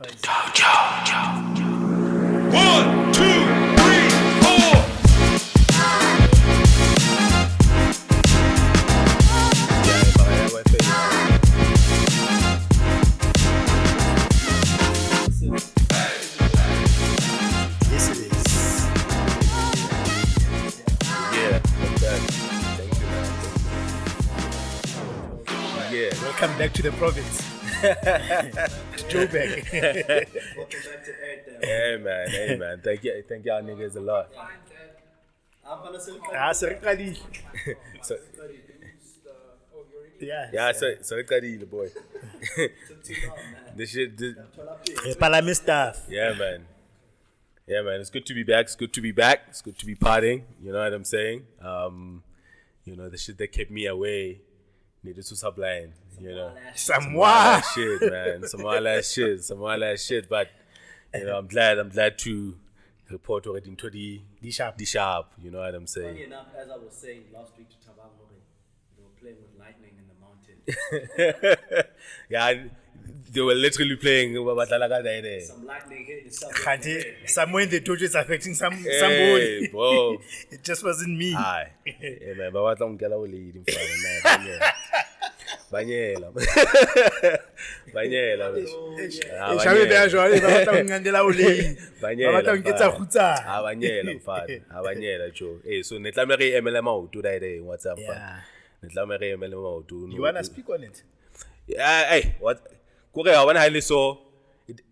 Dojo. 1, 2, 3, 4. Yes, it is. Yeah, thank you. Yeah. Welcome back to the province. Durban. Hey man. Thank y'all niggas a lot. Serikali. So, Yeah. so the boy. This shit. Parliament staff. Yeah, man. It's good to be back. It's good to be partying. You know what I'm saying? The shit that kept me away needed to subline. You know, some wild shit, man. Some wild shit. But I'm glad to report already into the sharp. You know what I'm saying? Funny enough, as I was saying last week to Tabang, they were playing with lightning in the mountain. Yeah, they were literally playing Some lightning hit Somewhere in the dojo is affecting somebody. Hey, bro. It just wasn't me. Aye. Yeah, man, but what don't get away in front of me. Banyela. Banyela, Joe. Hey, so netlamere MLM do that day. What's up? Yeah. Netlamere MLM do. You wanna speak on it? Yeah, hey, what? Korea, when I saw,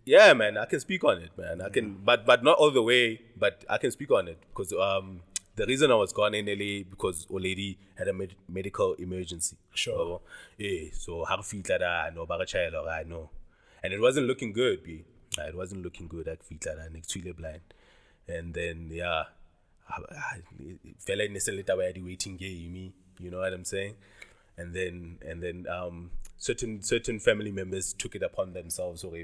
yeah, man, I can speak on it, man. I can, but not all the way. But I can speak on it because the reason I was gone in LA because old lady had a medical emergency. Sure. Yeah, so how feel that I know about a child or I know, and it wasn't looking good, B. It wasn't looking good. I feel that I next to blind, and then yeah, fell in a little way the waiting game. You know what I'm saying? And then certain family members took it upon themselves or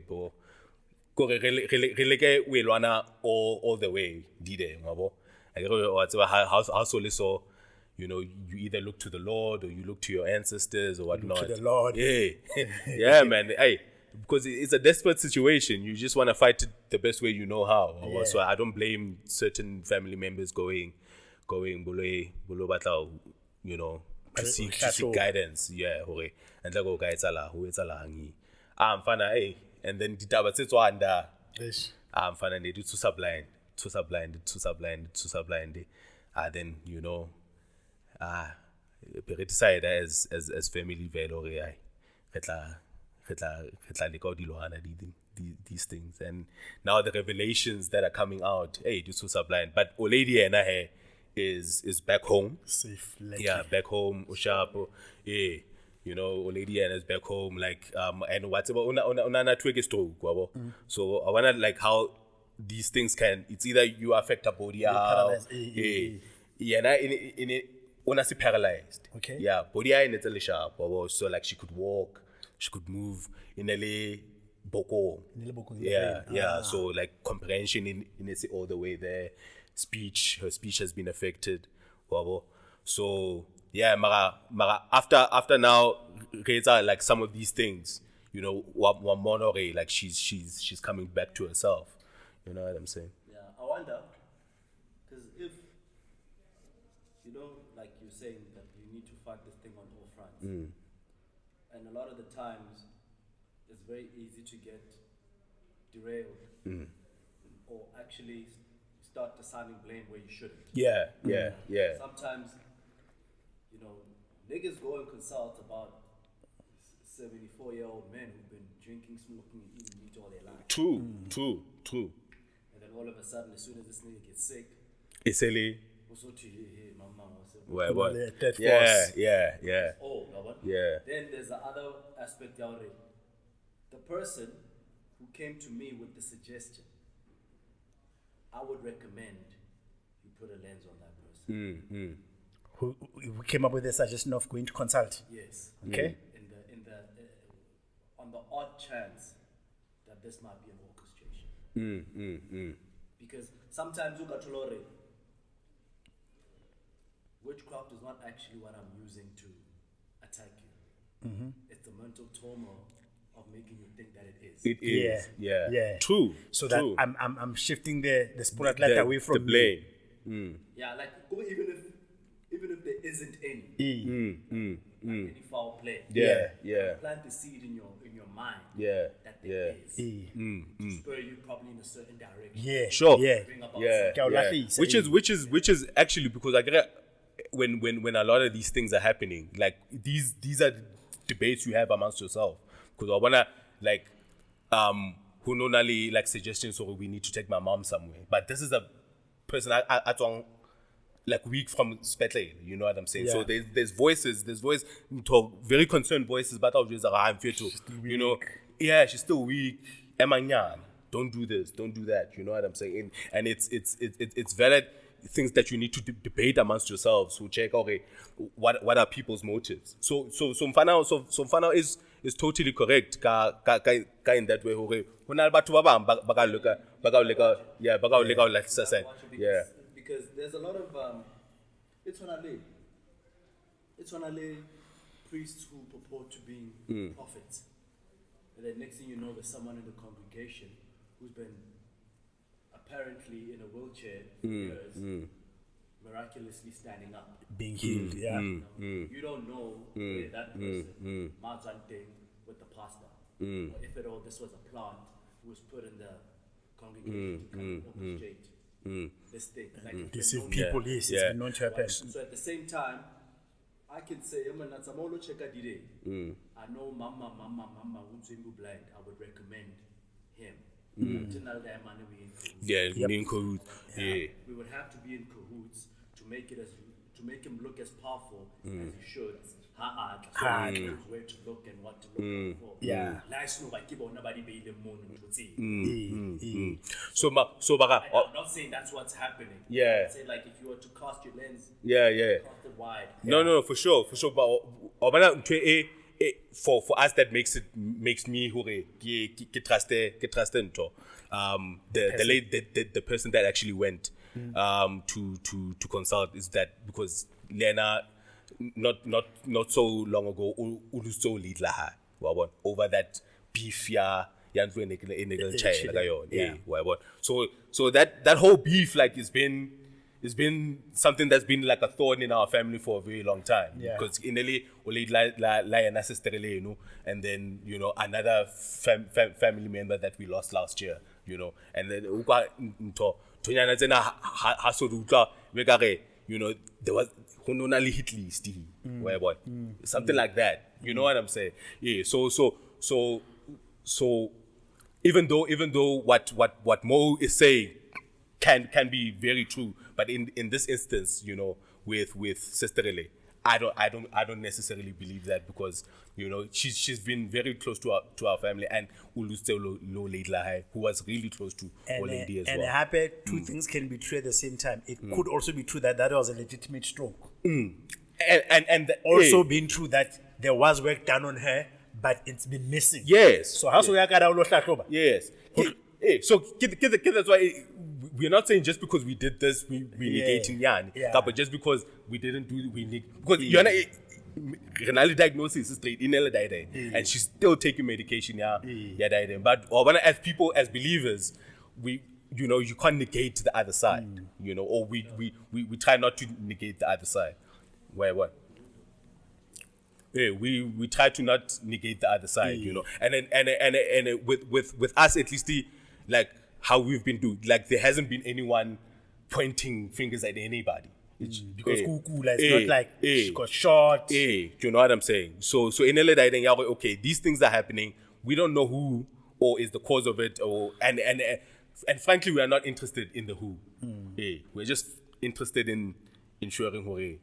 all the way did it how so you either look to the Lord or you look to your ancestors or whatnot. To the Lord. Yeah man. Hey, because it's a desperate situation. You just want to fight it the best way you know how. Yeah. So I don't blame certain family members going below battle, to seek guidance. Yeah, hore. And like okay, it's Allah, who it's Allah hangi. Fana, hey, and then ditaba tse tswanda. Yes. Fana need to sublind. Then we decide as family value re these things, and now the revelations that are coming out, hey, this was sublind, but Olady and I is back home. Safe. Yeah, back home. Ushapo. Yeah. Olady and is back home. Like and whatever. Una twig stroke. So I wanna like how these things can. It's either you affect a body or yeah. Na in it. Una si paralyzed. Okay. Yeah. Body in it's a sharp. So like she could walk. She could move in a boko. Yeah. So like comprehension in it's all the way there. Her speech has been affected. So yeah, mara after now, like some of these things, one like she's coming back to herself. You know what I'm saying? Yeah, I wonder, because if like you're saying that you need to fight this thing on all fronts, and a lot of the times it's very easy to get derailed or actually start assigning blame where you shouldn't. Yeah. Sometimes, niggas go and consult about 74-year-old men who've been drinking, smoking, and eating meat all their life. True. And then all of a sudden, as soon as this nigga gets sick, It's a Well, that yeah. oh, no one. Yeah. Then there's the other aspect already. The person who came to me with the suggestion, I would recommend you put a lens on that person. Who came up with the suggestion of going to consult? Yes. Okay. In the on the odd chance that this might be an orchestration. Because sometimes witchcraft is not actually what I'm using to attack you. It's the mental trauma of making you think that it is. It is. Yeah. Yeah. True. So True. that I'm shifting the spotlight away from the blame. Yeah, like even if there isn't any any foul play. Yeah. Plant the seed in your mind. Yeah. That there is. me. To spur you probably in a certain direction. Yeah. Sure. Yeah. Bring about Yeah, something. yeah. Which is actually because I get when a lot of these things are happening, like these are debates you have amongst yourself. Because I wanna like who normally like suggestions or we need to take my mom somewhere. But this is a person I don't like weak from Spetley, you know what I'm saying? Yeah. So there's voices, talk very concerned voices, but I'll just I'm fear too. You know, yeah, she's still weak. Emanyan, don't do this, don't do that. You know what I'm saying? And it's valid things that you need to debate amongst yourselves. So check, okay, what are people's motives? So Mfana is totally correct. Ka in that way, okay. Yeah. Because there's a lot of it's on priests who purport to being prophets. And then next thing you know, there's someone in the congregation who's been apparently in a wheelchair for years, miraculously standing up. Being healed. Yeah. You don't know where that person, Motsoane with the pastor, or if at all this was a plant who was put in the congregation to kind of orchestrate this thing. Like it's been Deceive known people, to- yes, it's been known to happen. So at the same time, I can say, I know Mama, who's blind. I would recommend him. Until now, that man we in cahoots. Yeah, in cahoots. Yeah. We would have to be in cahoots to make him look as powerful as he should. Where to look and what to look for. Yeah. So I'm not saying that's what's happening. Yeah. I'm saying like if you were to cast your lens, yeah. cast it wide. No, for sure. But for us that makes me ke trust into the person that actually went to consult is that because Lena not so long ago so lead laha over that beef ya so that whole beef like it's been something that's been like a thorn in our family for a very long time. Yeah. Because initially and then another family member that we lost last year, and then there was hit list something like that. You know what I'm saying? Yeah. So even though what Mo is saying can be very true, but in this instance, with Sister Rele, I don't necessarily believe that because she's been very close to our family, and Lo Leidla, who was really close to Oledi as well. And happy two things can be true at the same time. It could also be true that was a legitimate stroke. And also being true that there was work done on her, but it's been missing. Yes. So how so you got yes. So that's why we're not saying just because we did this we negating Yan, but just because we didn't do because you're not renal diagnosis is straight in and she's still taking medication but as people, as believers, we you can't negate the other side, or we try not to negate the other side. What? Yeah, we try to not negate the other side, and then with us at least like how we've been doing, like there hasn't been anyone pointing fingers at anybody. Because Kukula is not like she got shot. You know what I'm saying? So in LA, okay, these things are happening. We don't know who or is the cause of it, and frankly, we are not interested in the who. We're just interested in ensuring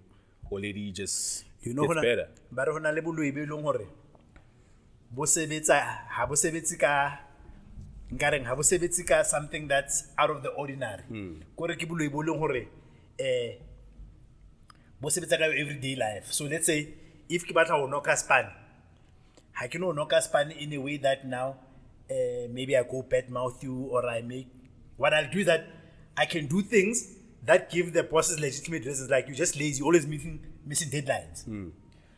or lady just gets better. But hona le boloi be long hore bo sebetsi ka something that's out of the ordinary. Kore ke boloi bo leng hore bo sebetsa ka everyday life. So let's say if ke batla ho noka span, ha ke no noka span in a way that now maybe I go bad mouth you, or what I'll do is that I can do things that give the bosses legitimate reasons, like you're just lazy, always missing deadlines.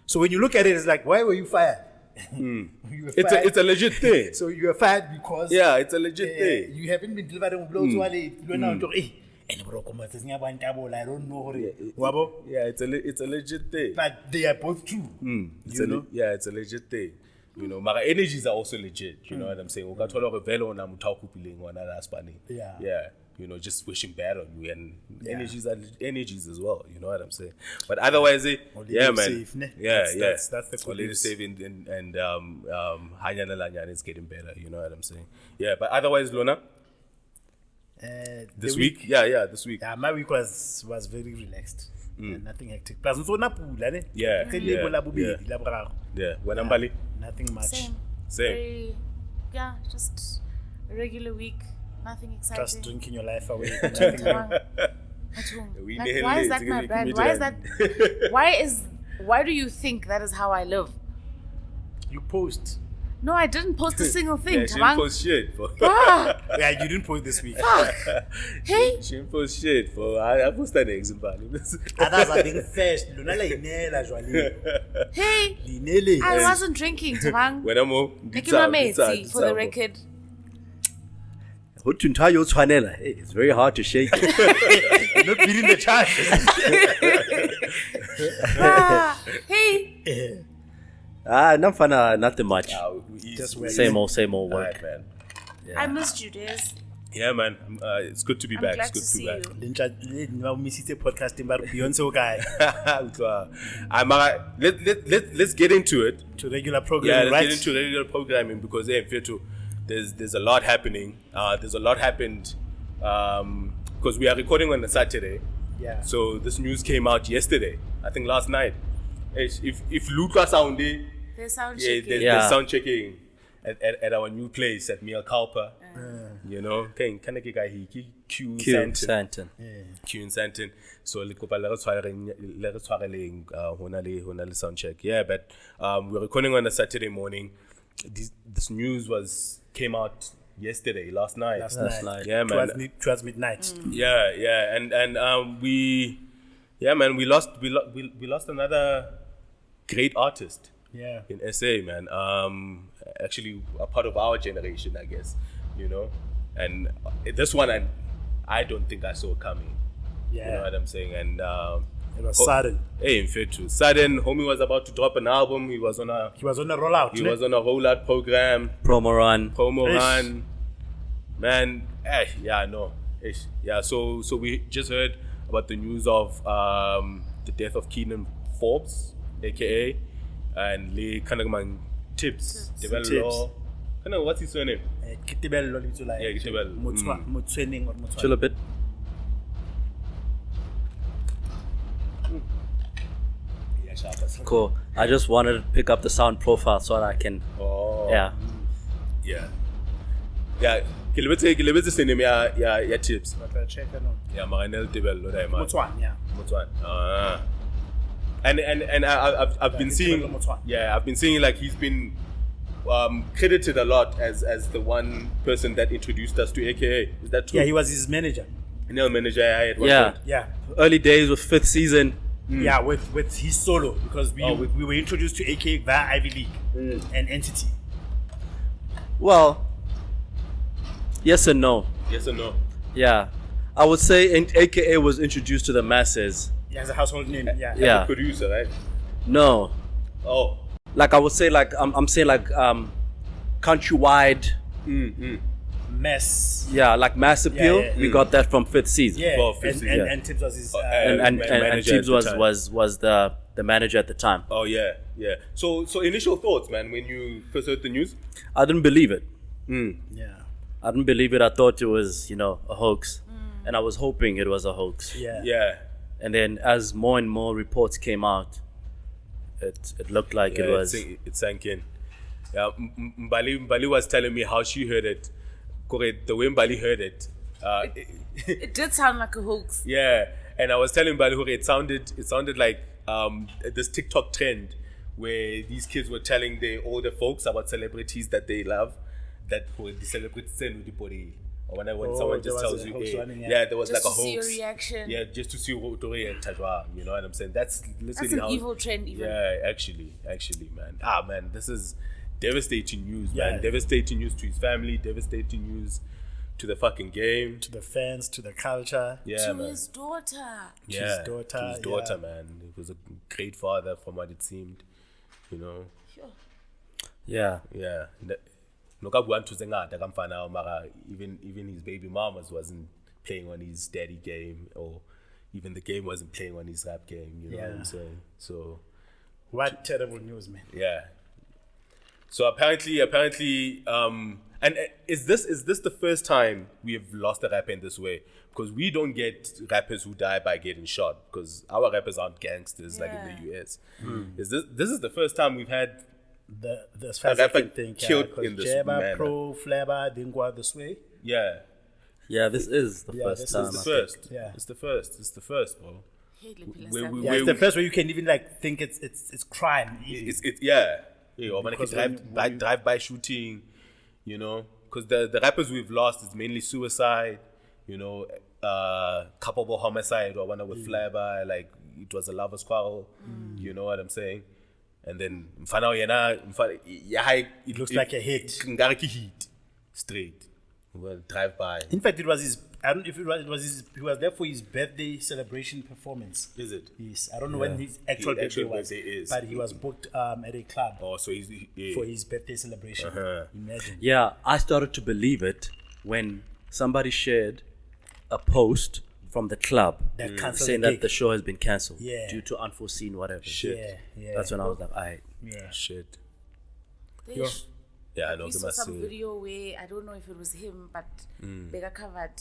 So when you look at it, it's like, why were you fired? You were It's fired. a legit thing. So you were fired because It's a legit thing. you haven't been delivering blows while it went out to and bro, come on, I don't know. Wabo? It's a legit thing. But they are both true. It's a legit thing. You know, my energies are also legit. You know what I'm saying? Yeah. You know, just wishing bad on you, and energies are energies as well. You know what I'm saying? But otherwise, man. Safe, ne? That's the good Only news. safe and Hanyana Lanyana is getting better. You know what I'm saying? Yeah, but otherwise, Lona, this week? This week. Yeah, my week was very relaxed. And nothing hectic. Plus, so na pula, ne? Yeah, Ke yeah, lebo la bobedi, yeah. la boraro. Yeah, when I'm Bali. Nothing much. Same. Very, yeah, just a regular week. Nothing exciting. Just drinking your life away. Nothing new. Tamang. At home. We Like, nailed why is it. that my Give brand? me Why is that. that? Why do you think that is how I live? You post. No, I didn't post a single thing. Yeah, she didn't Tamang. post shit. Ah, Yeah, you didn't post this week. hey, She didn't post shit. I posted an example. Others are being first. Lona la inela jwale. hey, Linele. I wasn't drinking. Tamang. When I'm home, Making my matey, for the record. It's very hard to shake it. Not beating the charges. Hey, Nothing much. Just wait. Same old work. Alright, man. I missed you, Des. Yeah, man. It's good to be I'm back. glad It's good to see be you. back. Lincha, now misite podcasting bar Beyonce guy Let's get into it. to regular Yeah, program, let's right? get into regular programming because there's a lot happening. There's a lot happened because we are recording on a Saturday. Yeah. So this news came out yesterday. I think last night. If Luca sounded, There's sound yeah, shaking. there's sound checking at our new place at Mia Kalpa. You know, Q Cute Santon. Santon. Q in Santon. So le sound check. Yeah, but we're recording on a Saturday morning. This news came out yesterday, last night. Last night. Yeah, man. Towards midnight. Yeah, and we lost another great artist Yeah. in SA, man. Actually, a part of our generation, I guess. You know, and this one I don't think I saw coming. Yeah. You know what I'm saying? And It was sudden. hey, in fact, too. Sudden, homie was about to drop an album. He was on a rollout. ne? rollout program. Promo run. Promo Ish. run, man. So we just heard about the news of the death of Keenan Forbes, aka, and Lee Kanagman Tips. Tips. What's his surname? Ke Tebello lebitso la hae. Yeah, ke Tebello. Motsoane or Motsoane. Chill a bit. Yeah, sharp. Cool. I just wanted to pick up the sound profile so that I can. Oh. Yeah. Yeah. Ke lebetse surname ya Tips. But I'll check it out. Yeah, Maranel Tebello, right, man. Motsoane, yeah. Motsoane. And I've been seeing, Motsoane. I've been seeing like he's been credited a lot as the one person that introduced us to AKA. Is that true? Yeah, he was his manager. Nail manager. At one Yeah. point. Yeah. Early days with 5th season. Yeah, with his solo because we were introduced to AK via Ivy League and Entity. Well, yes and no. Yes or no? Yeah. I would say AKA was introduced to the masses. He has a household name. Yeah. Yeah. Producer, right? No. Oh. Like I would say like I'm saying like countrywide. Mess. Yeah, like mass appeal. yeah. We got that from 5th season. Yeah. Well, fifth season. And Tibbs was his. And Manager Tibbs at the time. was the manager at the time. Oh yeah. So initial thoughts, man, when you first heard the news? I didn't believe it. yeah. I didn't believe it. I thought it was, a hoax. And I was hoping it was a hoax. Yeah. Yeah. And then as more and more reports came out, it looked like it was. It sank in. Yeah, Mbali was telling me how she heard it. Correct. The way Mbali heard it. It did sound like a hoax. Yeah, and I was telling Mbali, it sounded like this TikTok trend where these kids were telling the older folks about celebrities that they love, that the celebrities send with the body. or when someone there just was tells a you, hoax hey, running, yeah. yeah, there was Just like a to see a hoax. reaction. Yeah, just to see what to react, you know what I'm saying? That's literally That's an how. evil trend, even. Yeah, actually, man. Man, this is devastating news, Yeah. man. Devastating news to his family. Devastating news to the fucking game. To the fans, to the culture. Yeah, To man. his daughter. Yeah, his daughter, to his daughter, yeah. man. He was a great father, from what it seemed. You know. Sure. Yeah. Yeah. Nokabua ntho zengata kamfana mara even his baby mamas wasn't playing on his daddy game, or even the game wasn't playing on his rap game, you know what I'm Yeah. saying? So What terrible news, man. yeah. So apparently and is this the first time we have lost a rapper in this way? Because we don't get rappers who die by getting shot, because our rappers aren't gangsters like in the US. Is this is the first time we've had As far as I rapper can think, killed 'cause in this Jeba, manner. Pro, Flabber didn't go out this way. yeah. Yeah, this is the Yeah, first this is time. It's the I first. think. Yeah. It's the first, bro. Hey, Lepila We- Sabi. we- Yeah, it's the first where you can even like think it's crime. even. It's yeah. Or when Because drive by shooting, you know, because the rappers we've lost is mainly suicide, you know, culpable homicide, or one with Flabber, like it was a lover's quarrel, you know what I'm saying? And then mfana yena it looks like a hit. Ngariki hit straight. Well, drive by. In fact, it was his. I don't know if it was his. He was there for his birthday celebration performance. Is it? Yes, I don't know when his actual His actual birthday was, birthday is. but he was booked at a club Oh, so he's yeah. for his birthday celebration. Uh-huh. Imagine. Yeah, I started to believe it when somebody shared a post from the club That cancelled saying the that gig. the show has been cancelled Yeah. due to unforeseen whatever. Shit. Yeah. That's when I was like, alright. Yeah. Shit. They sh- Yeah, I know. we They saw must some say. video where I don't know if it was him, but Bega covered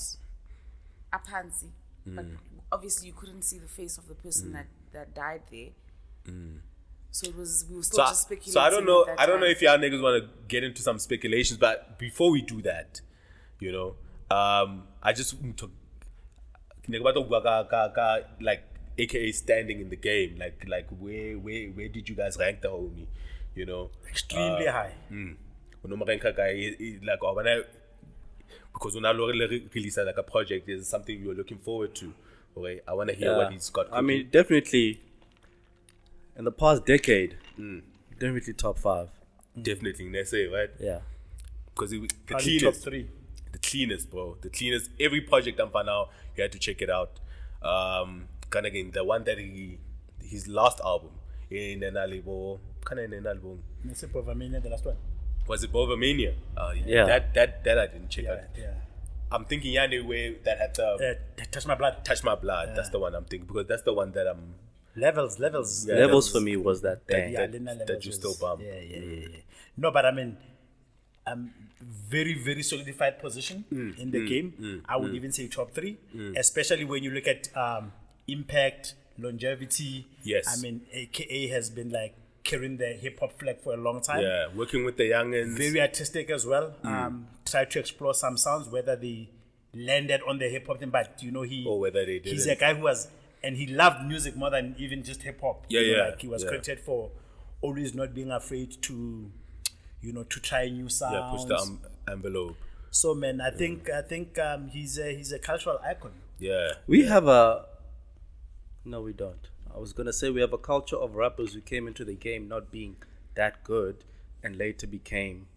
Apansi. But obviously you couldn't see the face of the person that died there. So we were still just speculating. So I don't know. at that I don't know time. if y'all niggas want to get into some speculations, but before we do that, you know, I just want to like AKA standing in the game, like where did you guys rank the homie? You know, Extremely high. unomarenka guy like when I, because when I release like a project, there's something you're looking forward to. Okay, I want to hear what he's got. I mean, definitely in the past decade, definitely top 5. definitely, they say right. Yeah. Because the Probably top cleanest, 3. the cleanest, bro. The cleanest. Every project I'm for now, you had to check it out. Kind of again, the one that his last album in an album, Let's say Povamania, the last one. was it Bovamania? Yeah. That I didn't check out. Yeah. I'm thinking anyway that had the Touch My Blood. Touch My Blood. That's the one I'm thinking, because that's the one that I'm. Levels. Yeah, Levels that's- for me was that thing. Yeah, that- Lena that Levels you was- still bump. Yeah. No, but I mean, very, very solidified position in the game. I would even say top 3, especially when you look at impact, longevity. Yes. I mean, AKA has been like carrying the hip hop flag for a long time. Yeah, working with the youngins. Very artistic as well. Try to explore some sounds, whether they landed on the hip hop thing, but you know Or whether they He's didn't. a guy who was, and he loved music more than even just hip hop. Yeah, You know, yeah, Like he was yeah. credited for always not being afraid to, to try new sounds. Yeah, push the envelope. So man, I think he's a cultural icon. Yeah. We have a. No, we don't. I was gonna say we have a culture of rappers who came into the game not being that good and later became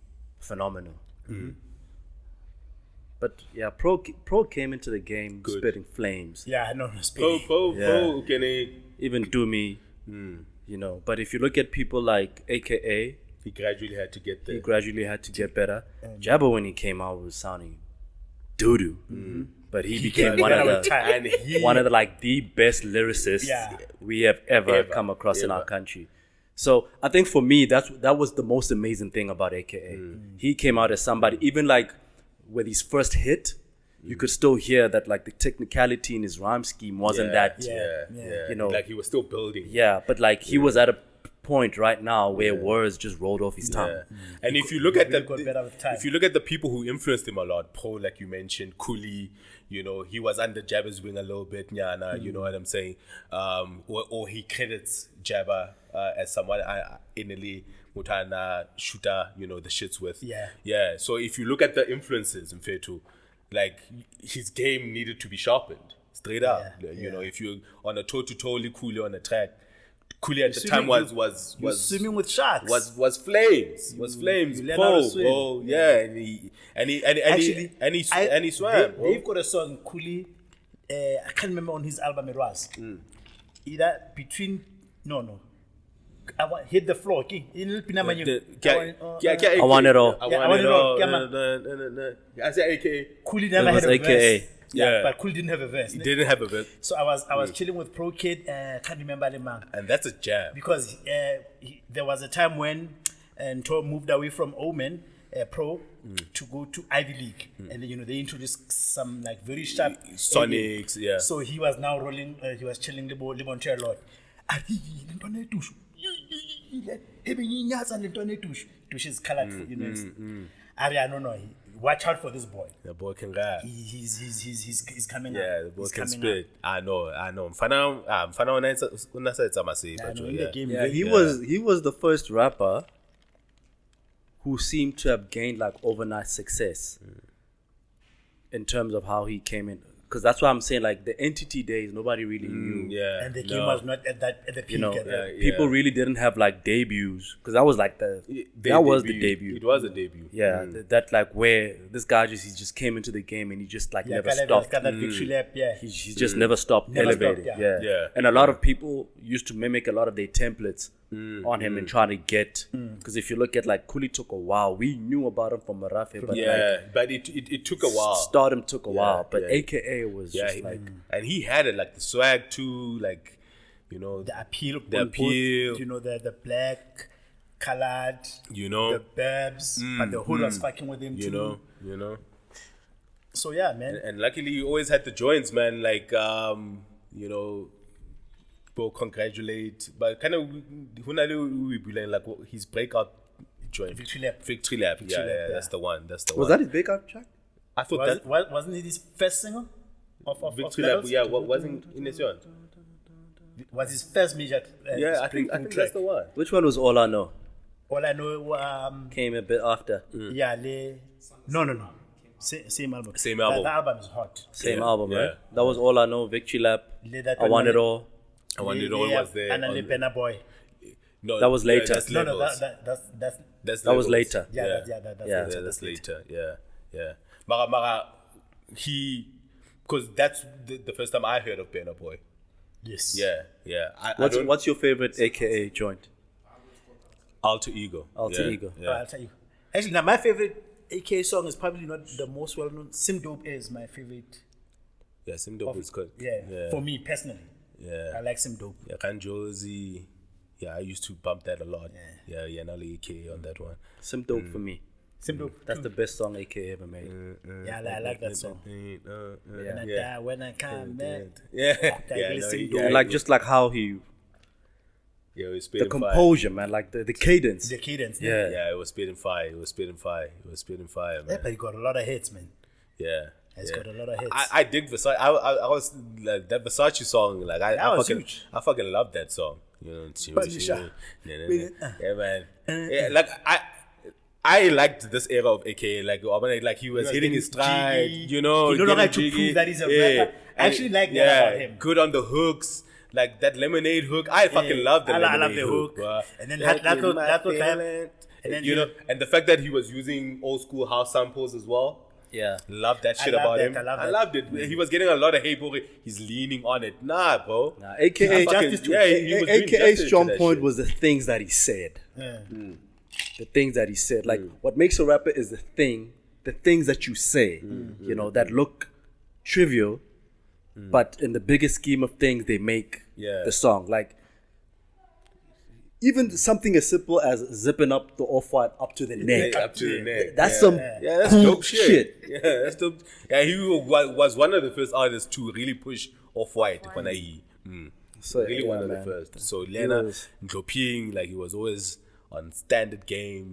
phenomenal. But yeah, Pro came into the game Good. spitting flames. Yeah, I know. Pro, can Even Doomy, you know. But if you look at people like AKA, he gradually had to get there. he gradually had to get better. Jabba, when he came out, was sounding doo-doo. But he became one of the And he one of the like the best lyricists Yeah. we have ever Ever. come across in our Ever. country. So I think for me that was the most amazing thing about AKA. He came out as somebody, even like with his first hit, you could still hear that like the technicality in his rhyme scheme wasn't that yeah. you know, like he was still building. but like he was at a point right now where words just rolled off his tongue. Yeah. And if you look at really got better with time. if you look at the people who influenced him a lot, Pro, like you mentioned, Kuli, you know, he was under Jabba's wing a little bit, Nyana, you know what I'm saying? Or he credits Jabba as someone inally Mutana shooter, you know, the shits with. Yeah. Yeah. So if you look at the influences in Fetu, like his game needed to be sharpened straight up. You know, if you're on a toe-to-toe Cooley on a track, Cooley at the time was swimming with sharks. Was flames. You learn how to swim. Bro. Yeah, and he swam. They've got a song, Cooley. I can't remember on his album it was. Either between hit the floor. I want it all. I want it all. I said AKA. Cooley never had a AKA. verse. Yeah, but Cooley didn't have a verse. He didn't have a verse. So I was chilling with Pro Kid. Can't remember the man. And that's a jam. Because there was a time when Nto moved away from Omen Pro to go to Ivy League, and then, they introduced some like very sharp Sonics. Yeah. So he was now rolling. He was chilling Libon chair a lot. Tush is colored, no. Watch out for this boy. The boy can rap. He's coming up. Yeah, the boy can spit. I know. He was the first rapper who seemed to have gained like overnight success in terms of how he came in. Because that's why I'm saying, like, the entity days, nobody really knew. Yeah. And the game was not at the peak. People really didn't have like debuts, because that was like the debut. It was a debut. Yeah, that like where this guy he just came into the game and he just like never stopped. Got that victory lap. Yeah. He just never stopped elevating. Yeah. And a lot of people used to mimic a lot of their templates on him and trying to get. Because if you look at like Cooley took a while. We knew about him from Marafe, but but it took a while. Stardom took a while, but AKA was just like, and he had it like the swag too, like the appeal, the black, colored, the babs, but the hood was fucking with him too. So yeah, man. And luckily, he always had the joints, man. Like people congratulate, but kind of like his breakout joint, Victory Lap. Victory Lap. Yeah, that's the one. Was that his breakout track? I thought wasn't it his first single of Victory Lap? Yeah, wasn't in this one? Was his first major? I think that's the one. Which one was All I Know? All I Know came a bit after. Yeah, no. Same album. Same album. The album is hot. Same album, right? That was All I Know, Victory Lap. I Want It All. I Want It All was there. And then Penna Boy. No, that was later. That's that was later. That's later. Yeah. Mara, because that's the first time I heard of Penna Boy. Yes. Yeah. What's your favorite AKA joint? Alter Ego. Alter Ego. Actually, now my favorite AKA song is probably not the most well known. Sim Dope is my favorite. Yeah, Sim Dope is good. Yeah, for me personally. Yeah. I like Sim Dope. Yeah, Kanjozi. Yeah, I used to bump that a lot. Yeah, now AKA on that one. Sim Dope for me. Sim Dope. That's the best song AKA ever made. I like that song. When I come back. Like just like how he. Yeah, it was the composure, man, like the cadence. The cadence. Yeah, it was spitting fire. It was spitting fire, man. Yeah, but he got a lot of hits, man. Yeah. He's got a lot of hits. I dig Versace. I was like that Versace song. Like I fucking love that song. Yeah, man. Yeah, like I liked this era of AKA. Like he was hitting his stride. He no longer had to prove that he's a rapper. I actually like that about him. Good on the hooks. Like that lemonade hook. I fucking love that lemonade love the hook. Bro. And then that and then and the fact that he was using old school house samples as well. Yeah. Love that shit about him. I loved it. He was getting a lot of hate, bro. He's leaning on it. Nah, bro. AKA's strong point was the things that he said. The things that he said. Like, what makes a rapper is the things that you say, that look trivial, but in the bigger scheme of things, they make the song. Like, even something as simple as zipping up the off-white up to the neck. Up to the neck. That's some that's cool dope shit. Yeah, that's dope. Yeah, he was one of the first artists to really push off-white. So, really one of the first. So Lena, Ndloping, like he was always on standard game,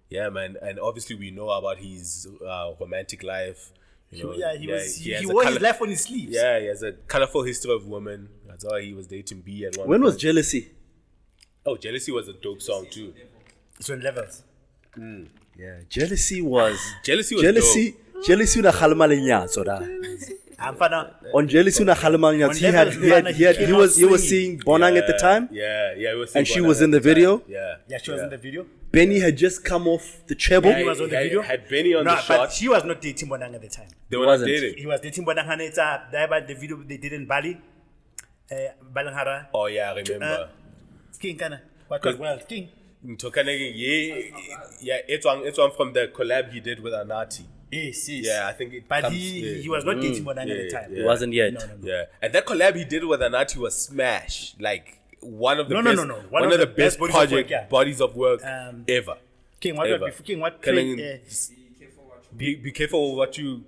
Yeah, man. And obviously we know about his romantic life. He wore his life on his sleeves. Yeah, he has a colorful history of women. That's why he was dating B at one When point. was Jealousy? Oh, Jealousy was a dope song too. It's on levels. Yeah, Jealousy was dope. jealousy na khalmalinyatso da. I'm fana. On jealousy na khalmalinyatso, he was seeing Bonang at the time. Yeah, he was. And she was in the video. Yeah, She was in the video. Benny had just come off the treble. He was on the video. Had Benny on No, the shot. but she was not dating Bonang at the time. They were not wasn't. dating. He was dating Bonang Haneta. But the video they did in Bali. Balanghara. Oh yeah, I remember. King kana. What was well? King. Yeah, it's one from the collab he did with Anati. Yes. Yeah, I think it But comes- he was not dating Bonang at the time. He wasn't yet. No. Yeah, and that collab he did with Anati was smash. Like one of the No, best, no. one of the best bodies of work, project yeah. bodies of work ever. King, what? Ever. King, what? Can Be careful what you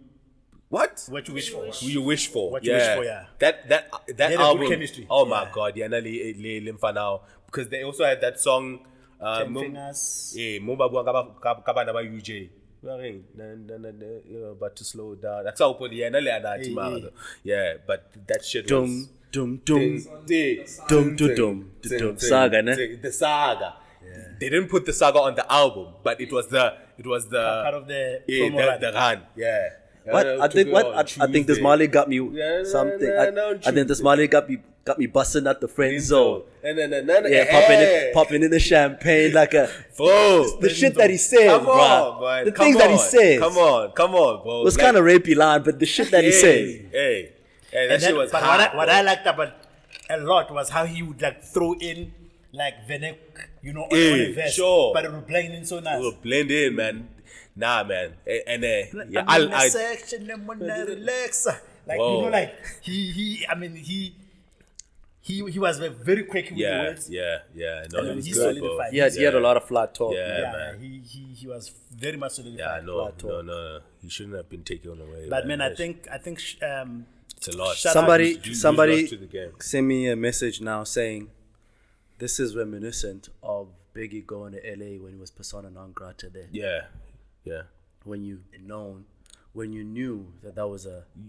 What you wish for? who you wish for. What you wish for, yeah. That They had a good album. chemistry. Oh my Yeah. god, yeah, Limfa now because they also had that song. Ten Fingers. Yeah, Mumba Kabana by UJ. You're about to slow down. That's how put yeah, but that shit was Dum. Saga, ne? The saga. They didn't put the saga on the album, but it was the Part of the yeah, promo run. the run. Yeah. I think this Mali got me something. I think this Mali got me busting out the friend zone. Yeah, popping in the champagne like a. Bro, The shit that he says, come bro. on, man. The Come things that he on. says. Come on, bro. It was kind of rapey line, but the shit that he says. Hey, that And shit then, was but hard. what I liked about a lot was how he would like throw in like Venek, on a verse, sure. but it would blend in so nice. We'll blend in, man. Nah, man. And yeah, I'm in a I section, I'm gonna relax. Like Whoa. like he was very quick with the words. yeah. No, And it was he good, bro. solidified. He had a lot of flat talk. Yeah. Yeah, man. he was very much solidified. Yeah, no. He shouldn't have been taken away. But man, I That's- think it's a lot. shout out Somebody to the game. sent me a message now saying this is reminiscent of Biggie going to LA when he was persona non grata there. Yeah. When you knew that was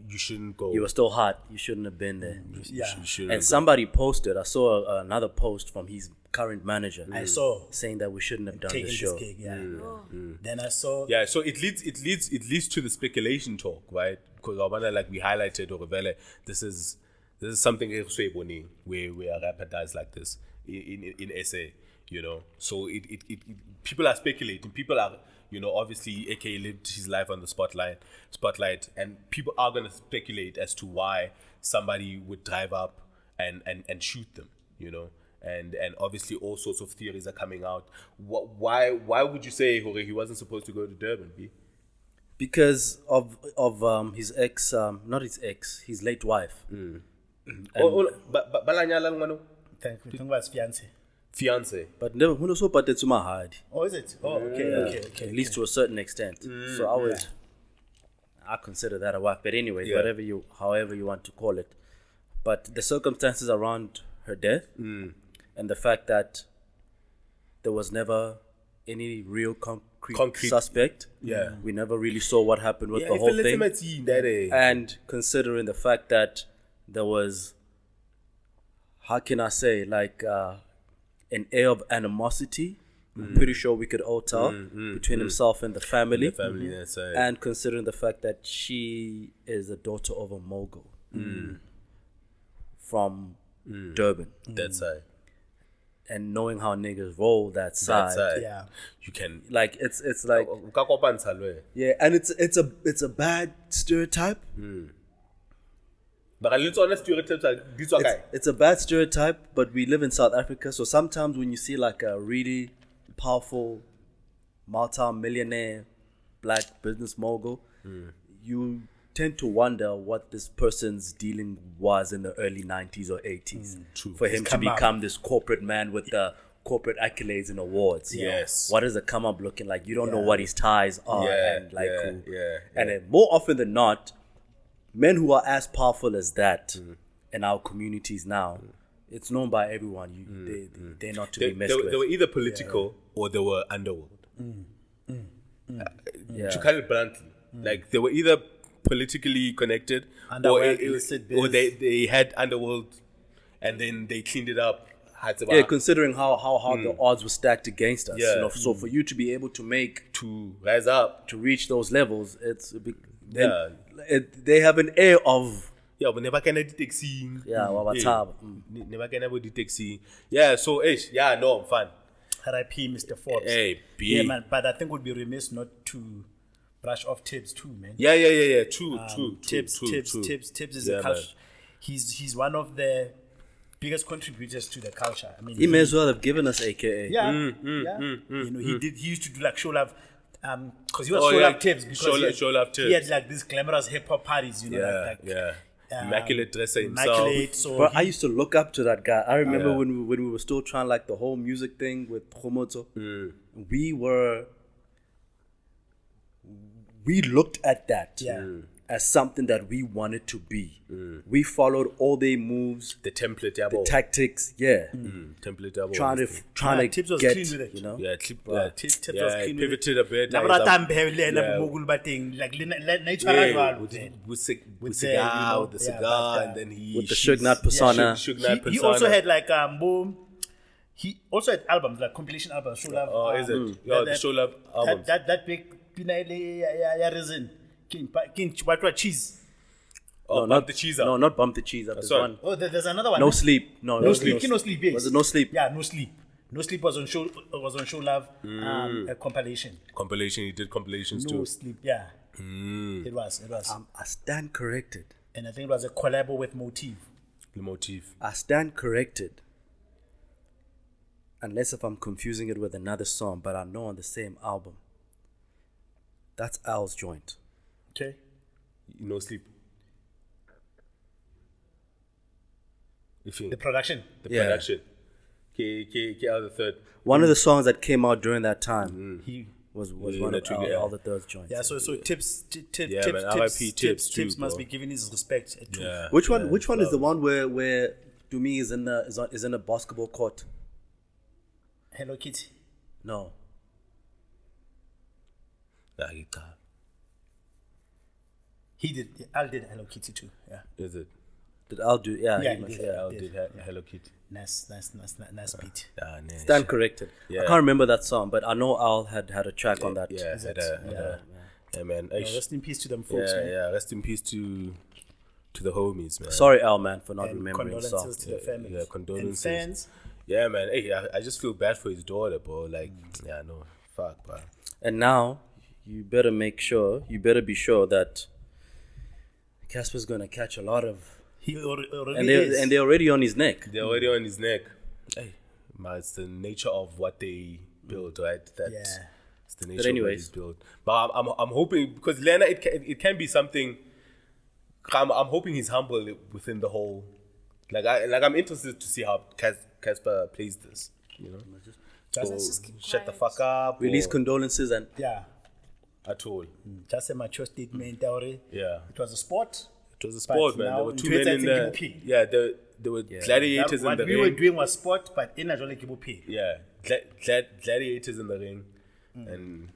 You shouldn't go. you were still hot, you shouldn't have been there. Yeah. You shouldn't And go. somebody posted, I saw another post from his current manager. I saw saying that we shouldn't have done taking the this show. gig. Yeah. Then I saw Yeah, so it leads to the speculation talk, right? Because I wanna like we highlighted or this is something else where a rapper does like this in SA, So it people are speculating. People are obviously AK lived his life on the spotlight, and people are gonna speculate as to why somebody would drive up and shoot them, And obviously all sorts of theories are coming out. Why would you say Jorge, he wasn't supposed to go to Durban, B? Because of his ex, not his ex, his late wife. But balanyala ngwano thank you was fiance. But never who knows what it's my hard. Oh, is it? Oh, okay. At least to a certain extent. So I consider that a wife. But anyways, Yeah. however you want to call it. But the circumstances around her death and the fact that there was never any real concrete suspect. Yeah. We never really saw what happened with the whole thing. And considering the fact that there was, how can I say, like an air of animosity, I'm pretty sure we could all tell, between himself and the family. That's right. And considering the fact that she is the daughter of a mogul from Durban. That's right. And knowing how niggas roll that side. That's right. Yeah. You can. Like it's like yeah, and it's a bad stereotype. But let's honest stereotypes are this one guy. It's a bad stereotype, but we live in South Africa, so sometimes when you see like a really powerful multi-millionaire black business mogul, you tend to wonder what this person's dealing was in the early 90s or 80s for him to become this corporate man with the corporate accolades and awards. Yes. What does the come up looking like? You don't know what his ties are and like who. And then more often than not, men who are as powerful as that in our communities now, it's known by everyone. They're not to be messed with. They were either political or they were underworld. To cut it bluntly, like they were either politically connected Underworld, or they had underworld and then they cleaned it up. Yeah, considering how hard the odds were stacked against us. Yeah. So for you to be able to to rise up, to reach those levels, They have an air of Yeah, but never can I taxi. wa batshaba. Never can I be taxi. Yeah, so yeah, no, I'm fine. R.I.P. Mr. Forbes. Hey, B. Yeah, man. But I think we'd be remiss not to brush off Tibbs too, man. Yeah. True. Tibbs is Yeah, a culture. He's one of the biggest contributors to the culture. I mean, He may as well have given us AKA. yeah. You know, he used to do like show love, because he was Oh, show yeah. love Tibbs because Show Love he had Tibbs. like these glamorous hip hop parties, you know, Yeah. Immaculate dresser himself. immaculate. So Bro, I used to look up to that guy. I remember Yeah. when we were still trying like the whole music thing with Khomotso. We looked at that Yeah. as something that we wanted to be. We followed all their moves, The template, yeah, the tactics, yeah. template, yeah, Trying Yeah, to Tibbs was get, clean with it. you know. yeah, Tibbs yeah, was clean with it. pivoted a bit. La like, brata some- mbe le na yeah. mogul bateng like le tshwara Yeah, jwalo. with With the, cigar, you know, with the yeah, cigar, but, and then he With the Suge Knight persona. He also had like boom. He also had albums like compilation albums. Show Love. Oh, is it? Yeah, the Show Love albums. That big pina ya resin. King what cheese. Oh, not the cheese. No, not Bump the Cheese Up. There's sorry. one. Oh, there's another one. No Sleep. No Sleep. No Sleep. Yes. Was it No Sleep? Yeah, No Sleep. No Sleep was on Show Love. A compilation. Compilation. He did compilations No too. Sleep. Yeah. It was. I stand corrected. And I think it was a collab with Motif. The motif. I stand corrected. Unless if I'm confusing it with another song, but I know on the same album. That's Al's joint. Okay. No sleep. If you The production. the Yeah. production. K out the third. One of the songs that came out during that time He. was Yeah, one of naturally, Al the Third's joints. Yeah. So Tibbs. Yeah, man, R.I.P. Tibbs too, Tibbs must bro. be given his respect. Too. Yeah. Which one? Which one is the one where Dumi is in a basketball court? Hello Kitty. No. Nah, he can't. He did. Al did Hello Kitty too. Yeah. Is it? Did Al do? Yeah, Yeah, he he must, did. yeah. Al did Hello Kitty. Nice beat. Ah, nah, Stand shit. corrected. Yeah. I can't remember that song, but I know Al had a track on that. Yeah, yeah, man. Yeah, rest in peace to them folks. man. Yeah. Rest in peace to the homies, man. Sorry, Al, man, for not And remembering the song. condolences to the family. Yeah, condolences. And fans. Yeah, man. Hey, I just feel bad for his daughter, bro. Like, yeah, no, fuck, bro. And now you better be sure that Casper's gonna catch a lot of, He already and is. they're already on his neck. They're already on his neck. Hey, man, it's the nature of what they build, right? Yeah. It's the nature But of anyways. what they build. But I'm hoping, because Lena, it can be something. I'm hoping he's humble within the whole. I'm interested to see how Casper plays this. You know, Let's just keep shut the quiet. fuck up. Release or condolences and Yeah. at all. Just a mature statement. Already. Yeah. It was a sport. It was a sport, But man. now There were in two Twitter, men I in think there. you pay. Yeah, there were gladiators in What the we were ring. doing was sport, but in Najole Kibu pay. Yeah, gladiators in the ring, and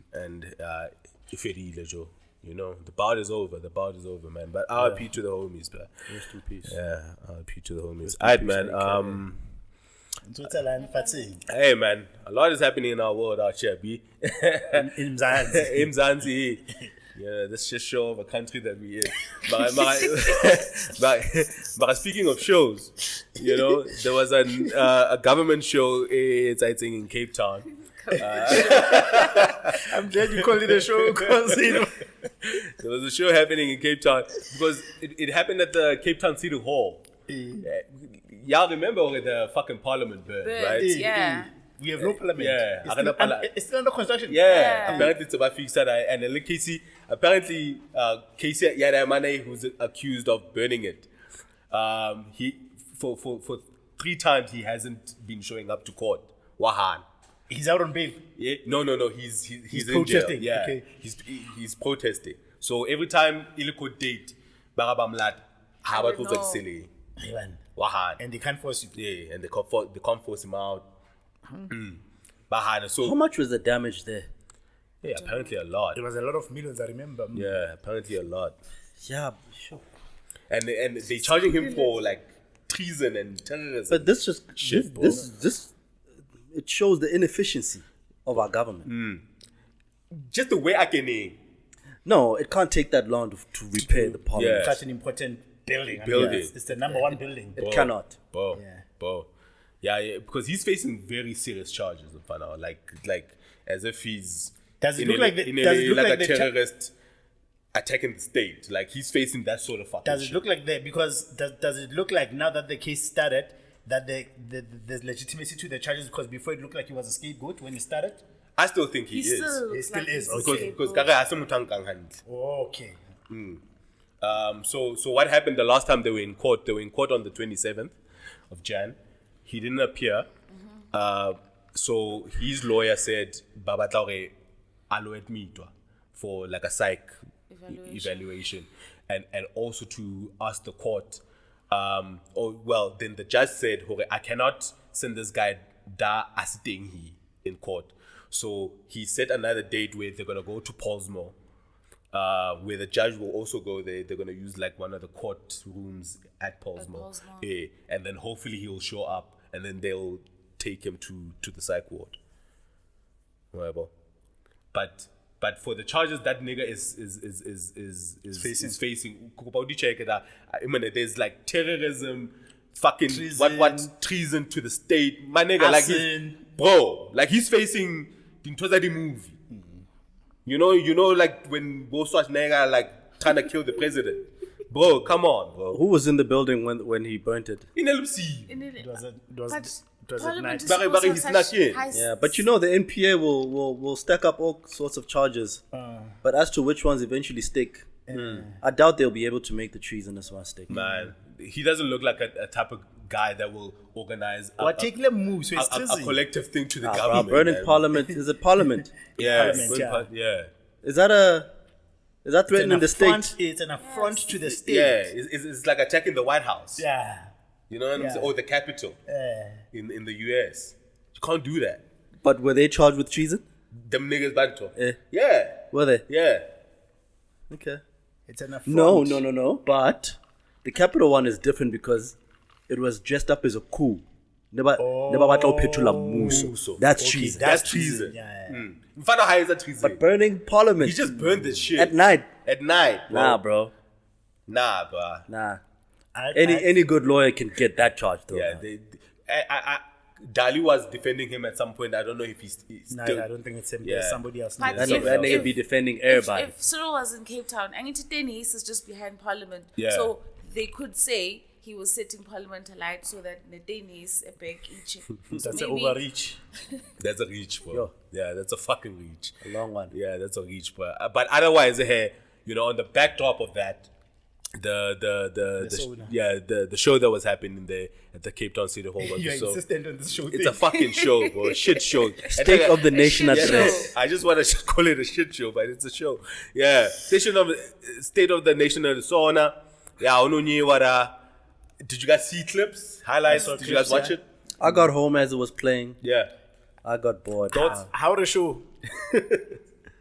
Iferile, Joe. You know, the bout is over. The bout is over, man. But R.I.P. to the homies, man. rest in peace. Yeah, R.I.P. to the homies. Alright, man. Switzerland, Fatsi. Hey, man. A lot is happening in our world out here, B. In Mzansi. In Mzansi. Yeah, this shit show of a country that we in. But speaking of shows, you know, there was a government show, it's I think in Cape Town. I'm glad you called it a show because you know. There was a show happening in Cape Town because it happened at the Cape Town City Hall. Y'all remember when the fucking parliament burned, Birds, right? yeah. We have no parliament. Yeah. It's still under construction. Yeah, apparently it's about fixed and then Casey, apparently Casey Yadamane, who's accused of burning it, he for 3 times he hasn't been showing up to court. Wahan. He's out on bail. Yeah, no, he's in protesting, jail. Yeah, okay. he's protesting. So every time iliko date, barabamlat, habat know. silly. Ivan. Wahan. And they can't force you. Yeah, and they can't force him out. Bahan. So How much was the damage there? yeah, apparently a lot. It was a lot of millions, I remember. Yeah, apparently a lot. Yeah, sure. And they charging him for like treason and terrorism. But this just Shit, bro. this it shows the inefficiency of our government. Just the way I can No, it can't take that long to repair the parliament. Yeah. Such an important building. I mean, Building. it's the number one building. It cannot. Bro, Yeah. bro. Yeah, because he's facing very serious charges for now. Like as if he's Does it in look a- like the- in a- does it look like like a the terrorist attacking the state? Like he's facing that sort of fucking Does it shit. look like that? Because does it look like now that the case started that there's legitimacy to the charges? Because before it looked like he was a scapegoat when it started. I still think he, He is. still He looks still like is, he's okay. Because scapegoat. Kaka has some mutang hand. Okay. So what happened the last time they were in court? They were in court on the 27th of Jan. He didn't appear. So his lawyer said, "Baba Taure, aloet mitwa for like a psych evaluation, and also to ask the court." Then the judge said, "Hore, I cannot send this guy da asiteng he in court." So he set another date where they're gonna go to Paulsmore. Where the judge will also go there. They're going to use like one of the court rooms at Paulsmore. Yeah, and then hopefully he'll show up and then they'll take him to the psych ward. Whatever. But for the charges that nigga is facing, I mean, there's like terrorism, fucking Treason. what treason to the state. My nigga, like he's facing the movie. You know, like when Bo Schwarzenegger like trying to kill the president, bro. Come on, bro. Who was in the building when he burnt it? In LMC. It was at Parliament night. is Barry, supposed to have he's such not in. high Yeah, but you know the NPA will stack up all sorts of charges. But as to which ones eventually stick, I doubt they'll be able to make the treasonous one stick. Man, he doesn't look like a type of guy that will organize What take them moves? So it's a treason. collective thing to the Bro, government. burning man. parliament is it parliament? Yeah, Parliament, yeah. Is that threatening the state? It's an affront to the state. Yeah, it's like attacking the White House. Yeah. You know what I'm saying? Or the Capitol in the US. You can't do that. But were they charged with treason? Them niggas banto. Eh. Yeah. Were they? Yeah. Okay. It's an affront. No. But the capital one is different because it was dressed up as a coup. Never batla ho phethola mmuso. That's Okay, treason. That's treason. Yeah. Mfana hires a treason. But burning parliament He just burned this shit. at night. At night. Bro. Nah, bro. Nah, bro. Nah. Any good lawyer can get that charge though. Yeah, man. Dali was defending him at some point. I don't know if he's No, still. I don't think it's him. Yeah. There's somebody else. But That if- nigga be defending everybody. If Cyril was in Cape Town, and Denise is just behind Parliament, Yeah. so they could say he was setting Parliament alight so that the Denise a back each. That's an overreach. That's a reach, bro. Yo. Yeah, that's a fucking reach. A long one. Yeah, that's a reach, bro. But otherwise, on the backdrop of that, the show that was happening there at the Cape Town City Hall was You're so. insistent on this show It's thing. a fucking show, bro. A shit show. State of the nation shit address. show. I just want to call it a shit show, but it's a show. Yeah, State of the Nation of SONA. Yeah, Onunyiwara. Did you guys see clips, highlights? I saw Did you guys clips, watch yeah. it? I got home as it was playing. Yeah. I got bored. Thoughts? How the show?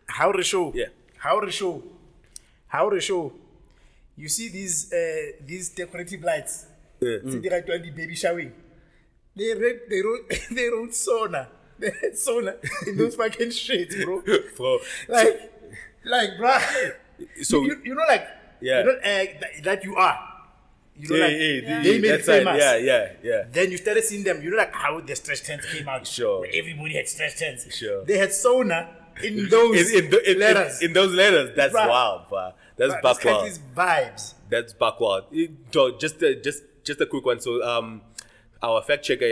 How the show? Yeah. How the show? How the show? You see these decorative lights? Yeah. See the right when the baby showering. They wrote SONA. They had SONA in those fucking shades, bro. Bro. Like, bruh. So you know, like, Yeah. you don't act that you are. You know, like, they made that's famous. right. Yeah. Then you started seeing them. You know, like how the stretch tents came out. Sure. Where everybody had stretch tents. Sure. They had SONA in those letters. In those letters, that's Bruh. wild, bro. That's This backward. country's vibes. That's backward. Just a quick one. So our fact checker,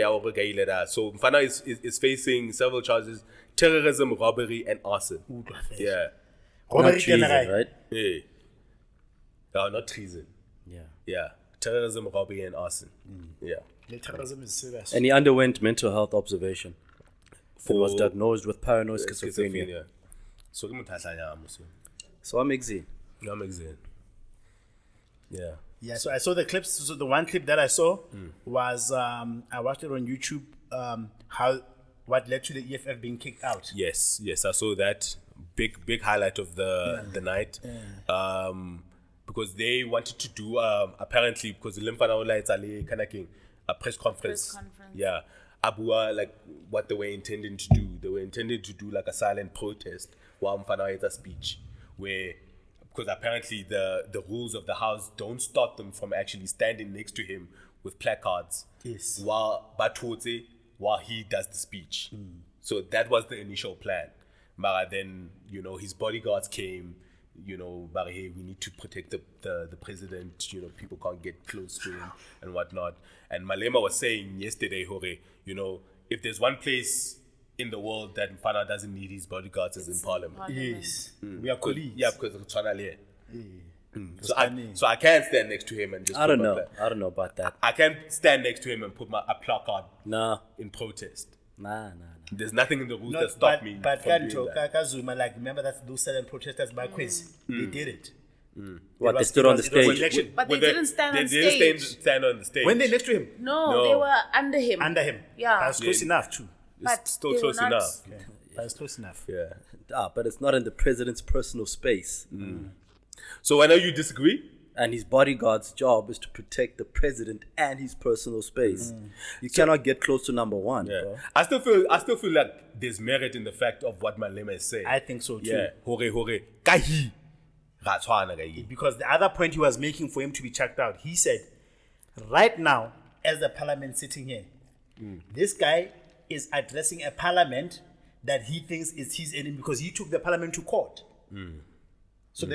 so Mfana is facing several charges: terrorism, robbery, and arson. Yeah. Not Robert treason, General. right? Yeah. No, not treason. Yeah. Yeah. Terrorism, robbery, and arson. Yeah. The terrorism is serious. And he underwent mental health observation. For Was diagnosed with paranoid schizophrenia. So ke motho a hlanyang mose. So I'm easy. No, I'm excited. Yeah. Yeah, so I saw the clips. So the one clip that I saw was I watched it on YouTube. What led to the EFF being kicked out? Yes, I saw that big highlight of the night. Because they wanted to do apparently because the Limfana it's a press conference. Press conference. Yeah. Abua like what they were intending to do. They were intending to do like a silent protest while Mfana had a speech where because apparently the rules of the house don't stop them from actually standing next to him with placards. Yes. While he does the speech. So that was the initial plan. But then, his bodyguards came, but hey, we need to protect the president, people can't get close to him and whatnot. And Malema was saying yesterday, Hore, if there's one place in the world that Mfana doesn't need his bodyguards is in Parliament. Yes. We are colleagues. Yeah, because of Twanale. So I can't stand next to him and just I don't know about that. I can't stand next to him and put a placard Nah. in protest. Nah. There's nothing in the rules that stop me But from doing that. Kazuma, like, remember that those silent protesters back Quincy, they did it. What, they stood on the it was stage? election. But they didn't stand on They didn't stage. stand on the stage. When they next to him, No, they were under him. under him. Yeah. That's close enough too. But still they close were not- enough. Okay. That's close enough. Yeah. But it's not in the president's personal space. So I know you disagree. And his bodyguard's job is to protect the president and his personal space. You cannot get close to number one, Yeah. bro. I still feel like there's merit in the fact of what Malema is saying. I think so too. Yeah. Hore. Kahi. Ra tshwana ka hi. Because the other point he was making for him to be chucked out, he said, right now, as the parliament sitting here, this guy is addressing a parliament that he thinks is his enemy because he took the parliament to court. So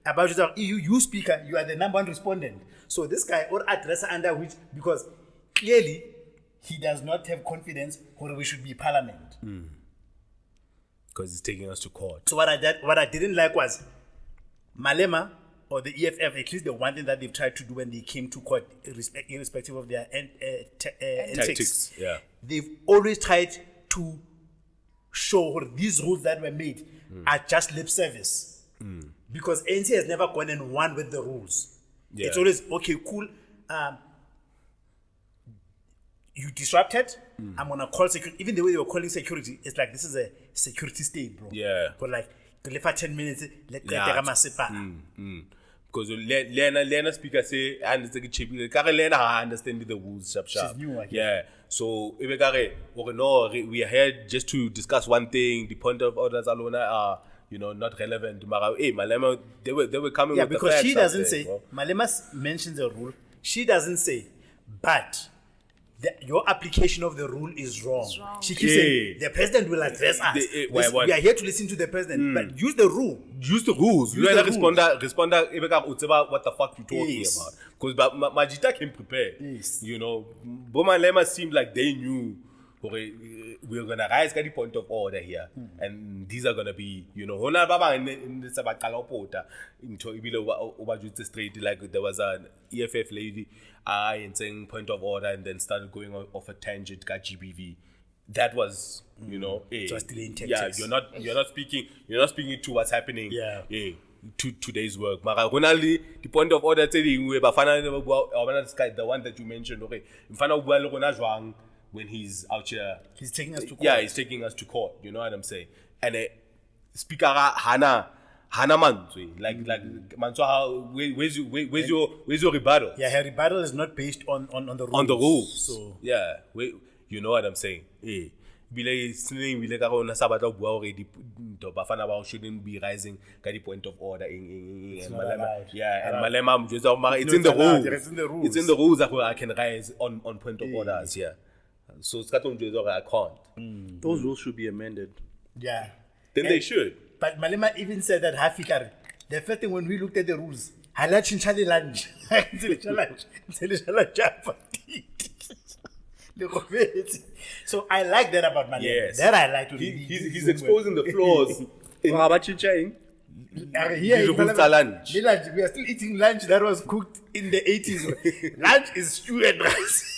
about you speaker, you are the number one respondent. So this guy or addresser under which, because clearly he does not have confidence whether we should be parliament. Because he's taking us to court. So what I didn't like was Malema or the EFF, at least the one thing that they've tried to do when they came to court, irrespective of their antics, Yeah. they've always tried to show these rules that were made are just lip service. Because ANC has never gone and won with the rules. Yeah. It's always, okay, cool. You disrupted, I'm going to call security. Even the way they were calling security, it's like this is a security state, bro. Yeah. But like, for 10 minutes, let Yeah. Because Lena speaker say, and it's like cheap. Lena understand the rules sharp. She's new, I guess. Yeah. So if we are here just to discuss one thing. The point of orders alone are not relevant. Malema, they were coming Yeah, with the because facts she out doesn't there, say, bro. Malema mentions a rule. She doesn't say, but your application of the rule is wrong. wrong. She keeps saying, the president will address us. We are here to listen to the president, but use the rule. Use the rules. You the know, rules. responder. What the fuck you talking Yes. about? Because Majita came prepared. Yes. Boma Lema seemed like they knew. Okay, we're gonna rise at the point of order here, and these are gonna be, Hona Baba in the Sabakala Pota into Ibilo straight. Like there was an EFF lady, and saying point of order, and then started going off a tangent. Got GBV. That was, It was still in yeah, tactics. you're not speaking to what's happening. Yeah. To today's work. Mara only the point of order telling we bafana the one that you mentioned. Okay, mfana ubua le rona jwang when he's out here. He's taking us to court. Yeah, he's taking us to court. You know what I'm saying? And speaker Hana Manzwe, like Manzwa, where's your rebuttal? Yeah, her rebuttal is not based on the rules. On the rules. So Yeah, you know what I'm saying? Bafana shouldn't be rising at the point of order in not allowed. Yeah, and Malema it's No, in the it's allowed. rules. It's in the rules. It's in the rules that I can rise on point of orders. Yeah. So I can't. Those rules should be amended. yeah. Then they should. But Malema even said that Hafikar, the first thing when we looked at the rules, hala chinchali lunch. So I like that about Malema. Yes. That I like. He's exposing the flaws. How about you, Chang? Here The in rules Malema, are lunch. the lunch. We are still eating lunch that was cooked in the 80s. Lunch is stew and rice.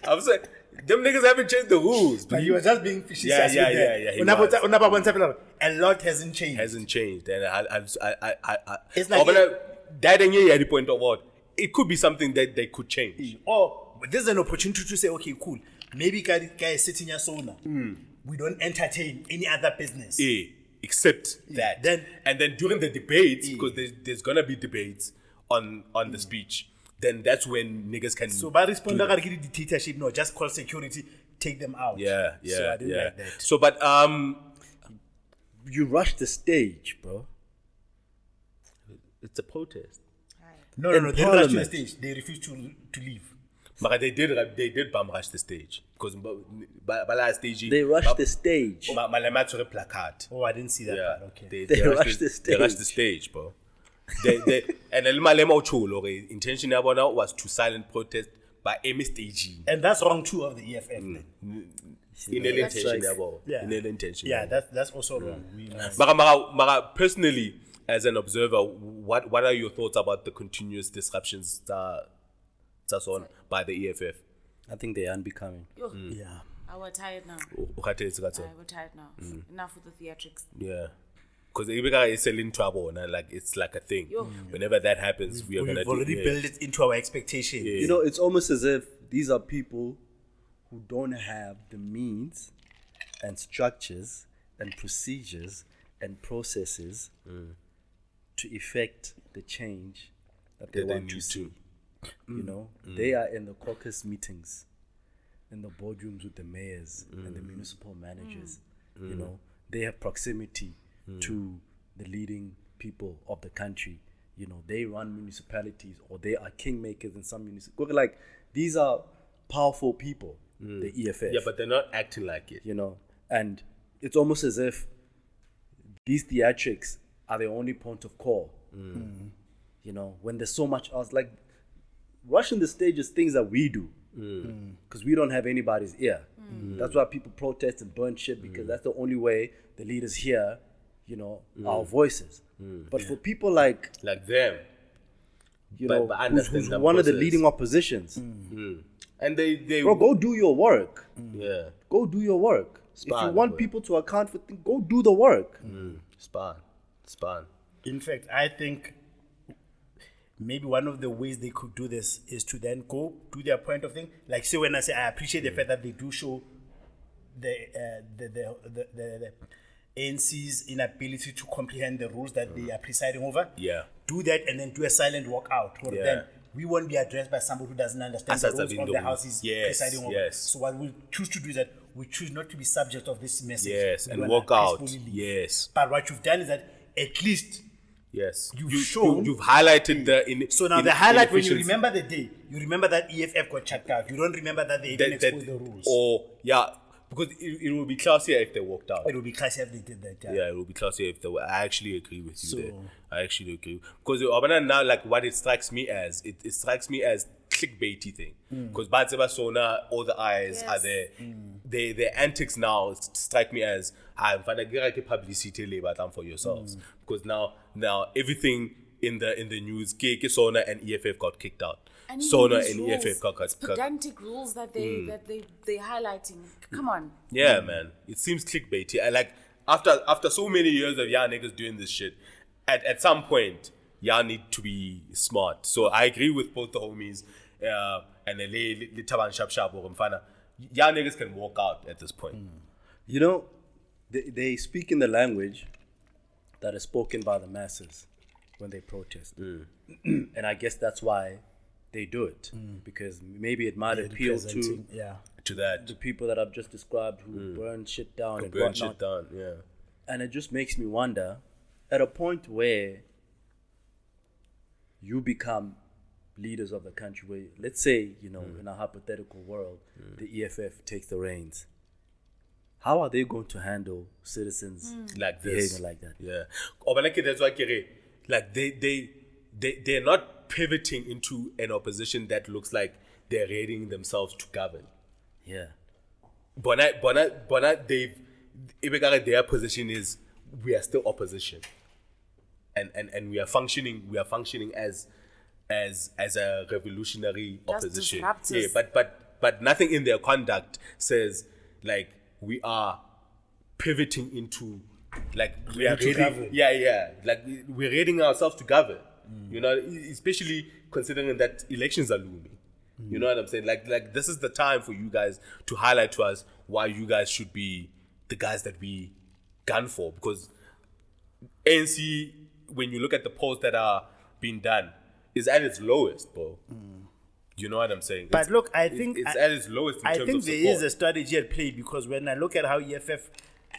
I'm saying them niggas haven't changed the rules. But he was just being fishy. Yeah, he was. A lot hasn't changed. Hasn't changed, and I It's like that ain't at the point of what it could be something that they could change. But there's an opportunity to say, okay, cool. Maybe guy is sitting here SONA. We don't entertain any other business. Except that. Then during the debates, because there's gonna be debates on the speech, then that's when niggas can. So by responding to the dictatorship, no, just call security, take them out. Yeah. So I didn't like that. So, but You rushed the stage, bro. It's a protest. No, In they rushed to the Parliament. stage. They refused to leave. But they did bum rush the stage because by last stage They rushed the stage. Malema to the placard. Oh, I didn't see that Yeah, part. Okay. They rushed the They rushed the stage, bro. they and Malema Ocholo, intention yabona was to silent protest by any staging. And that's wrong too of the EFF. Then. In the That's intention, right. yabo. Yeah. In the intention. Yeah, that's also wrong. We must- Mara, personally, as an observer, what are your thoughts about the continuous disruptions that's on by the EFF? I think they're unbecoming. Yo, yeah. we're tired now. We're We're tired now. Enough with the theatrics. Yeah. Because it's selling trouble, and like it's like a thing. Yo. Whenever that happens, we are We've gonna already do built it into our expectation. Yeah. You know, it's almost as if these are people who don't have the means and structures and procedures and processes to effect the change that they That they want to need see. to. You know, they are in the caucus meetings, in the boardrooms with the mayors and the municipal managers. You know, they have proximity to the leading people of the country. You know, they run municipalities or they are kingmakers in some municipalities. Like, these are powerful people, the EFF. Yeah, but they're not acting like it. You know, and it's almost as if these theatrics are the only point of call. You know, when there's so much else, like rushing the stage is things that we do because we don't have anybody's ear. That's why people protest and burn shit because that's the only way the leaders hear, you know, our voices. But for people like them, you But- know, but who's understand the one of the process. leading oppositions, and they bro, go do your work. yeah, Go do your work. If you Spot, want bro. people to account for things, go do the work. span. In fact, I think maybe one of the ways they could do this is to then go do their point of thing. Like, say when I say I appreciate the fact that they do show the ANC's inability to comprehend the rules that they are presiding over. Yeah. Do that and then do a silent walkout. Or Yeah. then we won't be addressed by somebody who doesn't understand As the that's rules in of the the rules. house is Yes, presiding over. yes. So what we choose to do is that we choose not to be subject of this message. Yes, We and wanna walk out. peacefully leave. Yes. But what you've done is that at least Yes, You've shown- you've highlighted the so now the highlight when you inefficiency. remember the day, you remember that EFF got checked out. You don't remember that they even exposed the rules. or because it will be classier if they walked out. It would be classy if they did that. Yeah, it will be classier if they were. I actually agree with you So- there. I actually agree because now, like, what it strikes me as, it strikes me as clickbaity thing. Because Batseba SONA, all the eyes are there. Their antics now strike me as I'm gonna get publicity labor for yourselves. Because now everything in the news, SONA and EFF got kicked out. And even SONA these and rules, EFF got it's pedantic rules that they're highlighting. Come on. Yeah, man. It seems clickbaity. And like after so many years of y'all niggas doing this shit, at some point y'all need to be smart. So I agree with both the homies and the Taban Shap or Mfana. Y'all niggas can walk out at this point. You know, they speak in the language that is spoken by the masses when they protest. And I guess that's why they do it. Because maybe it might appeal to Representing- yeah. To that, the people that I've just described who burn shit down and burn whatnot. shit down. Yeah. And it just makes me wonder, at a point where you become leaders of the country, where, let's say, you know, in a hypothetical world, the EFF takes the reins. How are they going to handle citizens Like this. behaving like that? Yeah. Obanake, that's why like they're not pivoting into an opposition that looks like they're readying themselves to govern. Yeah. Bona, their position is we are still opposition, and we are functioning as a revolutionary Just opposition. disruptors. Yeah, but nothing in their conduct says like we are pivoting into like we are To ready. govern. Yeah, like we're readying ourselves to govern. You know, especially considering that elections are looming. You know what I'm saying? Like this is the time for you guys to highlight to us why you guys should be the guys that we gun for. Because ANC, when you look at the polls that are being done, is at its lowest, bro. You know what I'm saying? But look, I think it's at its lowest in I terms think of there support. is a strategy at play because when I look at how EFF,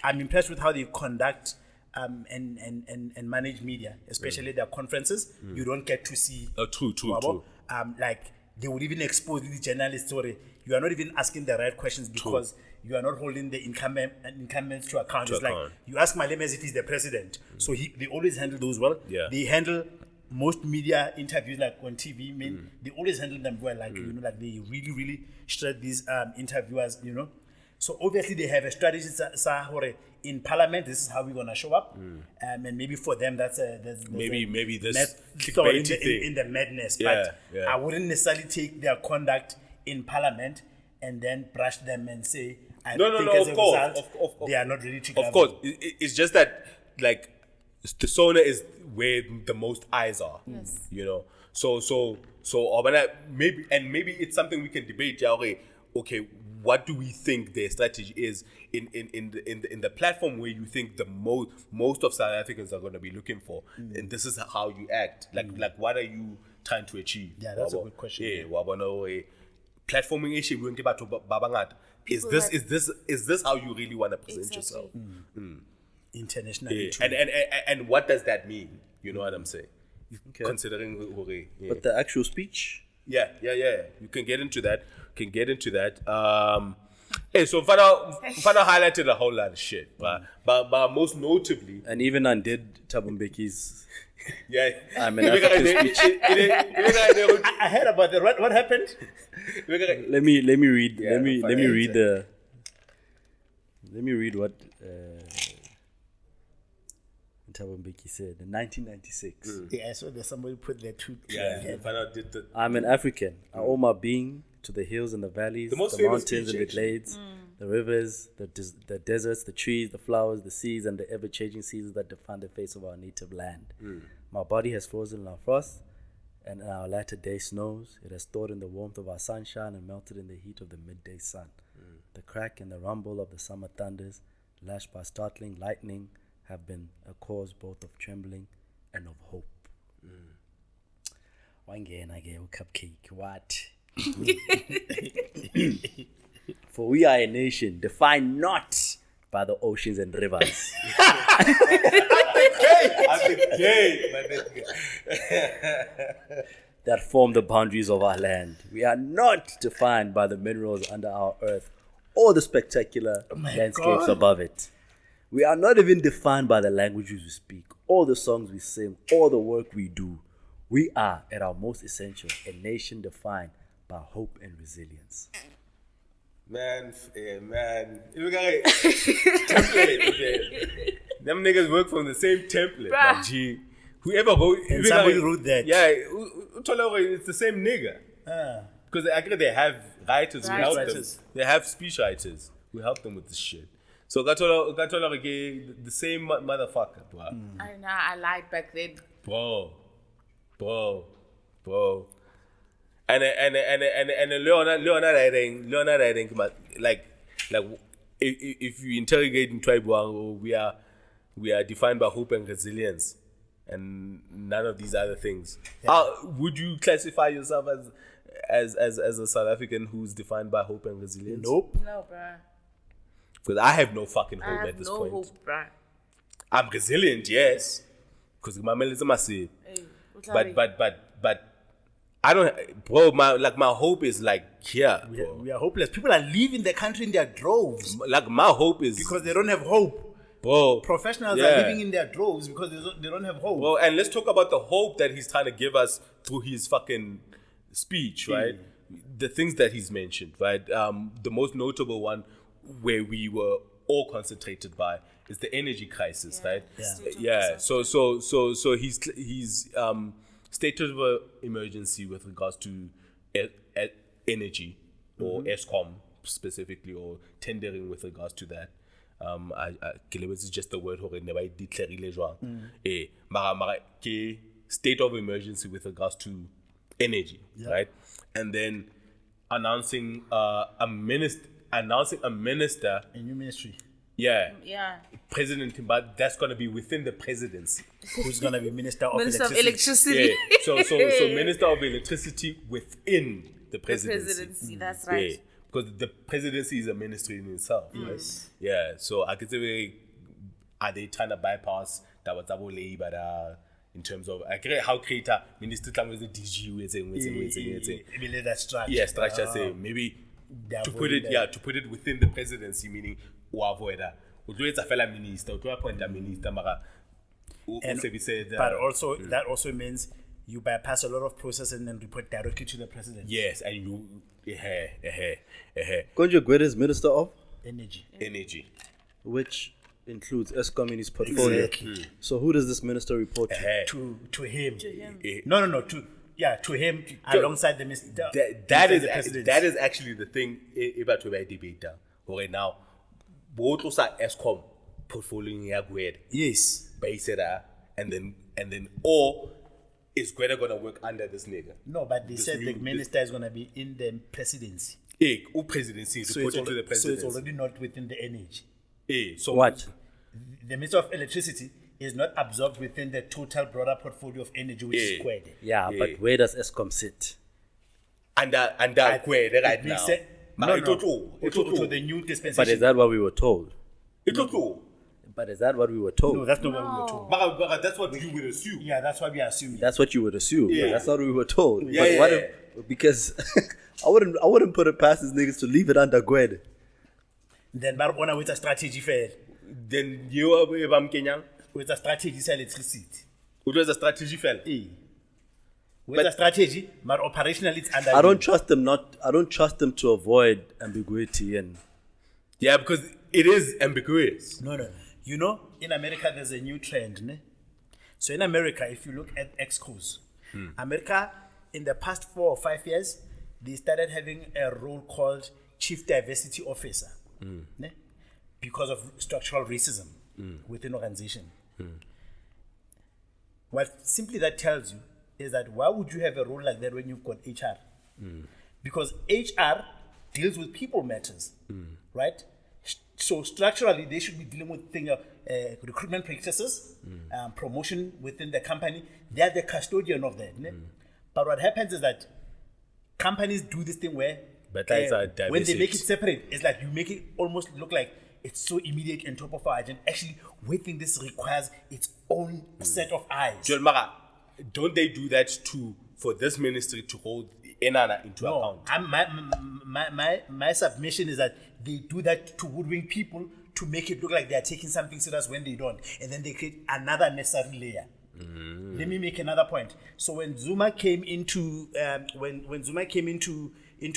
I'm impressed with how they conduct and manage media, especially their conferences, you don't get to see. True. Like they would even expose the journalists. Sorry, you are not even asking the right questions because you are not holding the incumbents to account. It's like you ask Malema as if he's the president, so they always handle those well. Yeah. They handle most media interviews like on TV. They always handle them well. Like like they really shred these interviewers. So obviously they have a strategy. In Parliament, this is how we're gonna show up, and maybe for them that's maybe this story clickbaity thing in the madness. Yeah, But yeah. I wouldn't necessarily take their conduct in Parliament and then brush them and say, I No, think no, as of a course, result, of they are not ready to Of govern. course, it's just that like the SONA is where the most eyes are. Yes. So maybe it's something we can debate. Yeah, okay, what do we think their strategy is in the platform where you think the most of South Africans are going to be looking for, and this is how you act. Like what are you trying to achieve? Yeah, that's a good question. Yeah, platforming issue. Is this how you really want to present yourself? Internationally, And what does that mean? You know what I'm saying? Okay. Considering, But the actual speech, yeah. You can get into that. Hey, so Fana highlighted a whole lot of shit, but most notably, and even undid Thabo Mbeki's yeah. I'm an African speech. I heard about that. What happened? Let me read. Yeah, let me read the. Let me read what Thabo Mbeki said in 1996. Yeah, I saw that somebody put their two. Yeah, Fana did the. I'm an African. I owe my being to the hills and the valleys, The most the famous mountains speech, and the actually. glades, the rivers, the deserts, the trees, the flowers, the seas, and the ever-changing seasons that define the face of our native land. My body has frozen in our frost, and in our latter day snows. It has stored in the warmth of our sunshine and melted in the heat of the midday sun. The crack and the rumble of the summer thunders, lashed by startling lightning, have been a cause both of trembling and of hope. Wangena ke cupcake, what? For we are a nation defined not by the oceans and rivers, that form the boundaries of our land. We are not defined by the minerals under our earth or the spectacular landscapes above it. We are not even defined by the languages we speak, or the songs we sing, or the work we do. We are, at our most essential, a nation defined by hope and resilience. Man. Look at it. Template. Them niggas work from the same template. Bruh. Like, gee, whoever wrote, And somebody wrote that. Yeah, it's the same nigga. Because actually they have writers who help them. Writers. They have speech writers who help them with this shit. So Gatola again, the same motherfucker, bro. I know, I lied back then. Bro. And Leonard writing, like if you interrogate in tribe, we are defined by hope and resilience, and none of these other things. Would you classify yourself as a South African who's defined by hope and resilience? Nope. No, bruh. Because I have no fucking I hope have at this no point. hope, bruh. I'm resilient, yes, because my is massive. Hey, But I don't, bro. My hope is like here, bro. We are hopeless. People are leaving the country in their droves Like my hope is because they don't have hope. bro. Professionals Yeah. are living in their droves because they don't have hope. Well, and let's talk about the hope that he's trying to give us through his fucking speech, right? The things that he's mentioned, right? The most notable one where we were all concentrated by is the energy crisis, right? Yeah. So he's state of emergency with regards to energy or ESCOM specifically, or tendering with regards to that. It's just the word state of emergency with regards to energy, right? And then announcing a minister, A new ministry. yeah, Yeah. president, but that's gonna be within the presidency. Who's gonna be Minister of Minister of Electricity? Electricity. Yeah. So Minister of Electricity within the The presidency. presidency, that's right. Yeah, because the presidency is a ministry in itself, right? Yeah. So I could say are they trying to bypass Tabatabu labor in terms of how creator minister with the DG Maybe that structure. yeah structure say maybe They to avoid put it that. to put it within the presidency, meaning who avoid that. It's a fellow minister, to appoint a minister, But also that also means you bypass a lot of process and then report directly to the president. yes, and you Konjo Gwede is Minister of, energy. which includes ESCOM in his portfolio. Exactly. So who does this minister report to? To him. To him. No. To him alongside the minister. That the is actually the thing about to debate right now. Both of us ESCOM portfolio ya Gwede. Yes. Base it and then or is Gwede gonna work under this nigga? No, but they This said the new- minister is going to be in the presidency. Who presidency So reporting to the so presidency? it's already not within the energy. So What? The Minister of Electricity is not absorbed within the total broader portfolio of energy, which is squared. Yeah, but where does ESCOM sit? Under Gwede right now. To the new dispensation. But is that what we were told? No. But is that what we were told? No, that's not what we were told. But that's what you would assume. Yeah, that's what we are assuming. That's what you would assume. But Yeah. that's not what we were told. Yeah, but yeah, what yeah. if, because I wouldn't put it past these niggas to leave it under Gwede. Then bar ona with a strategy fair. Then you are Kenyang. With a strategy sell electricity. It was a strategy fell. With a strategy, but operationally it's under. I don't trust them to avoid ambiguity and Yeah, because it is ambiguous. No. You know, in America there's a new trend, ne? So in America, if you look at excos, America in the past 4 or 5 years, they started having a role called Chief Diversity Officer, ne? Because of structural racism within organization. What simply that tells you is that why would you have a role like that when you've got HR? Because HR deals with people matters, right? So structurally, they should be dealing with things, recruitment practices, promotion within the company. They are the custodian of that. Ne? But what happens is that companies do this thing where But that's when they make it diversity. separate, it's like you make it almost look like it's so immediate and top of our agenda. Actually, we think this requires its own set of eyes. John Mara, don't they do that too for this ministry to hold Enana into No, account? my submission is that they do that to woodwink people to make it look like they are taking something serious when they don't, and then they create another necessary layer. Let me make another point. So when Zuma came into when Zuma came into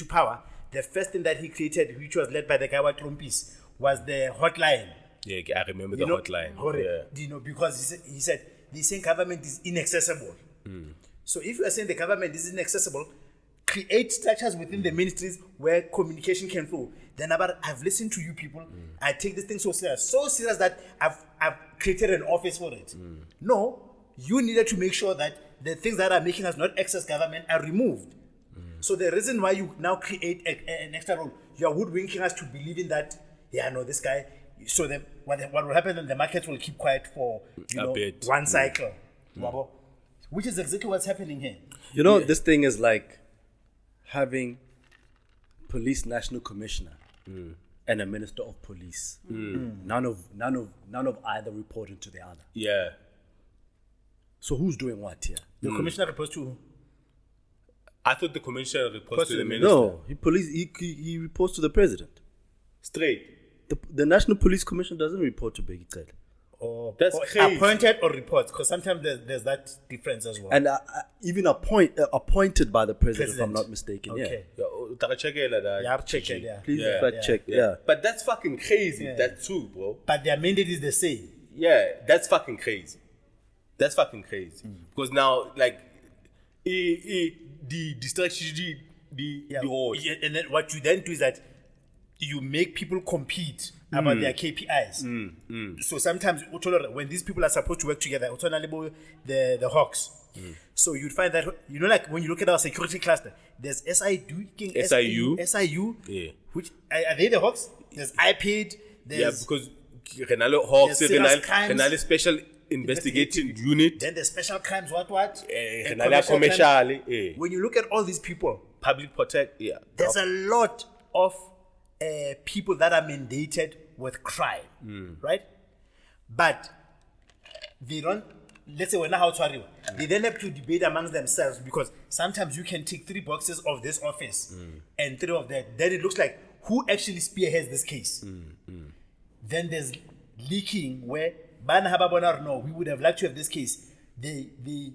power, the first thing that he created, which was led by the guy with Trumpis, was the hotline. Yeah, I remember the You know, hotline. Hore, Yeah. you know, because he said the same government is inaccessible. So if you are saying the government is inaccessible, create structures within the ministries where communication can flow. Then I've listened to you people. I take this thing so serious that I've created an office for it. No, you needed to make sure that the things that are making us not access government are removed. So the reason why you now create an extra role, you are woodwinking us to believing that, this guy. So then what will happen then the market will keep quiet for bit. one cycle. Wabo. Which is exactly what's happening here. this thing is like having police national commissioner and a minister of police. None of either reporting to the other. Yeah. So who's doing what here? The commissioner reports to I thought the commissioner reports to the Possibly. minister. No, he reports to the president. Straight. The National Police Commission doesn't report to Bheki Cele. That's crazy. appointed or reports, because sometimes there's that difference as well. And even appointed by the president, if I'm President. not mistaken. Okay. Yeah, I've checked it, yeah. Please Yeah. fact check. Yeah. But that's fucking crazy. Yeah. That too, bro. But their mandate is the same. Yeah, that's fucking crazy. That's fucking crazy. Because now, like, the strategy, the role. Yeah, and then what you then do is that you make people compete about their KPIs. So sometimes when these people are supposed to work together, the Hawks. So you'd find that like when you look at our security cluster, there's SIU. SIU. Yeah. Which are they the Hawks? There's IPID. Yeah, There's because Renalo Hawks, There's serious crimes. Renalo Special Investigating Unit, then the special crimes. What? And Renalo commercial crimes. Commercial, When you look at all these people, Public Protect, yeah. there's a lot of people that are mandated with crime, right? but they don't. Let's say when how to they then have to debate amongst themselves because sometimes you can tick 3 boxes of this office and 3 of that. Then it looks like who actually spearheads this case. Then there's leaking where Bana Hababona no, we would have liked to have this case. They do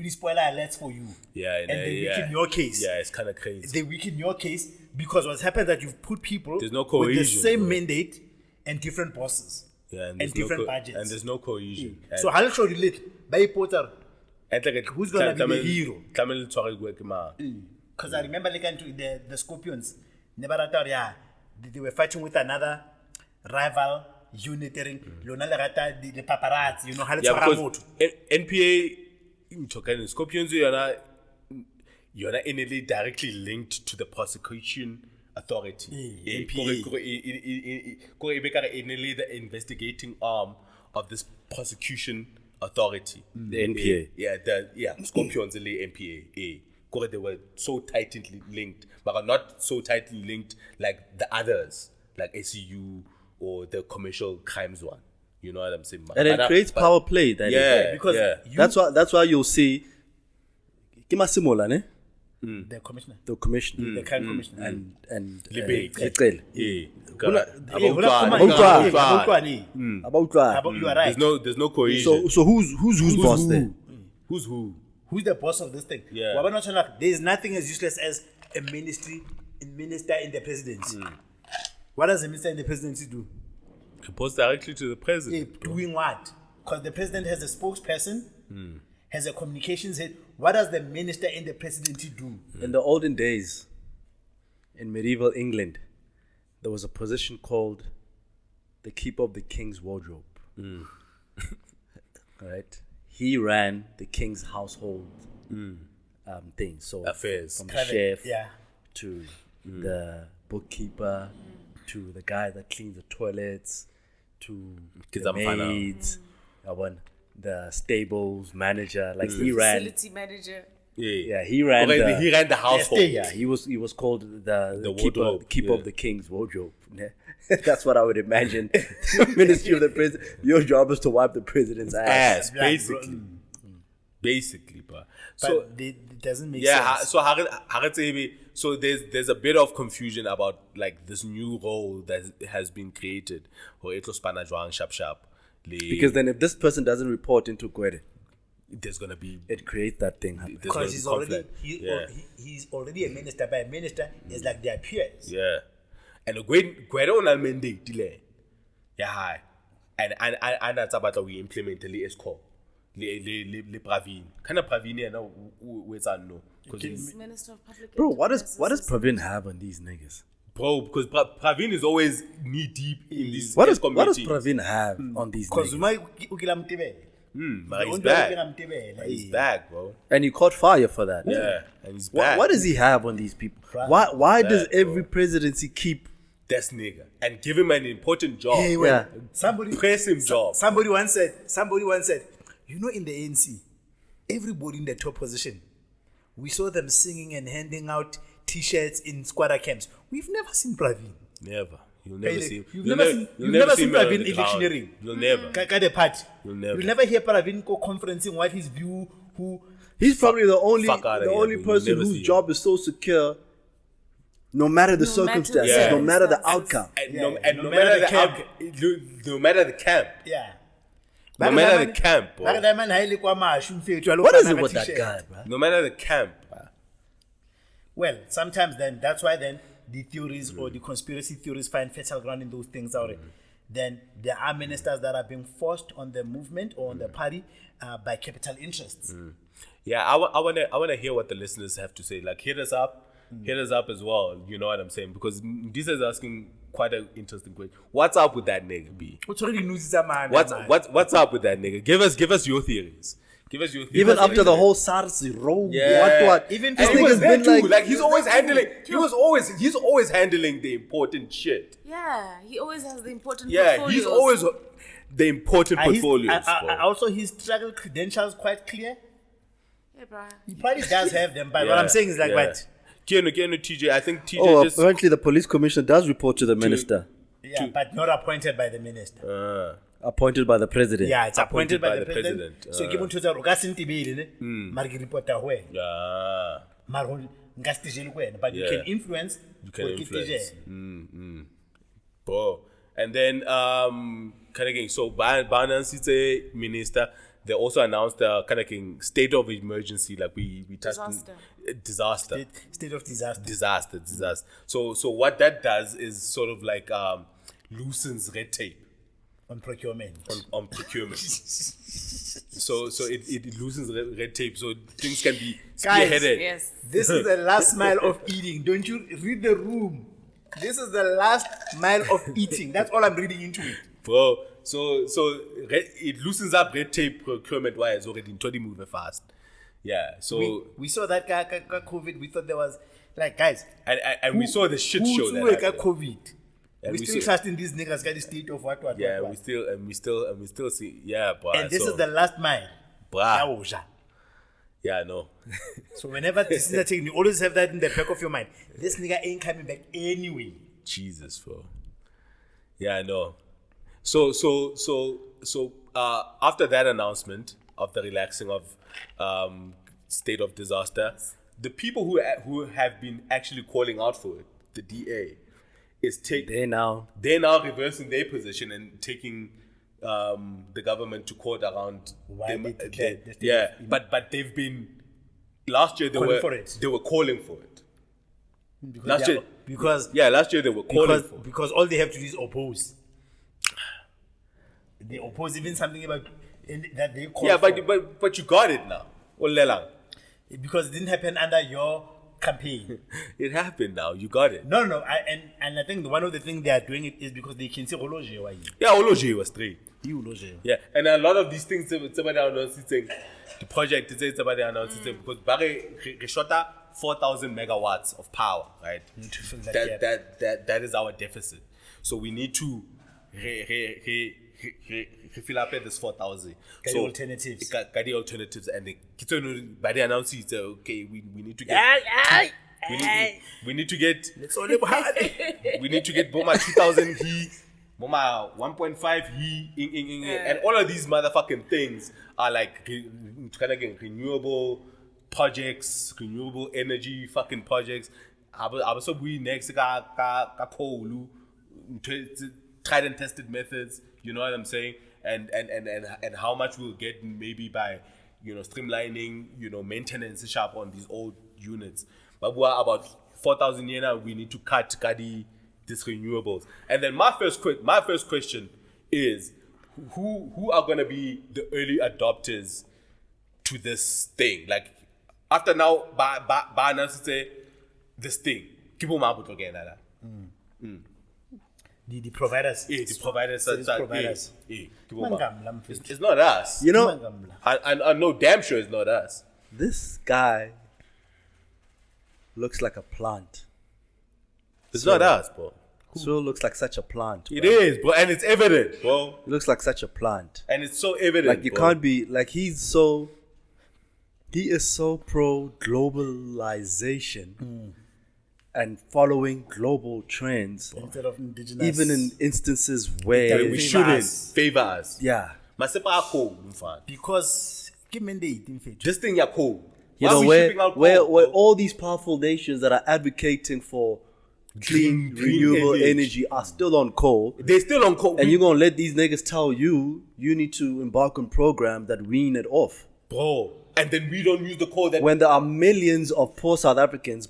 the spoiler alerts for you. Yeah, and they weaken your case. Yeah, it's kind of crazy. They weaken your case because what's happened is that you've put people There's no with the cohesion, same bro. mandate and different bosses. Yeah, and there's different no budgets. And there's no cohesion. So how should you relate? By Potter. And like, Who's gonna be the hero? Because I remember like the Scorpions, they were fighting with another rival unitary. The paparazzi, you know how Yeah, because NPA, Scorpions, you're not innately directly linked to the prosecution authority. Innately the investigating arm of this prosecution authority. The NPA. Yeah, Scorpions and the NPA. They were so tightly linked, but not so tightly linked like the others, like SEU or the commercial crimes one. You know what I'm saying? And it creates power play. because That's why you'll see Kimasimola, ne? the commissioner, The commissioner. the crime commissioner, And Lebele. About you are right. There's no cohesion. So who's boss there? Who's who? Who's the boss of this thing? Yeah. There is nothing as useless as a minister in the presidency. What does a minister in the presidency do? Reports directly to the president. Doing what? Because the president has a spokesperson, has a communications head. What does the minister in the presidency do? In the olden days, in medieval England, there was a position called the keeper of the king's wardrobe. Right? He ran the king's household thing. So Affairs. from the chef Yeah. to the bookkeeper to the guy that cleans the toilets to the maids, the stables manager. Like he ran. Facility manager. Yeah, he ran. He ran the household. Yeah, he was called the wardrobe, keeper yeah. of the king's wardrobe. Yeah. That's what I would imagine. Ministry of the president. Your job is to wipe the president's ass. Basically, but So it doesn't make yeah. sense. So there's a bit of confusion about like this new role that has been created. Or it was sharp. Because then, if this person doesn't report into Kwere, there's gonna be it creates that thing happen. there's gonna Because be he's already conflict. he's already a minister, but a minister is like their peers. Yeah. And the great on mandate delay. Yeah, hi. And that's about we implement the ESCO. Le Pravin. Kind of Pravin no with no. He's Minister of Public Bro, what does Enterprises. Pravin have on these niggas? Bro, because Pravin is always knee deep in this What does committee. Pravin have on these Because niggas? But he's back. He's back, bro. And he caught fire for that. Yeah, and he's back. What does he have on these people? Why does every presidency keep? This nigga and give him an important job. Hey, wait. Yeah. Somebody Press him job. Somebody once said, you know, in the ANC, everybody in the top position, we saw them singing and handing out T-shirts in squatter camps. We've never seen Pravin. Never. You'll never see. You've never seen him on Pravin the ground. electioneering. You'll never. Kaka party. You'll never. You'll never hear Pravin go conferencing what his view. Who He's probably the only fuck outta here, only bro. You'll person never whose see him. job is so secure, no matter the circumstances, the no matter the circumstances. outcome. And Yeah, no, yeah. and No no matter matter the the camp. no matter the camp. yeah. No matter the camp, bro. What is it with that guy, bro? No matter the camp. Well, sometimes then that's why then the theories or the conspiracy theories find fertile ground in those things already. Then there are ministers that are being forced on the movement or on the party by capital interests. Yeah, I wanna hear what the listeners have to say. Like hit us up as well. You know what I'm saying? Because this is asking quite an interesting question. What's up with that nigga, B? What's already news is a man. What's up with that nigga? Give us your theories. Give us your theories. Even after the whole SARS row, Yeah. what? Even this And he was nigga's there been too. Like he's always handling. He's always handling the important shit. Yeah, he always has the important Yeah, portfolios. he's always the important portfolios. bro. Also, his struggle credentials quite clear. Yeah, bro. He probably does have them, but what I'm saying is like, what? Kiano, TJ. I think TJ Oh, just. apparently the police commissioner does report to the minister. Yeah, Yeah, but not appointed by the minister. Appointed by the president. Yeah, it's appointed by the president. president. So ke motho tsa o ka se ntebele ne. Mara ke reporta ho wena. Yeah. Mara nka se tjele ho wena, but you Yeah. can influence. You can what ke influence. tjele. Bro. And then, kind of so Banan's minister, they also announced the kind of state of emergency, like we touched on- disaster. State of disaster. Disaster. So what that does is sort of like loosens red tape On procurement. on procurement. so it loosens red tape, so things can be Guys, spearheaded. Yes. This is the last mile of eating. Don't you read the room? This is the last mile of eating. That's all I'm reading into it. Bro, so it loosens up red tape procurement wise already in 20 move fast. Yeah, so We saw that COVID. We thought there was like guys. and we saw the shit show who that got happened. COVID. And we we still saw- trusting these niggas got the state of what. Yeah, what. we still see. Yeah, bro. And this so, is the last mile. Bruh. Yaosha. Yeah, I know. So whenever this is a thing, you always have that in the back of your mind. This nigga ain't coming back anyway. Jesus, bro. Yeah, I know. So after that announcement of the relaxing of state of disaster, the people who have been actually calling out for it, the DA, They're now they're now reversing their position and taking the government to court around Why them. they declared the state Yeah, of but they've been last year Calling for it. they were calling for it. Because Last they year, are- because last year they were calling for it. because all they have to do is oppose. They oppose even something about that they call Yeah, for. but you got it now. Olelang. Because it didn't happen under your campaign. It happened now. You got it. No, and I think one of the things they are doing it is because they can say Oloje why Yeah, Oloje was straight. you Oloje. Yeah, and a lot of these things somebody announced saying the project is somebody announced saying because Barry shota 4,000 megawatts of power, right? Need to fill that gap. That is our deficit. So we need to fill up at this 4,000. Get alternatives. Got the alternatives, and by the announced it, okay, we need to get. We need to get. It's only hard. We need to get Boma 2000 he, Boma 1.5 he, and all of these motherfucking things are like kind of renewable projects, renewable energy fucking projects. Also, we next ka coal, tried and tested methods. You know what I'm saying? And how much we'll get maybe by streamlining maintenance sharp on these old units. But we're about 4,000 yen now. We need to cut these renewables. And then my first question is, who are going to be the early adopters to this thing? Like after now, ba say this thing. Kibo mabuto again, The providers. the providers. Service providers. Mangamla, It's not us. you know Mangamla. I know damn sure it's not us. this guy looks like a plant. It's not us, bro. So looks like such a plant. It bro. is, bro, and it's evident, bro. He looks like such a plant. And it's so evident. Like you bro. can't be like he is so pro globalization and following global trends, Instead of indigenous. even in instances where We Favor shouldn't us. favor us. yeah, Masepa ako, mfana. because give mandate in fact. This thing, yeah, cool. you Why know we where shipping out where, coal, where bro? all these powerful nations that are advocating for clean Green renewable energy. energy are still on coal. They're still on coal. And you're gonna let these niggas tell you need to embark on program that wean it off. Bro. And then we don't use the coal that When there are millions of poor South Africans,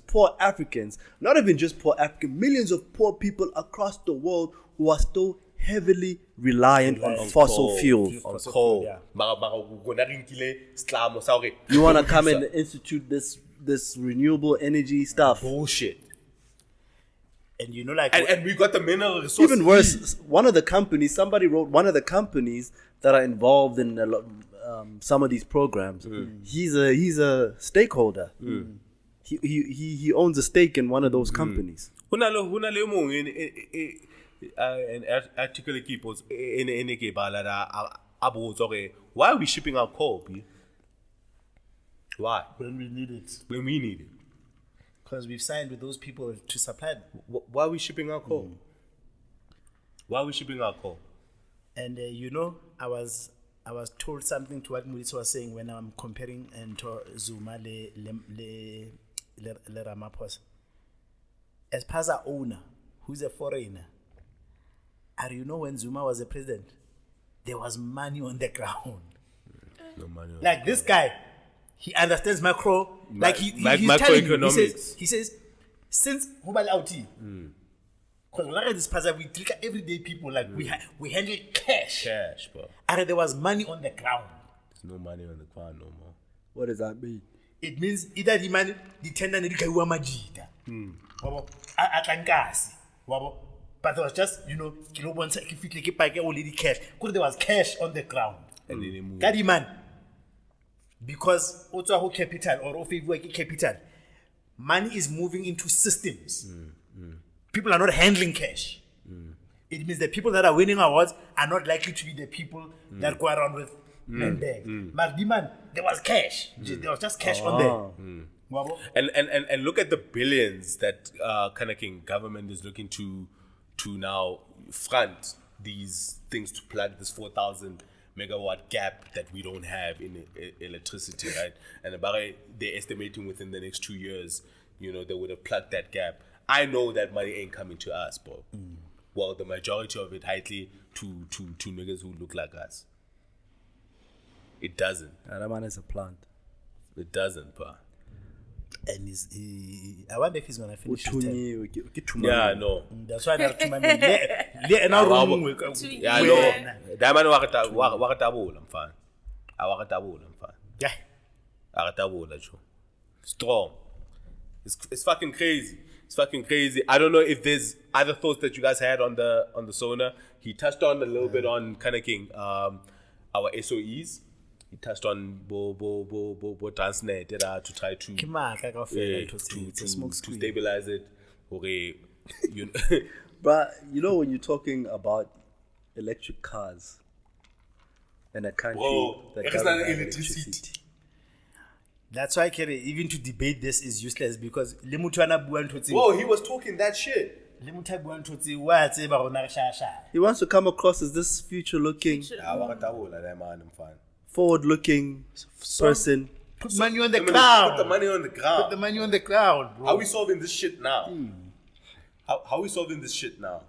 not even just poor African, millions of poor people across the world who are still heavily reliant on fossil coal. fuels. On Fossil coal. fuel, yeah. Mara gona re nkile slamo sa hore- You wanna come and institute this renewable energy stuff? bullshit. And you know, like And we got the mineral resources. Even worse, somebody wrote one of the companies that are involved in some of these programs. He's a stakeholder. He owns a stake in one of those companies. Hona le mong an article ke post ene ke bala da a botsa hore, why are we shipping our coal? B? Why? when we need it, When we need it. because we've signed with those people to supply. Why are we shipping our coal? Why are we shipping our coal? And I was told something to what Maurice was saying when I'm comparing to Zuma le Ramaphosa. As far as our owner, who's a foreigner, and when Zuma was a president, there was money on the ground. No money. Like this guy, he understands macro. Like he's telling macroeconomics. He says, since mobile LT, because this person we treat everyday people like we handle cash. Cash, bro. And there was money on the ground. There's no money on the ground no more. What does that mean? It means either the money the tender ne dikaiwa majita. Wabo atlankasi. Wabo. But there was just kilo bontsha ke fitle ke pake already cash. Because there was cash on the ground. And then they move. Kadi man. Because also who capital or of capital, money is moving into systems. People are not handling cash. It means the people that are winning awards are not likely to be the people that go around with men bags. But demand, there was cash. There was just cash on there. And look at the billions that Kanaking government is looking to now front these things to plug this 4,000 megawatt gap that we don't have in electricity, right? And about they're estimating within the next 2 years, they would have plugged that gap. I know that money ain't coming to us, bro. Well, the majority of it highly to niggas who look like us. It doesn't. That man is a plant. It doesn't, bro. And I wonder if he's gonna finish his term. Yeah, I know. That's why they're yeah, I know. That man wakatabula, I'm fine. I wakatabula, I'm fine. Yeah. Wakatabula, strong. It's fucking crazy. It's fucking crazy. I don't know if there's other thoughts that you guys had on the SONA. He touched on a little bit on Kanaking, our SOEs. He touched on bo transnet to try to stabilize it. Okay, But when you're talking about electric cars in a country that doesn't have electricity. That's why even to debate this is useless because whoa, he was talking that shit. He wants to come across as this future-looking, forward-looking person. Put money on the ground. Put the money on the ground. Put the money on the ground, bro. How are we solving this shit now? How are we solving this shit now?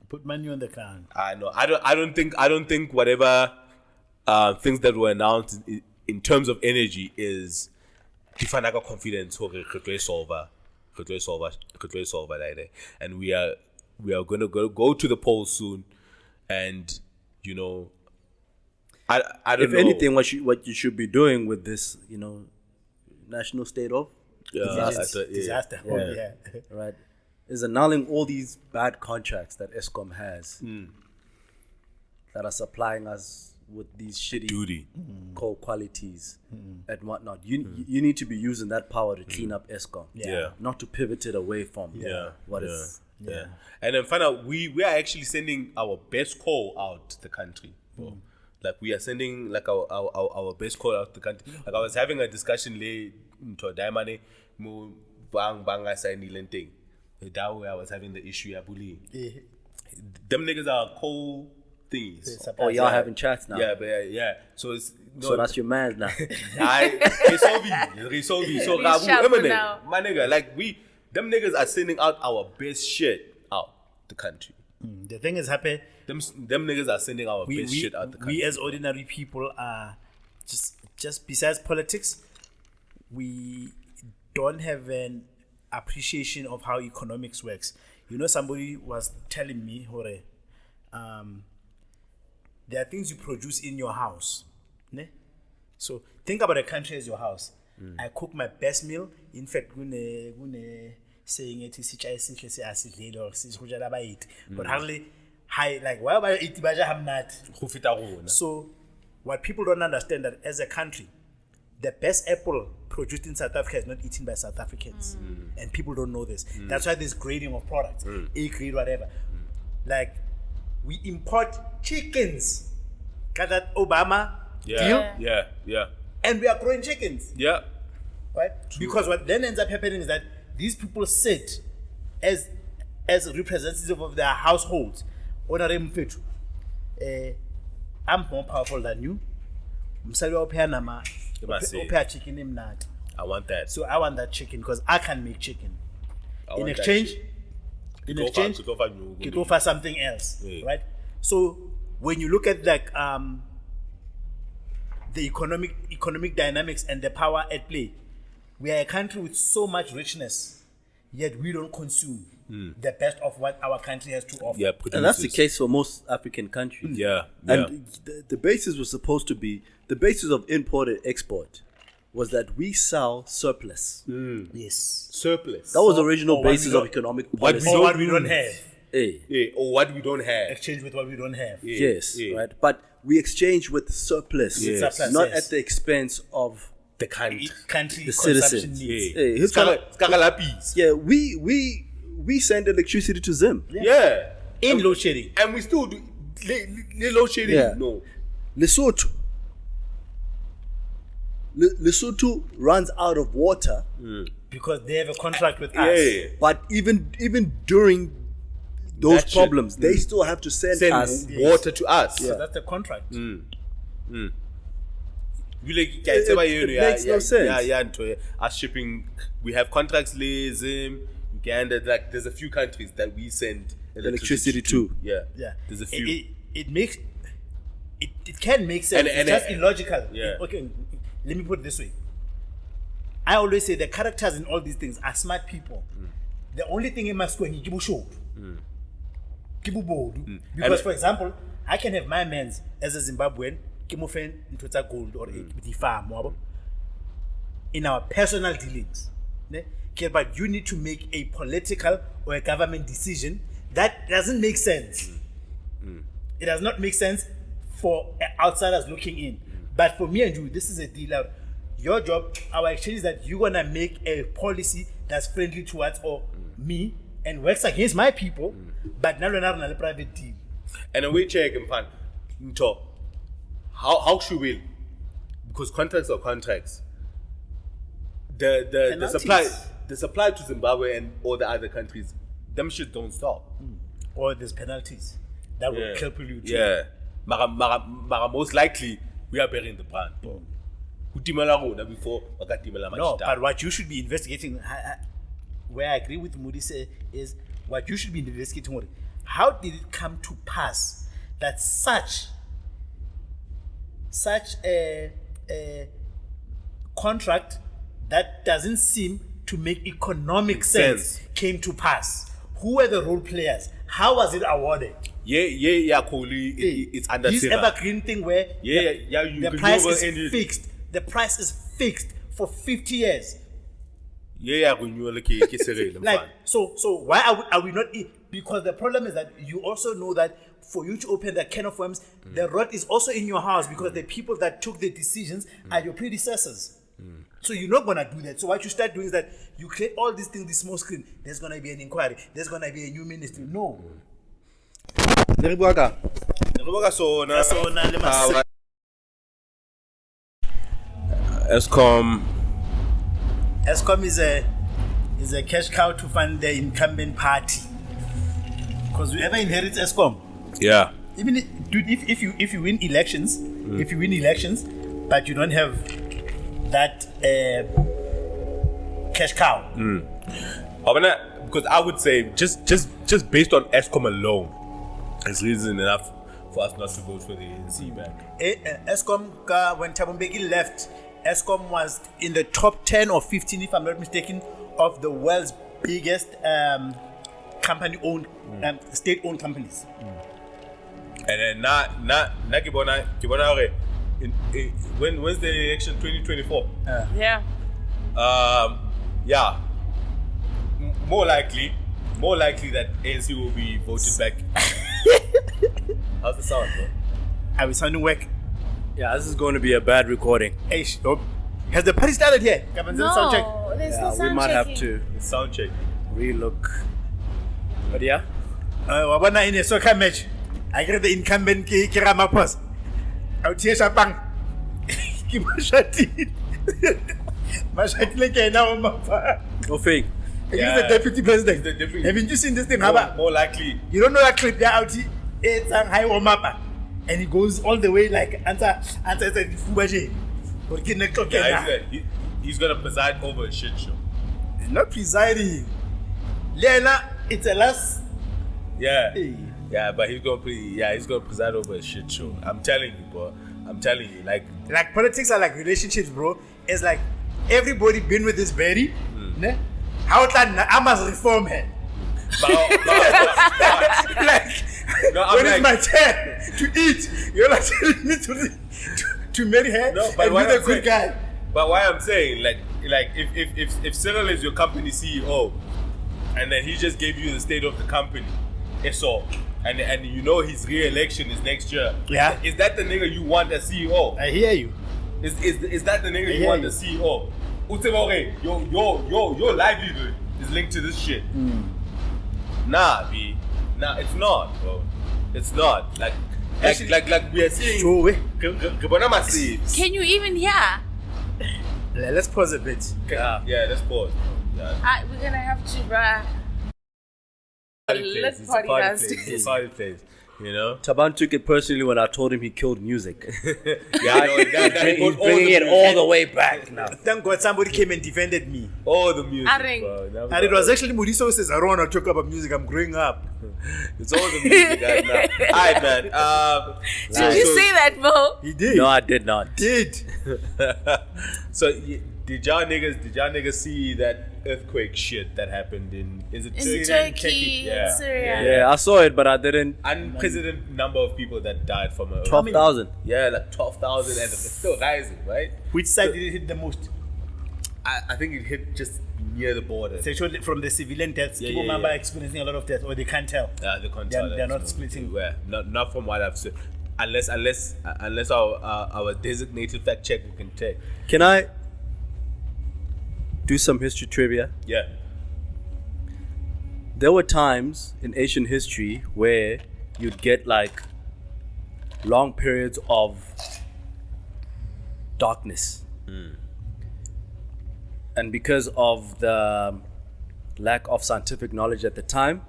Put money on the ground. I know. I don't think whatever things that were announced in terms of energy is define our confidence for solver like that. And we are going to go to the polls soon, and I don't know. If anything, what you should be doing with this, national state of disaster. Yeah. Right, is annulling all these bad contracts that ESCOM has that are supplying us with these shitty duty coal qualities and whatnot. You need to be using that power to clean up ESCOM. Yeah. Not to pivot it away from what Yeah. is. Yeah. And then find out we are actually sending our best coal out the country. Bro. Like we are sending like our best coal out the country. Like I was having a discussion to Daimane mo bang sign thing. That way I was having the issue at bullying. Them niggas are coal things. Oh, y'all having chats now. Yeah. So it's so that's your man now. Resolve. So my nigga, like them niggas are sending out our best shit out the country. The thing is, happy. Them niggas are sending our best shit out the country. We as ordinary people are just besides politics, we don't have an appreciation of how economics works. Somebody was telling me, Hore, there are things you produce in your house. Ne? So think about a country as your house. I cook my best meal. In fact, saying it is but hardly high like why about it? So what people don't understand that as a country, the best apple produced in South Africa is not eaten by South Africans, and people don't know this. That's why there's grading of products, A grade, whatever. Like we import chickens. Got that Obama deal? Yeah. And we are growing chickens. Yeah. Right? True. Because what then ends up happening is that these people sit as representatives of their households Honorary Mfethu, I'm more powerful than you. Msali wapea nama, wapea chicken imnati. I want that. So I want that chicken because I can make chicken. I In want that exchange, shit. in Could exchange, offer you- you offer something else, Yeah. right? So when you look at like the economic dynamics and the power at play, we are a country with so much richness, yet we don't consume the best of what our country has to offer. Yeah, And that's the producers. case for most African countries. Yeah, And the basis was supposed to be, the basis of import and export was that we sell surplus. Yes. surplus. That was the original or what basis we of don't- economic what policy. Or what we don't have. Hey, Yeah, or what we don't have. Exchange with what we don't have. Yeah, yes, yeah. right. But we exchange with surplus, Yes. Surplus, not yes. at the expense of The country. Country The consumption citizens. needs. Yeah. Hey, who's gonna- Skagalapis. yeah. We send electricity to Zim. Yeah. In load shedding. And we still do load shedding. Yeah. No. Lesotho. Lesotho runs out of water, Because they have a contract with us. Yeah. but even during those That shit. problems, they still have to send us. Send water to us. So that's the contract. You like, It makes no sense. Yeah, into us shipping. We have contracts with Uganda. Like, there's a few countries that we send Electricity to. Yeah, Yeah. There's a few. It makes it can make sense. And- it's just illogical. Yeah. Okay, let me put it this way. I always say the characters in all these things are smart people. The only thing in my school is Kibu show. Kibu bold. Because And- for example, I can have my mans as a Zimbabwean, Kimufen into gold or the farm in our personal dealings. Ne? Okay, but you need to make a political or a government decision that doesn't make sense. It does not make sense for outsiders looking in. But for me and you, this is a deal. Your job, our exchange is that you're gonna make a policy that's friendly towards me and works against my people, but now we're not on a private deal. And we check and find how should we? Because contracts are contracts. The Penalties. supply to Zimbabwe and all the other countries, them shit don't stop. Or there's penalties that will Yeah. cripple you too. Yeah. Mara most likely we are bearing the brand. Kutimela rona before wakatimela No, machita. but what you should be investigating, where I agree with Moody say, is what you should be investigating. How did it come to pass that such a contract that doesn't seem to make economic sense came to pass? Who were the role players? How was it awarded? Yeah, Kohli, it's under This Sira. evergreen thing where Yeah, you the can price never is end it. fixed. The price is fixed for 50 years. Yeah, renewal ke serele. Like so why are we not because the problem is that you also know that for you to open that can of worms, the rot is also in your house because the people that took the decisions are your predecessors. So you're not gonna do that. So what you start doing is that you create all these things, this small screen. There's gonna be an inquiry. There's gonna be a new ministry. No. Sona. SONA, le mas- Eskom. ESCOM is a cash cow to fund the incumbent party. Because whoever inherits ESCOM, Yeah. even if you win elections, but you don't have that cash cow. Because I would say just based on Eskom alone, it's reason enough for us not to vote for the ANC back. ESCOM, when Thabo Mbeki left, ESCOM was in the top 10 or 15, if I'm not mistaken, of the world's biggest company-owned, state-owned companies. And then when's the election? 2024. Yeah. Yeah. More likely that ANC will be voted back. How's the sound, bro? Are we sounding work? Yeah, this is going to be a bad recording. Has the party started here? No, Sound check. there's Yeah, no we sound might have checking. to Sound check. relook. But yeah, Wabana in a soccer match. I get the incumbent Kiramapos. Out here, Shapang. Kimashati. Mashati like now, Mapa. no fake. He's the deputy president. The deputy- Haven't you seen this thing, Haba? More likely. You don't know that clip? They're out here. it's a high warm up, and he goes all the way like answer the fubaje. Yeah, he's gonna preside over a shit show. Not presiding. Lena, it's a last. Yeah. Hey. Yeah, but he's gonna preside over a shit show. I'm telling you, bro. I'm telling you, like Politics are like relationships, bro. It's like everybody been with this berry. Ne? How I must reform her. When it's my turn to eat, you're not telling me to marry her and be a good guy. But why I'm saying, like if Cyril is your company CEO, and then he just gave you the state of the company, SO, and you know his re-election is next year. Yeah. Is that the nigga you want as CEO? I hear you. Is that the nigga you want as CEO? Utebore, your livelihood is linked to this shit. Nah, B. Nah, it's not, bro. It's not. Like we are seeing. Can you even hear? Let's pause a bit. Yeah, let's pause. Yeah. We're gonna have to, bruh. Let's It's podcast. a party place, you know? Taban took it personally when I told him he killed music. Yeah, no, He's bringing it all the way back now. Thank God somebody came and defended me. all the music, Arring. bro. And it was actually Muriso says, I don't want to talk about music, I'm growing up. It's all the music right now. Alright, man. Did you say that, Bo? He did. No, I did not. Did. So did y'all niggas see that earthquake shit that happened in Turkey Yeah. and Syria. Yeah, I saw it, but I didn't. Unprecedented number of people that died from a 12,000. Yeah, like 12,000, and it's still rising, right? Which side did it hit the most? I think it hit just near the border. So actually from the civilian deaths, Yeah, people yeah, remember yeah. experiencing a lot of deaths, or they can't tell. They can't tell. They're not so, splitting. Yeah, not from what I've seen. Unless our designated fact check we can take. Can I do some history trivia? Yeah. There were times in Asian history where you'd get like long periods of darkness. And because of the lack of scientific knowledge at the time,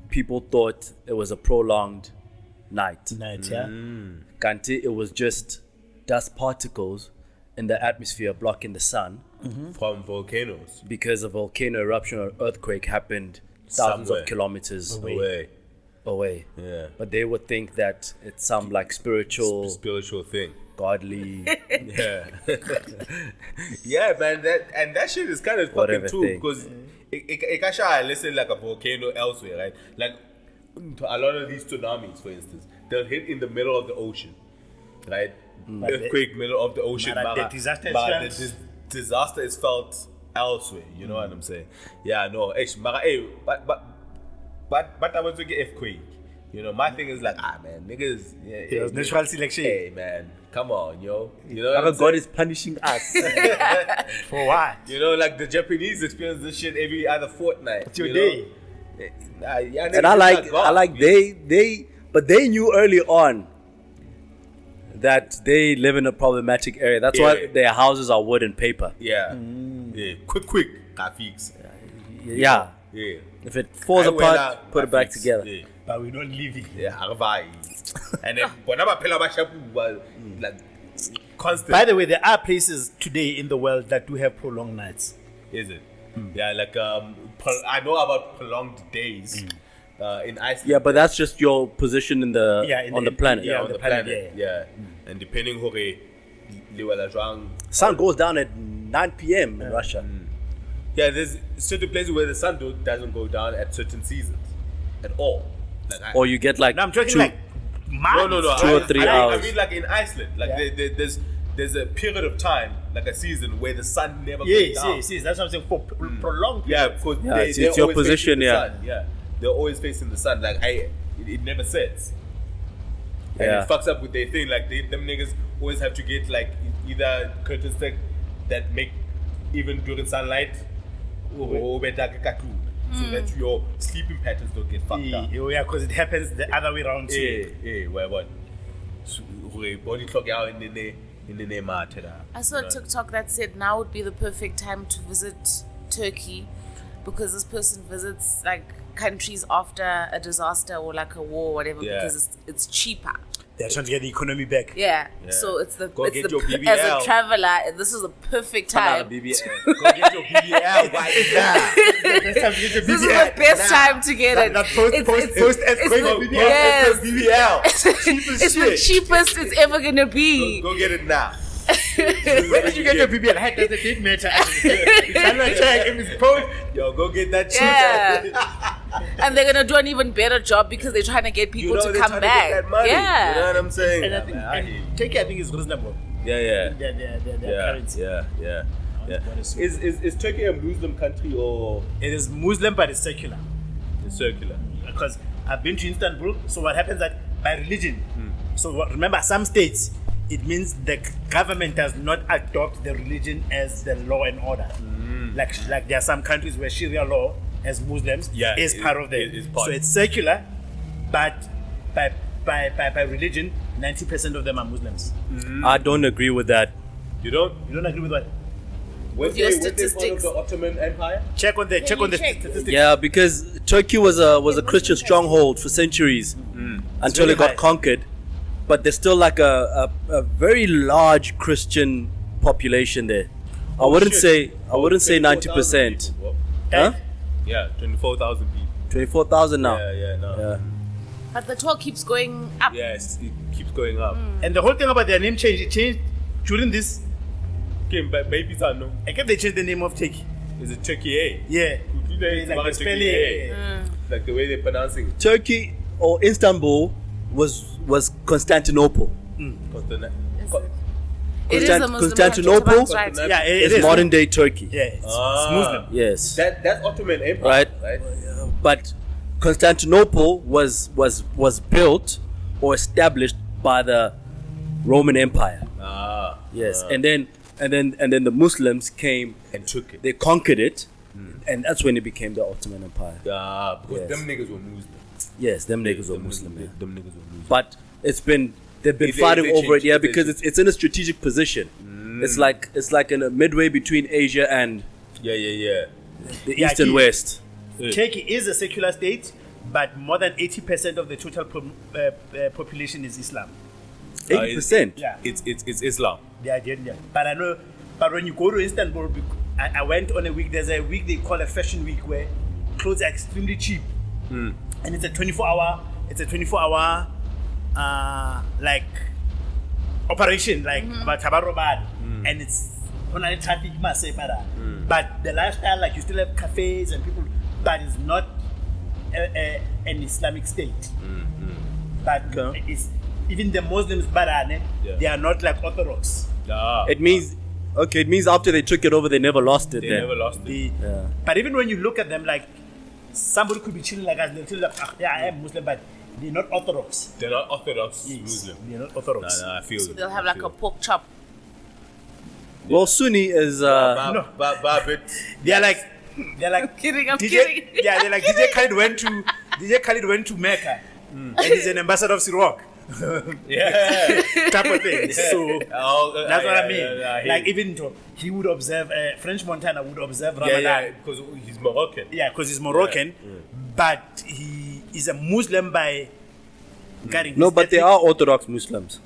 people thought it was a prolonged night. Night, yeah. Kanti, it was just dust particles in the atmosphere blocking the sun From volcanoes. because a volcano eruption or earthquake happened thousands Somewhere. of kilometers Away. away. Yeah. But they would think that it's some like spiritual, Spiritual thing. godly. Yeah. Yeah, man. That shit is kind of fucking Whatever true thing. because it can show listen like a volcano elsewhere, right? Like a lot of these tsunamis, for instance, they'll hit in the middle of the ocean, right? Earthquake, middle of the ocean. But the mara. disaster is But felt- the disaster is felt elsewhere. You know what I'm saying? Yeah, no. Actually, mara, but I want to get earthquake. You know, my thing is like, man, niggas. Yeah, It was natural selection. Hey, man, come on, yo. You know what I'm God saying? is punishing us. For what? You know, like the Japanese experience this shit every other fortnight. It's your you day. Know? Yeah, And I like but they knew early on that they live in a problematic area. That's why Yeah. their houses are wood and paper. Yeah. Yeah. Quick. Graphics. Yeah. Yeah. If it falls I apart, wear put it back graphics. together. Yeah. But we don't live it. Yeah. Arvai. And then, like, constant. By the way, there are places today in the world that do have prolonged nights. Is it? Yeah, like, I know about prolonged days in Iceland. Yeah, but that's just your position in the on the planet. Yeah, Yeah, on the planet. Yeah. And depending who Sun goes down at 9 p.m. in Russia. yeah, there's certain places where the sun doesn't go down at certain seasons at all. Like Or you get like Now I'm talking two- like months. no. 2 or 3 hours. I mean, like in Iceland, like Yeah. there's a period of time, like a season, where the sun never goes Yes, down. yes. That's what I'm saying. For prolonged. Yeah, because Yeah, they're it's your always position, facing the yeah. sun. Yeah, they're always facing the sun. Like, it never sets. And Yeah. it fucks up with their thing. Like, them niggas always have to get like either curtains that make even during sunlight or better so that your sleeping patterns don't get fucked up. Yeah, because it happens the other way around too. Where what? So, body clock out in the matter. I saw a TikTok that said now would be the perfect time to visit Turkey because this person visits like countries after a disaster or like a war or whatever Yeah. because it's cheaper. They're trying to get the economy back. Yeah. So it's the, Go it's get the your as BBL. a traveler, this is the perfect time. Go get your BBL right now. This is the best time to get it. Post earthquake Yes. BBL. It's the cheapest it's ever gonna be. Go get it now. Where did you get your BBL? How does it did matter? Can I check if it's post? Yo, go get that shit. Yeah. And they're gonna do an even better job because they're trying to get people to they're come trying back. To get that money. Yeah. You know what I'm saying? And I think, and Turkey, I think is reasonable. Yeah. Their currency. Yeah. Is Turkey a Muslim country or It is Muslim, but it's secular. it's circular? Because I've been to Istanbul, so what happens that by religion, remember some states, it means the government does not adopt the religion as the law and order. Like there are some countries where Sharia law as Muslims is part of it's them. part. So it's secular, but by religion, 90% of them are Muslims. I don't agree with that. You don't? You don't agree with what? Were your they part of statistics. the Ottoman Empire? Check on the check? statistics. Yeah, because Turkey was a Christian stronghold for centuries until very it got high. conquered. But there's still like a very large Christian population there. I wouldn't say 90%. Huh? Yeah, 24,000 people. 24,000 now. Yeah. But the talk keeps going up. Yes, it keeps going up. And the whole thing about their name change, it changed during this. Okay, but babies are no. I guess they changed the name of Turkey. Is it Turkey A? Yeah. It's Like about the Turkey spelling. A. Like the way they're pronouncing it. Turkey or Istanbul was Constantinople. It is a Muslim Constantinople? country, Taban's right. Yeah, it It's is. modern day Turkey. Yeah, it's Muslim. Yes. That's Ottoman Empire, Right. But Constantinople was built or established by the Roman Empire. Yes. And then the Muslims came, and took it. they conquered it, and that's when it became the Ottoman Empire. Because Yes. them niggas were Muslim. Yes, them niggas were Muslim, yeah. Them niggas were Muslim. But they've been They fighting over changed- it, yeah, they because changed. it's in a strategic position. It's like in a midway between Asia and Yeah. the Yeah, East and West. Turkey is a secular state, but more than 80% of the total population is Islam. 80%. Yeah. It's Islam. Yeah. But I know, but when you go to Istanbul, I went on a week. There's a week they call a fashion week where clothes are extremely cheap, and it's a 24-hour. It's a 24-hour like operation, like about Tabarobad, and it's on a traffic mass. But the lifestyle, like you still have cafes and people, but it's not an Islamic state. But it's even the Muslims, they are not like Orthodox. It means after they took it over, they never lost it. They then. never lost it. But even when you look at them, like somebody could be chilling like us, they'll tell you, like, I am Muslim, but they're not Orthodox. They're not Orthodox Yes, Muslim. they're not Orthodox. I feel So it. they'll have I like feel a it. pork chop. Well, Sunni is No. But They're like I'm kidding. Yeah, they're like DJ Khalid went to Mecca, and he's an ambassador of Syriac. yeah. Type of thing. So that's what I mean. Like he, even though he would observe, French Montana would observe yeah, Ramadan. because he's Moroccan. Yeah, because he's Moroccan, but he is a Muslim by. no, but they are Orthodox Muslims.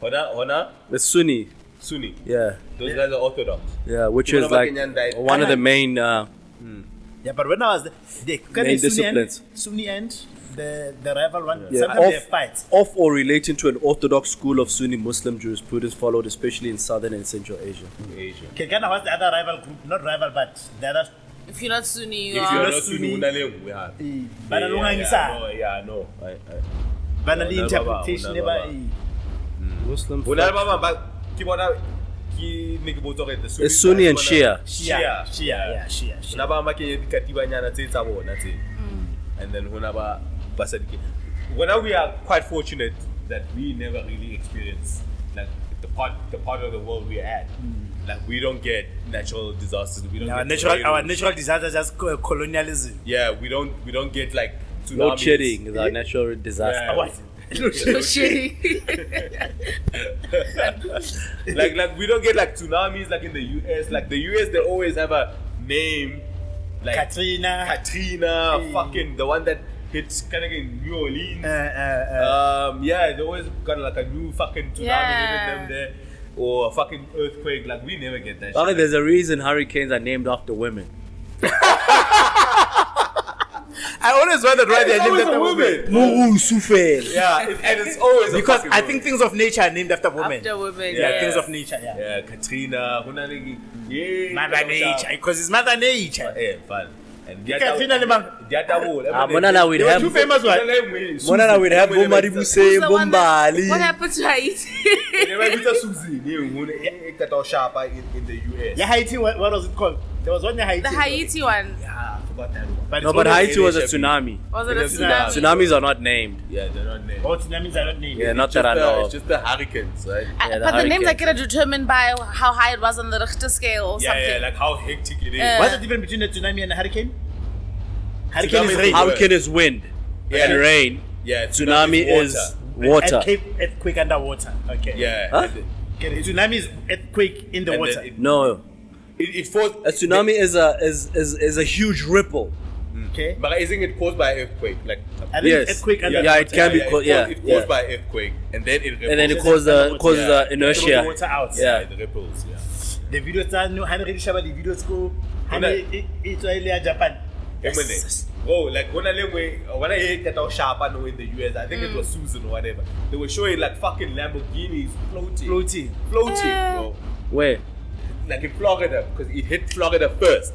Hona, The Sunni, Sunni. yeah, Those guys are Orthodox. yeah, which Even is like Kenyan died. one of the main. Yeah, but when I was there, Main Sunni disciplines. Sunni and the rival one. Yeah, Sometimes they have fights. of or relating to an Orthodox school of Sunni Muslim jurisprudence followed especially in Southern and Central Asia. Asia. Kekana was the other rival group, not rival, but the other. If you're not Sunni, you If are. you're not not Sunni, Sunni, unaleng, we have. Bana lunganisa. Yeah, I know. Bana the Unal interpretation Baba, never. Muslim. Unal Baba, but ki bona ki neke botsa gore the It's Sunni and bona- Shia. Shia. Hona ba make dikatibanyana tse tsa bona tse. And then hona ba basadike. When we are quite fortunate that we never really experience like the part of the world we're at. Like we don't get natural disasters. We don't Our get natural disaster is just colonialism. Yeah, we don't get like tsunamis. Load shedding is our natural disaster. Yeah. What? like we don't get like tsunamis like in the US. Like the US, they always have a name like Katrina, fucking the one that hits kind of in New Orleans. Yeah, they always got like a new fucking tsunami hitting them there, or a fucking earthquake. Like we never get that. Okay, there's a reason hurricanes are named after women. I always wondered why they're named after women. Mugu Sufel. Yeah, and it's always Because a I think things of nature are named after women. After women, Yeah, things of nature. Yeah. Yeah, Katrina, Mother Nature, because it's Mother Nature. Yeah, fun. And Katrina Lemang. Monana we'd There were have two famous ones. Monana we'd have Who's Bomaribuse, the one that- Bombali. What happened to Haiti? in the US. Yeah, Haiti. What was it called? There was one in Haiti. The Haiti one. Yeah, I forgot that one. No, but Haiti was a tsunami. Was it a It's a tsunami? Tsunamis are not named. Yeah, they're not named. Oh, tsunamis are not named. Yeah, not that I know It's of. just the hurricanes, right? Yeah, But the names are hurricanes. kind of determined by how high it was on the Richter scale or something. Yeah, like how hectic it is. What's the difference between a tsunami and a hurricane? Hurricane is Tsunami- rain. Hurricane is wind Yeah. and rain. Yeah, Tsunami is water. Earthquake underwater. Okay. Yeah. Huh? Okay. Tsunami is earthquake in the And water. then it- No, It falls. a tsunami is a huge ripple. Okay. But isn't it caused by earthquake? Like, I think Yes. earthquake Yeah, underwater. it can be caused. Yeah, It's yeah. caused by earthquake, and then it ripples. And then it Causes causes Yeah. the inertia. The water out. Yeah. It ripples. Yeah. The videos are no. Hani shaba the videos go. Hana- Hani Israel Japan. Yes. Oh, like when I heard that sharp in the US, I think it was Susan or whatever. They were showing like fucking Lamborghinis floating, bro. Where? Like in Florida, because it hit Florida first.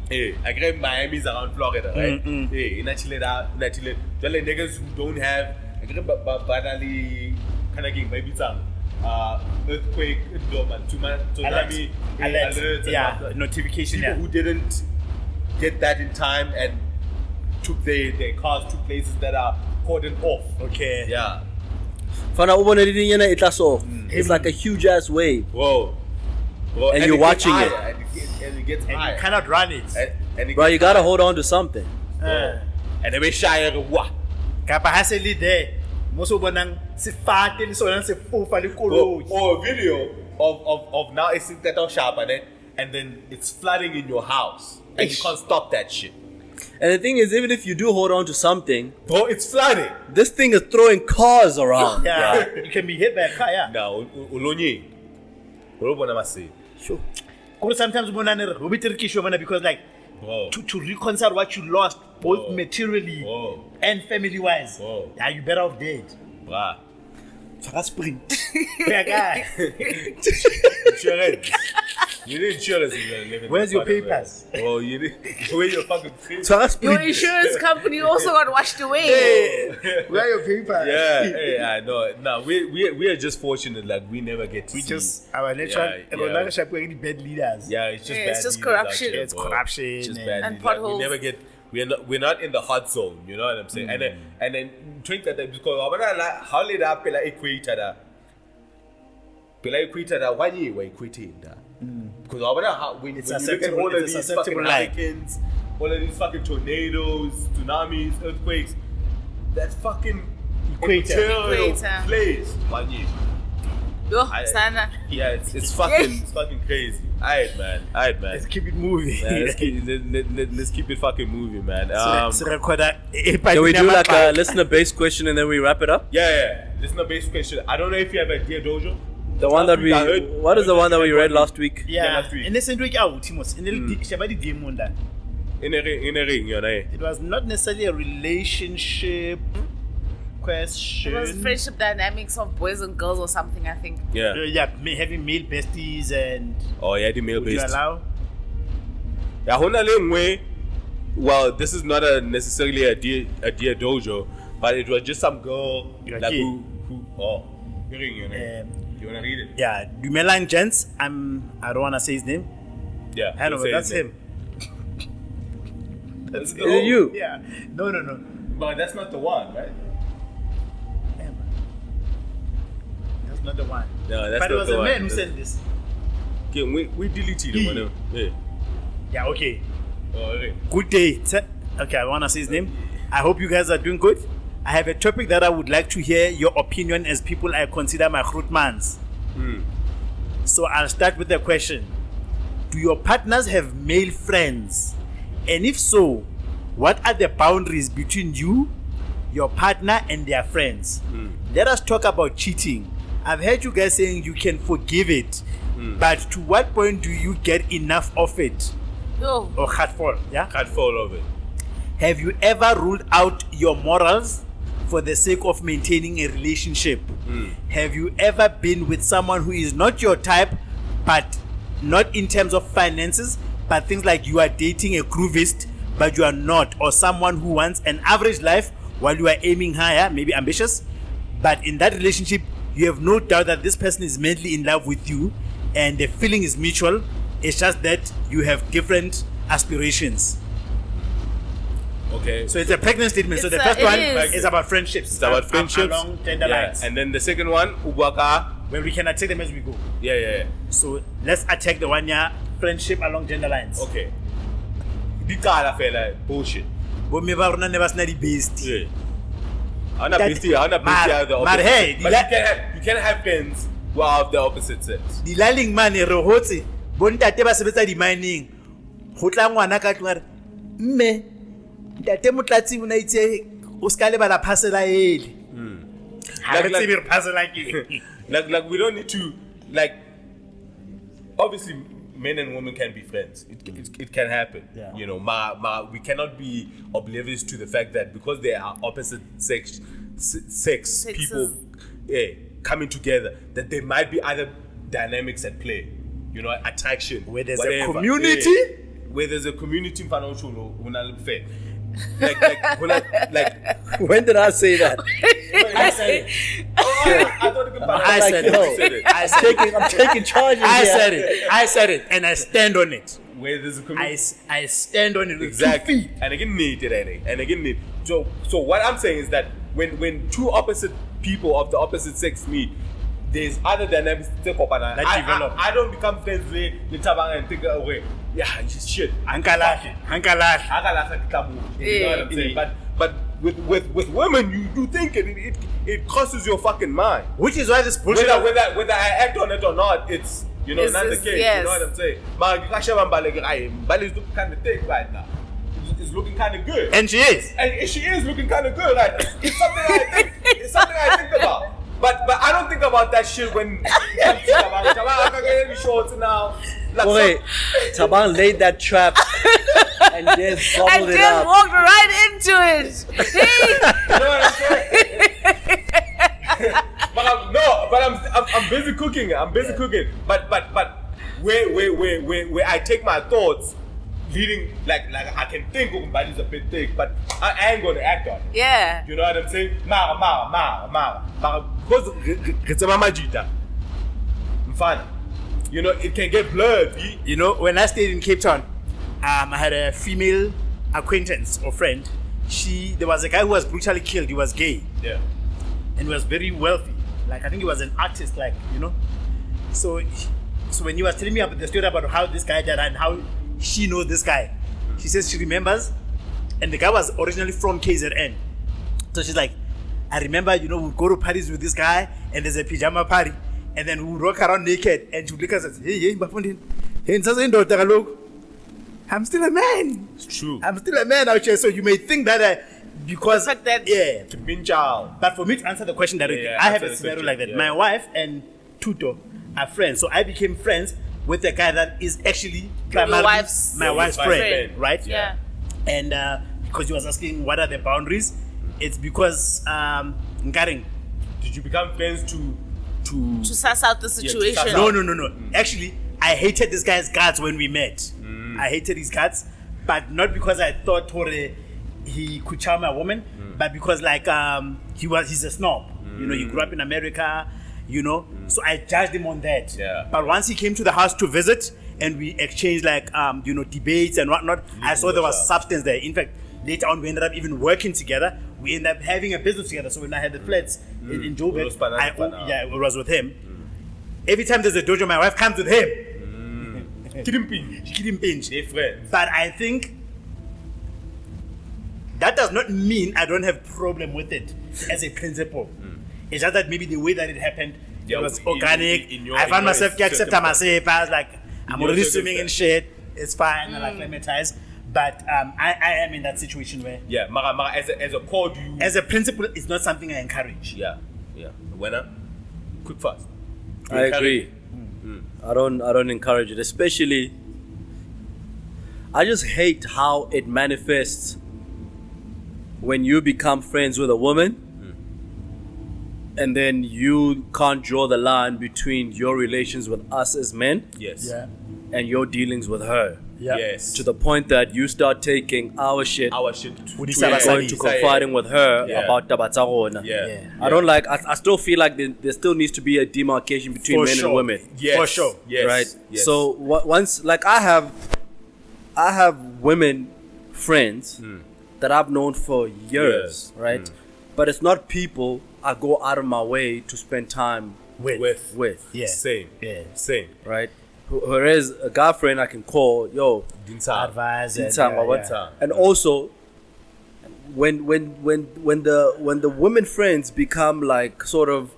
Hey, I grab Miami's around Florida, right? Hey, in Chile, the niggas who don't have, I grab Banali, kind of game, maybe some earthquake in Durban, tsunami, Alert. and Yeah. Notification. people Yeah. who didn't get that in time and took their cars to places that are cordoned off. Okay. Yeah. Fana ubone lini yana itlaso. It's like a huge ass wave. Whoa. And it you're gets watching higher, it. And it gets And higher. you cannot run it. And it Bro, gets you gotta higher. hold on to something. And then we shy what? Kapa haseli there. Moso bonang se fate li sona se fofa li koloi. Or a video of now it's in that sharp and then it's flooding in your house and you can't stop that shit. And the thing is, even if you do hold on to something, Bro, it's flooding. this thing is throwing cars around. Yeah. You can be hit by a car. Yeah. Now, Ulonye. What am I saying? Sure. Sometimes we Turkish because like Bro. to reconcile what you lost both materially Whoa. and family wise. Whoa. Yeah, you better off dead. Bruh. Sprint. Yeah, guy. Insurance. You need insurance if you're living. Where's in your fucking papers? world. Bro, you need. Where's your fucking papers? Your insurance company also got washed away. Where are your papers? Yeah, hey, I know. No, we are just fortunate. Like we never get to We see. just our natural bad leaders. Yeah, it's just Yeah, bad. it's just leaders out corruption. here, It's bro. corruption It's just and- bad and leaders. Like, we potholes. never get. We're not in the hot zone. You know what I'm saying? And then drink that because how late up pela equator da. Pela equator da 1 year we equating da. Because when you look at susceptible- all of it's a these susceptible fucking line. hurricanes, all of these fucking tornadoes, tsunamis, earthquakes, that fucking Equator. Equator. plays 1 year. Yo, I- Sana. Yeah, it's fucking crazy. Alright, man. Let's keep it moving. Yeah, let's keep it fucking moving, man. So record that. Can we do like a listener-based question and then we wrap it up? Yeah. Listen to basic question. I don't know if you have a Dear Dojo. The one that week I heard- what is the one that we read last week? Yeah, last week. and listen to it out, Timos. And then Shabadi Diamunda. In a ring, you know. It was not necessarily a relationship question. It was friendship dynamics of boys and girls or something, I think. Yeah. Having male besties and Oh, yeah, the male would you based. allow? Yeah, Hona Lingwe. Well, this is not necessarily a Dear Dojo, but it was just some girl You're like kid. who hearing you know. You wanna read it? Yeah, Dumelan Gents. I don't wanna say his name. Yeah. I know, don't say that's his him. name. That's Is it you? Yeah. No. But that's not the one, right? Yeah, man. That's not the one. No, that's But it not was the a one. man who sent this. Okay, we deleted He. it. Whatever. Yeah. Yeah, okay. Oh, okay. Good day. Okay, I wanna say his name. I hope you guys are doing good. I have a topic that I would like to hear your opinion as people I consider my grootmans. So I'll start with the question. Do your partners have male friends And if so, what are the boundaries between you, your partner, and their friends? Let us talk about cheating. I've heard you guys saying you can forgive it, but to what point do you get enough of it? Oh. Or heartful, yeah? Can't fall of it. Have you ever ruled out your morals for the sake of maintaining a relationship? Have you ever been with someone who is not your type, but not in terms of finances, but things like you are dating a groovist, but you are not, or someone who wants an average life while you are aiming higher, maybe ambitious, but in that relationship, you have no doubt that this person is madly in love with you and the feeling is mutual. It's just that you have different aspirations. Okay. So it's a pregnant statement. So the first one is about friendships. It's about friendships. Along gender lines. And then the second one, Ubwaka. Where we can attack them as we go. Yeah. So let's attack the one year friendship along gender lines. Okay. Dikala fela bullshit. Bomme ba rona ne ba sena di-based. Yeah. I'm not busy. I'm not busy. The opposite. Hey, but you can have friends who are of the opposite sex. Dilaling man e re hotse bontate ba sebetsa di-mining go tla ngwana ka tlong a re mme ntate motlatsi o na itse o ska lebala phasela ele. Ha re tsebe re phasela ke. Like we don't need to obviously men and women can be friends. It can happen. Yeah. You know, we cannot be oblivious to the fact that because they are opposite sex people coming together, that there might be other dynamics at play. You know, attraction. Where there's whatever. a community. Where there's a community in financial fair. When did I say that? I said it. I thought I said it. I'm taking charge. I said it, and I stand on it. Where there's a community. I stand on it with Exactly. 2 feet. And again, need. So what I'm saying is that when two opposite people of the opposite sex meet, there's other dynamics to take up, and I don't become friends with Tabang and think, shit. Hankalash. You know what I'm saying? But with women, you do think it crosses your fucking mind. Which is why this bullshit. Whether I act on it or not, it's not the case. Yes. You know what I'm saying? Mbali is looking kind of thick right now. It's looking kind of good. And she is. And she is looking kind of good right now. It's something I think about. But I don't think about that shit when I'm shorts now. Wait, Tabang laid that trap and just bubbled And it just up. walked right into it. You know what I'm saying? I'm busy cooking. But where I take my thoughts, leading like I can think body's a bit thick, but I ain't gonna act on it. Yeah. You know what I'm saying? Mara. Because it's a mamajita. Mfana. You know, it can get blurred. You know, when I stayed in Cape Town, I had a female acquaintance or friend. There was a guy who was brutally killed. He was gay. Yeah. And he was very wealthy. Like, I think he was an artist, So when he was telling me about the story about how this guy died and how she knows this guy, she says she remembers, and the guy was originally from KZN. So she's like, I remember, we'd go to parties with this guy, and there's a pajama party, and then we'd walk around naked, and she'd look at us and say, hey, I'm still a man. It's true. I'm still a man out here. So you may think that because The fact that- yeah. To binge out. But for me to answer the question directly, Yeah, I have answer a the scenario question, like that. yeah. My wife and Tuto are friends, so I became friends with a guy that is actually primarily my wife's friend, right? Yeah. And because he was asking what are the boundaries, it's because Nkaring. Did you become friends to To suss out the situation. suss out. No. Actually, I hated this guy's guts when we met. I hated his guts, but not because I thought he could charm a woman, but because he's a snob. He grew up in America, So I judged him on that. Yeah. But once he came to the house to visit and we exchanged debates and whatnot, I saw there was substance there. In fact, later on we ended up even working together. We ended up having a business together. So when I had the flats in Durban, it was with him. Every time there's a dojo, my wife comes with him. Kidimpinch. They're friends. But I think that does not mean I don't have problem with it as a principle. It's just that maybe the way that it happened, Yeah, it was in organic. your- I found in myself your accept myself. I was like, I'm your already swimming in circumstance. shit. It's fine. I acclimatize. But I am in that situation where, Yeah, mara, as a core, do you? as a principle, it's not something I encourage. Yeah. Winner, quick fast. I agree. I don't encourage it, especially. I just hate how it manifests when you become friends with a woman, and then you can't draw the line between your relations with us as men Yes. Yeah. and your dealings with her. Yeah. Yes. To the point that you start taking our shit, Our shit. Udisa going to confiding with her Yeah. about tabatsagona. Yeah. I don't like. I still feel like there still needs to be a demarcation between For men sure. and women. Yes. For sure. Yes. Right. Yes. So once, like I have women friends that I've known for years, right? But it's not people I go out of my way to spend time with. Yeah. Same. Yeah. Same. Right. Whereas a guy friend I can call, yo, Advise and, Ntangwa, what? yeah. And also when the women friends become like sort of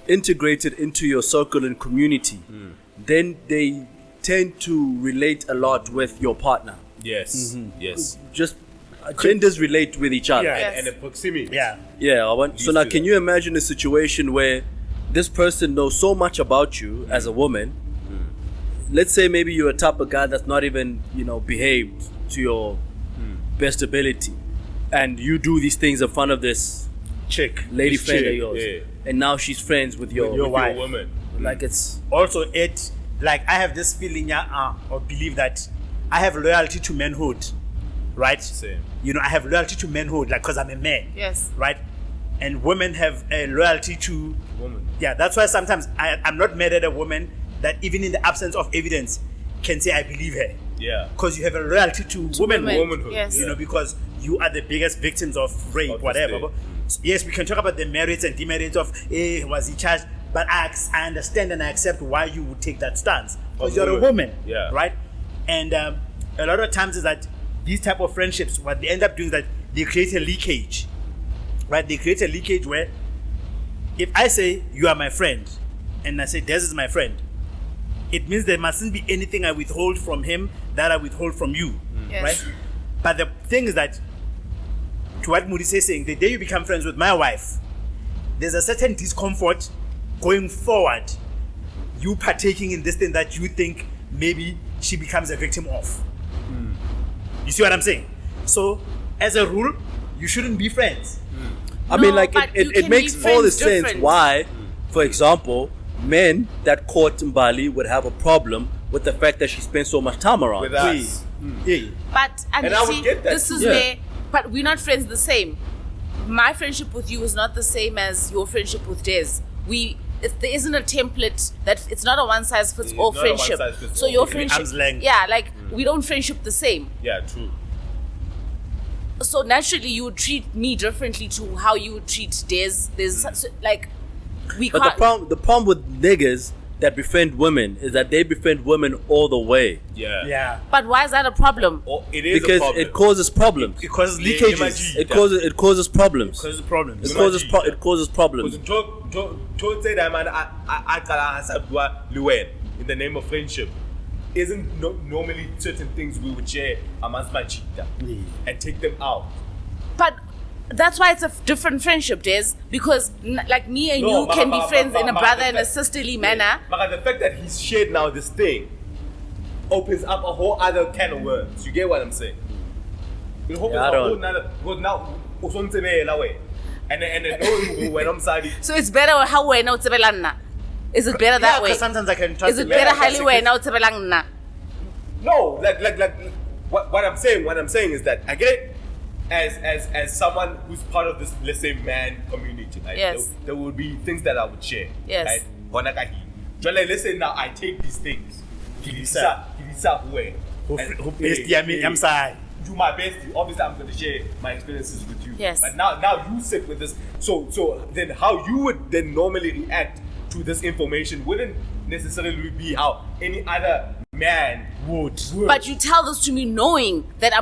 integrated into your circle and community, then they tend to relate a lot with your partner. Yes. Yes. Just genders relate with each other. Yeah. Yes. And the proximity. Yeah. Yeah, I want. So now, to can that. you imagine a situation where this person knows so much about you as a woman? Let's say maybe you're a type of guy that's not even, behaved to your best ability, and you do these things in front of this Chick. lady This friend of chick, yours, yeah. and now she's friends with your, With your wife. Woman. like it's Also, I have this feeling, or believe that I have loyalty to manhood, right? Same. I have loyalty to manhood, like, because I'm a man. Yes. Right? And women have a loyalty to. Woman. Yeah, that's why sometimes I'm not mad at a woman that, even in the absence of evidence, can say I believe her. Yeah. Because you have a loyalty to womanhood. Womanhood, Yes. yeah. Because you are the biggest victims of rape, Of the whatever. state. So, yes, we can talk about the merits and demerits of, was he charged? But I understand and I accept why you would take that stance. Because Of you're a women. woman, Yeah. right? And a lot of times is that these type of friendships, what they end up doing is that they create a leakage, right? They create a leakage where if I say, you are my friend, and I say, Des is my friend, it means there mustn't be anything I withhold from him that I withhold from you, Yes. right? But the thing is that, to what Maurice is saying, the day you become friends with my wife, there's a certain discomfort going forward, you partaking in this thing that you think maybe she becomes a victim of. You see what I'm saying? So, as a rule, you shouldn't be friends. I mean, No, like but you it can makes be all the friends sense different. why, for example, men that caught Mbali would have a problem with the fact that she spent so much time around. With us. Yeah. But and And you I would see, get that this too. is Yeah. where. But we're not friends the same. My friendship with you is not the same as your friendship with Des. There isn't a template that it's not a one size fits all not a friendship. one-size-fits-all. So your Arm's friendship, length. yeah, like we don't friendship the same. Yeah, true. So naturally, you would treat me differently to how you would treat Des. There's like we But can't. the problem with niggas that befriend women is that they befriend women all the way Yeah. Yeah. But why is that a problem? Or it is a because problem. it causes problems. It causes Yeah, leakages. yeah, It causes problems. Causes problems. It causes problems. Don't say that, man. I in the name of friendship. Isn't normally certain things we would share amongst my cheetah and take them out. But that's why it's a different friendship, Des. Because like me and No, you can be friends in a but brother the and a fact- sisterly manner. But the fact that he's shared now this thing opens up a whole other can of worms. You get what I'm saying? It opens Yeah, I up a don't- whole nother. Because now, and then when I'm sorry. So it's better how we now tsebelanna. Is it better that way? Because sometimes I can trust Is it the man. better highly way now tsebelanna? No, like what I'm saying is that again, as someone who's part of this, let's say, man community, right? Yes. There will be things that I would share. Yes. Right? Honakahi. So like, let's say now I take these things. Kilisa. Who placed the I'm sorry. Do my best. Obviously, I'm going to share my experiences with you. Yes. But now you sit with this. So then how you would then normally react to this information wouldn't necessarily be how any other man would. But you tell this to me knowing that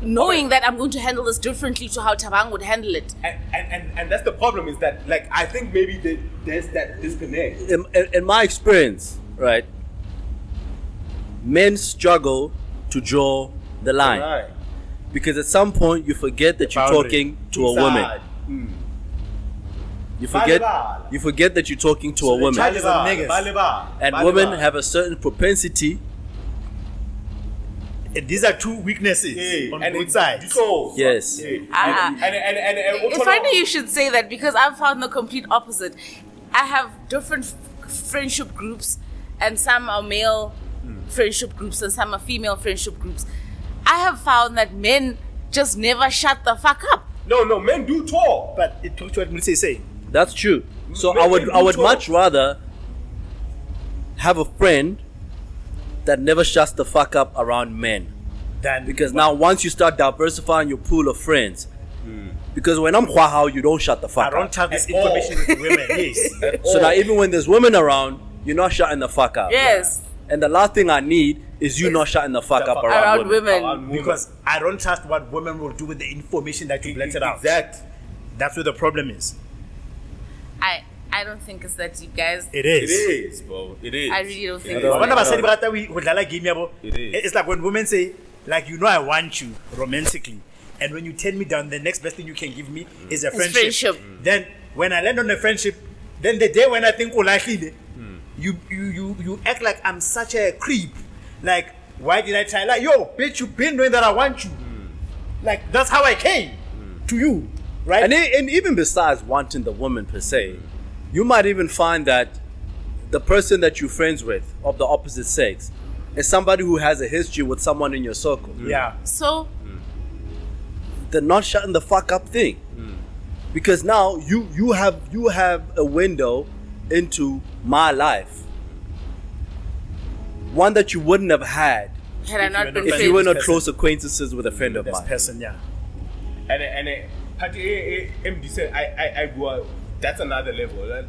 knowing that I'm going to handle this differently to how Tabang would handle it. And that's the problem, is that, like, I think maybe there's that disconnect. In my experience, right, men struggle to to draw the line. Right. Because at some point you forget that you're boundary. talking to a woman. You forget that you're talking to a woman. Charges on niggas. And women have a certain propensity. And these are two weaknesses on both sides. Yes. It's funny you should say that because I've found the complete opposite. I have different friendship groups, and some are male friendship groups and some are female friendship groups. I have found that men just never shut the fuck up. No, men do talk. But it took to what Mulise is saying. That's true. So Men I do would talk. much rather have a friend that never shuts the fuck up around men. Then Because now once you start diversifying your pool of friends, because when I'm Kwahao, you don't shut the I fuck don't up. have this information with women. Yes. So that even when there's women around, you're not shutting the fuck up. Yes. And the last thing I need is you not shutting the fuck up Around women. Because I don't trust what women will do with the information that you blurted out. Exact. That's where the problem is. I don't think it's that deep, guys. It It is. is, bro. It is. I really don't think Abantu it's abasadi that. ba rata ho dlala game yabo. It is. It's like when women say, like, you know, I want you romantically, and when you turn me down, the next best thing you can give me is a friendship. friendship. Then when I land on a friendship, then the day when I think you act like I'm such a creep. Like, why did I try? Like, yo, bitch, you've been knowing that I want you. Like, that's how I came to you, right? And even besides wanting the woman per se, you might even find that the person that you're friends with of the opposite sex is somebody who has a history with someone in your circle. yeah. So, The not shutting the fuck up thing. Because now you have a window into my life. One that you wouldn't have had had I not been if you were friends. not close acquaintances with a friend of This mine. person, yeah. And MD said I go. That's another level.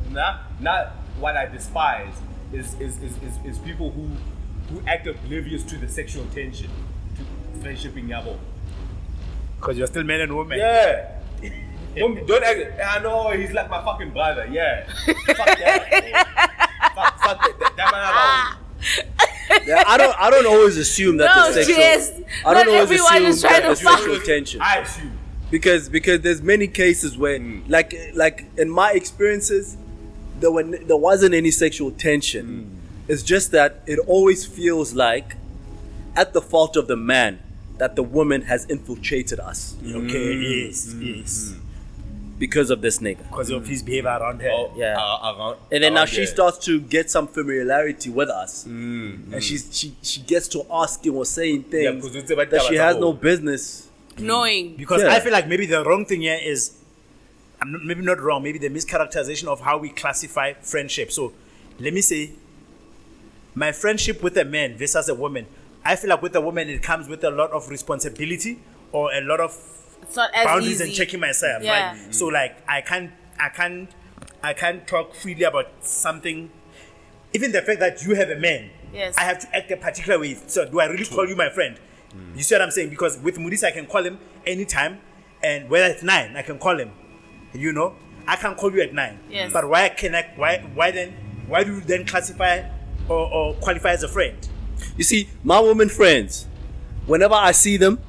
Not what I despise is people who act oblivious to the sexual tension, to friendship in yabo. Because you're still men and women. Yeah. Don't act. I know he's like my fucking brother. Yeah. Fuck that. Fuck that. That man alone. Yeah, I don't always assume that No, the sexual. cheers. I don't Not always everyone assume is trying that to there's fuck. sexual tension. I assume. Because there's many cases where like in my experiences there wasn't any sexual tension. It's just that it always feels like at the fault of the man that the woman has infiltrated us Okay, yes. because of this nigga. Because of his behavior around her. Yeah. Around, And then now around she there. starts to get some familiarity with us, and she gets to asking or saying Yeah, things 'cause it's about that she has no Tabasabo. business. Knowing. Because Yeah. I feel like maybe the wrong thing here is, maybe not wrong, maybe the mischaracterization of how we classify friendship. So let me say, my friendship with a man versus a woman, I feel like with a woman it comes with a lot of responsibility or a lot of It's not as boundaries easy. and checking myself, Yeah. right? So like I can't talk freely about something. Even the fact that you have a man, Yes. I have to act a particular way. So do I really call you my friend? You see what I'm saying? Because with Mudis I can call him anytime, and whether it's 9, I can call him. You know, I can call you at 9. Yes. But why do you then classify or qualify as a friend? You see, my women friends, whenever I see them,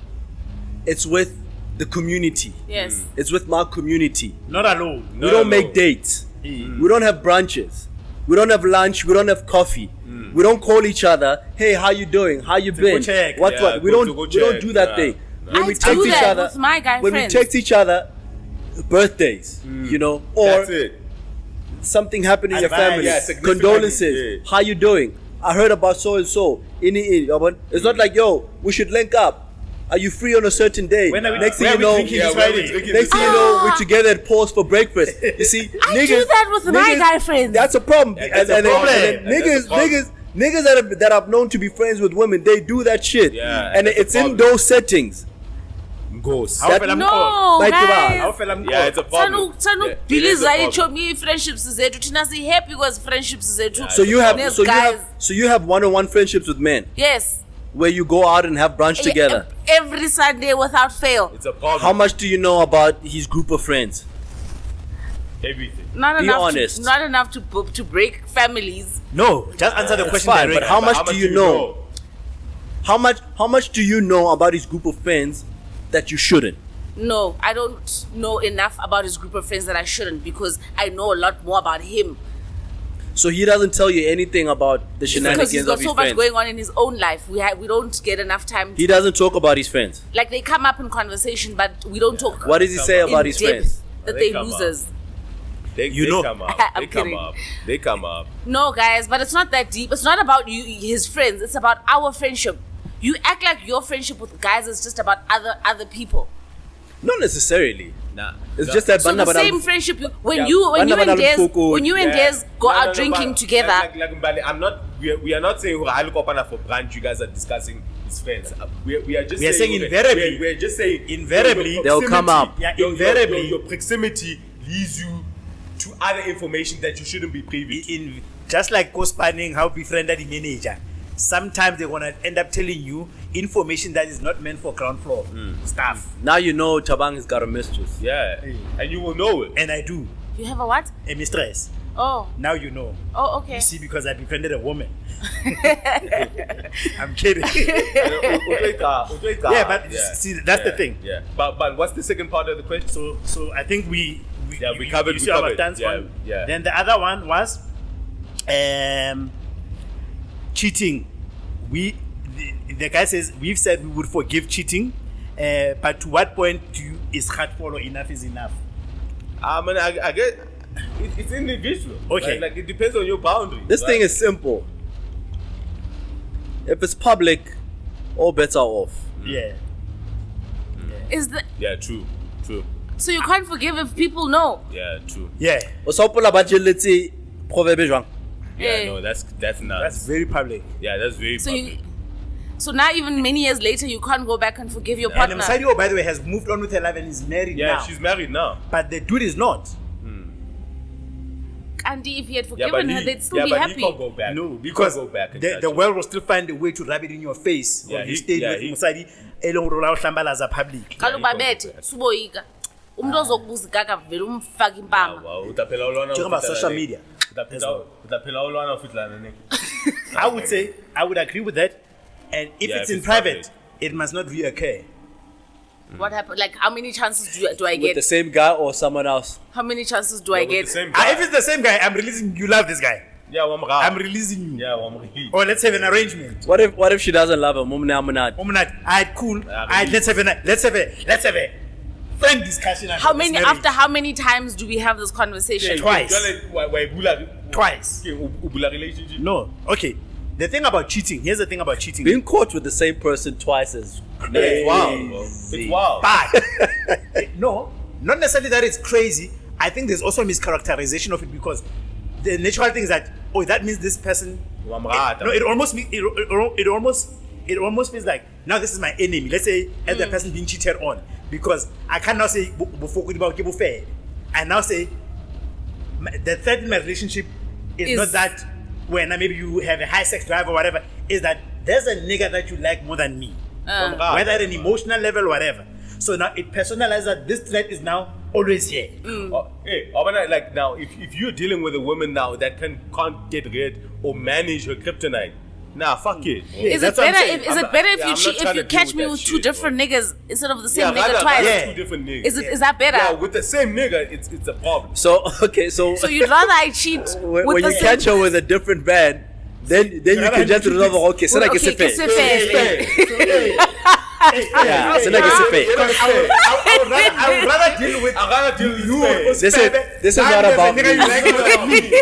it's with the community. Yes. It's with my community. Not alone. We don't make dates. We don't have brunches. We don't have lunch. We don't have coffee. We don't call each other, hey, how you doing? How you been? check. What? Yeah, We go don't check. do that Yeah. thing. No. When I we do text each that other, with my guy when friends. we text each other, birthdays, you know, or That's it. something happened in your Advice. family, Yeah, significantly, condolences, yeah. how you doing? I heard about so and so. It's not like, yo, we should link up. Are you free on a certain day? When are we- Next thing where you are we know, drinking this where we Friday? drinking next this thing you know, we're together at pause for breakfast. You see, I do that with my guy friends. That's a problem. that's a And then problem. niggas, That's a problem. niggas that are known to be friends with women, they do that shit. Yeah, and that's a it's in problem. those settings. Ghost. How fella No, mkhona? Like, guys. How fella mkhona? Yeah, it's a problem. sanubhiliza itsho mi-friendships zethu thina sihappy kwezi friendships zethu So you have These so you guys. have so you have one-on-one friendships with men yes where you go out and have brunch together. every Sunday without fail. It's a problem. How much do you know about his group of friends? Everything. Not Be enough honest. not enough to break families. No, just answer the It's question fine, directly. but how much do you know? How much do you know about his group of friends that you shouldn't? No, I don't know enough about his group of friends that I shouldn't, because I know a lot more about him. So he doesn't tell you anything about the Because shenanigans he's of got his so much friends. going on in his own life. We don't get enough time. He doesn't talk about his friends. Like, they come up in conversation, but we don't talk. What does he say about in his depth friends? That They they come up. losers. They come up. I'm They come kidding. up. They come up. No, guys, but it's not that deep. It's not about you, his friends. It's about our friendship. You act like your friendship with guys is just about other people. Not necessarily. Nah. It's just that So the same friendship when you and Des go out drinking together. Like, Mbali, I'm not. We are not saying for brunch. You guys are discussing his friends. We are just. We are saying invariably. We are just saying Invariably. your They'll come proximity- up. Yeah, your- invariably. Your proximity leads you to other information that you shouldn't be privy to. In just like co-spanning, how befriended the manager. Sometimes they're gonna end up telling you information that is not meant for ground floor stuff. Now you know Tabang has got a mistress. Yeah, and you will know it. And I do. You have a what? A mistress. Oh, Now you know. oh, okay. You see, because I befriended a woman. I'm kidding. Yeah, but see, that's the thing. Yeah, but what's the second part of the question? So I think we covered. you We see our covered. stance Yeah, on. yeah. Then the other one was cheating. The guy says we've said we would forgive cheating, but to what point is heart follow enough is enough? I mean, I get it's individual. Okay. Like it depends on your boundaries. This thing is simple. If it's public, all bets are off. Yeah. Is the Yeah, true. so you can't forgive if people know? Yeah, true. Yeah. O sa hopola ba jeletse proverbe jwang? Yeah, Eh. no, that's nuts. That's very public. Yeah, that's very So public. so now even many years later, you can't go back and forgive your And partner. Msadio, by the way, has moved on with her life and is married Yeah, now. she's married now. But the dude is not. Andy, if he had Yeah, forgiven but her, he, they'd still yeah, be but happy. he can't go back. No, He because can't go back and the touch it. world will still find a way to rub it in your face. Yeah, when he- you stayed yeah, with he- Musadi, elong rola uhlambalaza public. Kaloku he can't babethe go back. suboyika umuntu ozokubuza ikaka vele umfake Ah, impama. wow, utaphela ulwana Talking about ufihlana social ne- media. utaphela ulwana ufihlana ne- I would say I would agree with that. And if Yeah, it's if in it's private, public. it must not reoccur. What happened? Like, how many chances do I With get? the same guy or someone else? How many chances do I with get? the same Ah, guy. if it's the same guy, I'm releasing you. Love this guy. Yeah, wamra. I'm releasing you. Yeah, wamri. Or let's have an arrangement. What if she doesn't love him? Alright, cool. Alright, let's have a frank discussion. How about this many? marriage. After how many times do we have this conversation? Twice. Twice. Twice. Ubula relationship. No. Okay. The thing about cheating. Here's the thing about cheating. Being caught with the same person twice is It's wild, bro. It's wild. But no, not necessarily that it's crazy. I think there's also a mischaracterization of it because the natural thing is that that means this person. Wamrata. No, it almost feels like now this is my enemy. Let's say as the person being cheated on, because I can now say I now say the threat in my relationship is not that when maybe you have a high sex drive or whatever, is that there's a nigga that you like more than me. Whether at an emotional level or whatever. So now it personalizes that this threat is now always here. Hey, like now, if you're dealing with a woman now that can't get rid or manage her kryptonite, nah, fuck it. Is it That's what I'm better? saying. Is it better I'm not if trying you to deal catch with me that with shit, two different bro. niggas instead of the same Yeah, nigga rather twice? Yeah. two different niggas. Is that better? Yeah, with the same nigga, it's a problem. so okay. So So you'd rather I cheat when with the you same catch her with a different man, then you can just resolve. Okay, so like it's a Okay, fair. Yeah, so like it's a fair. I would rather deal with you. This is not about me.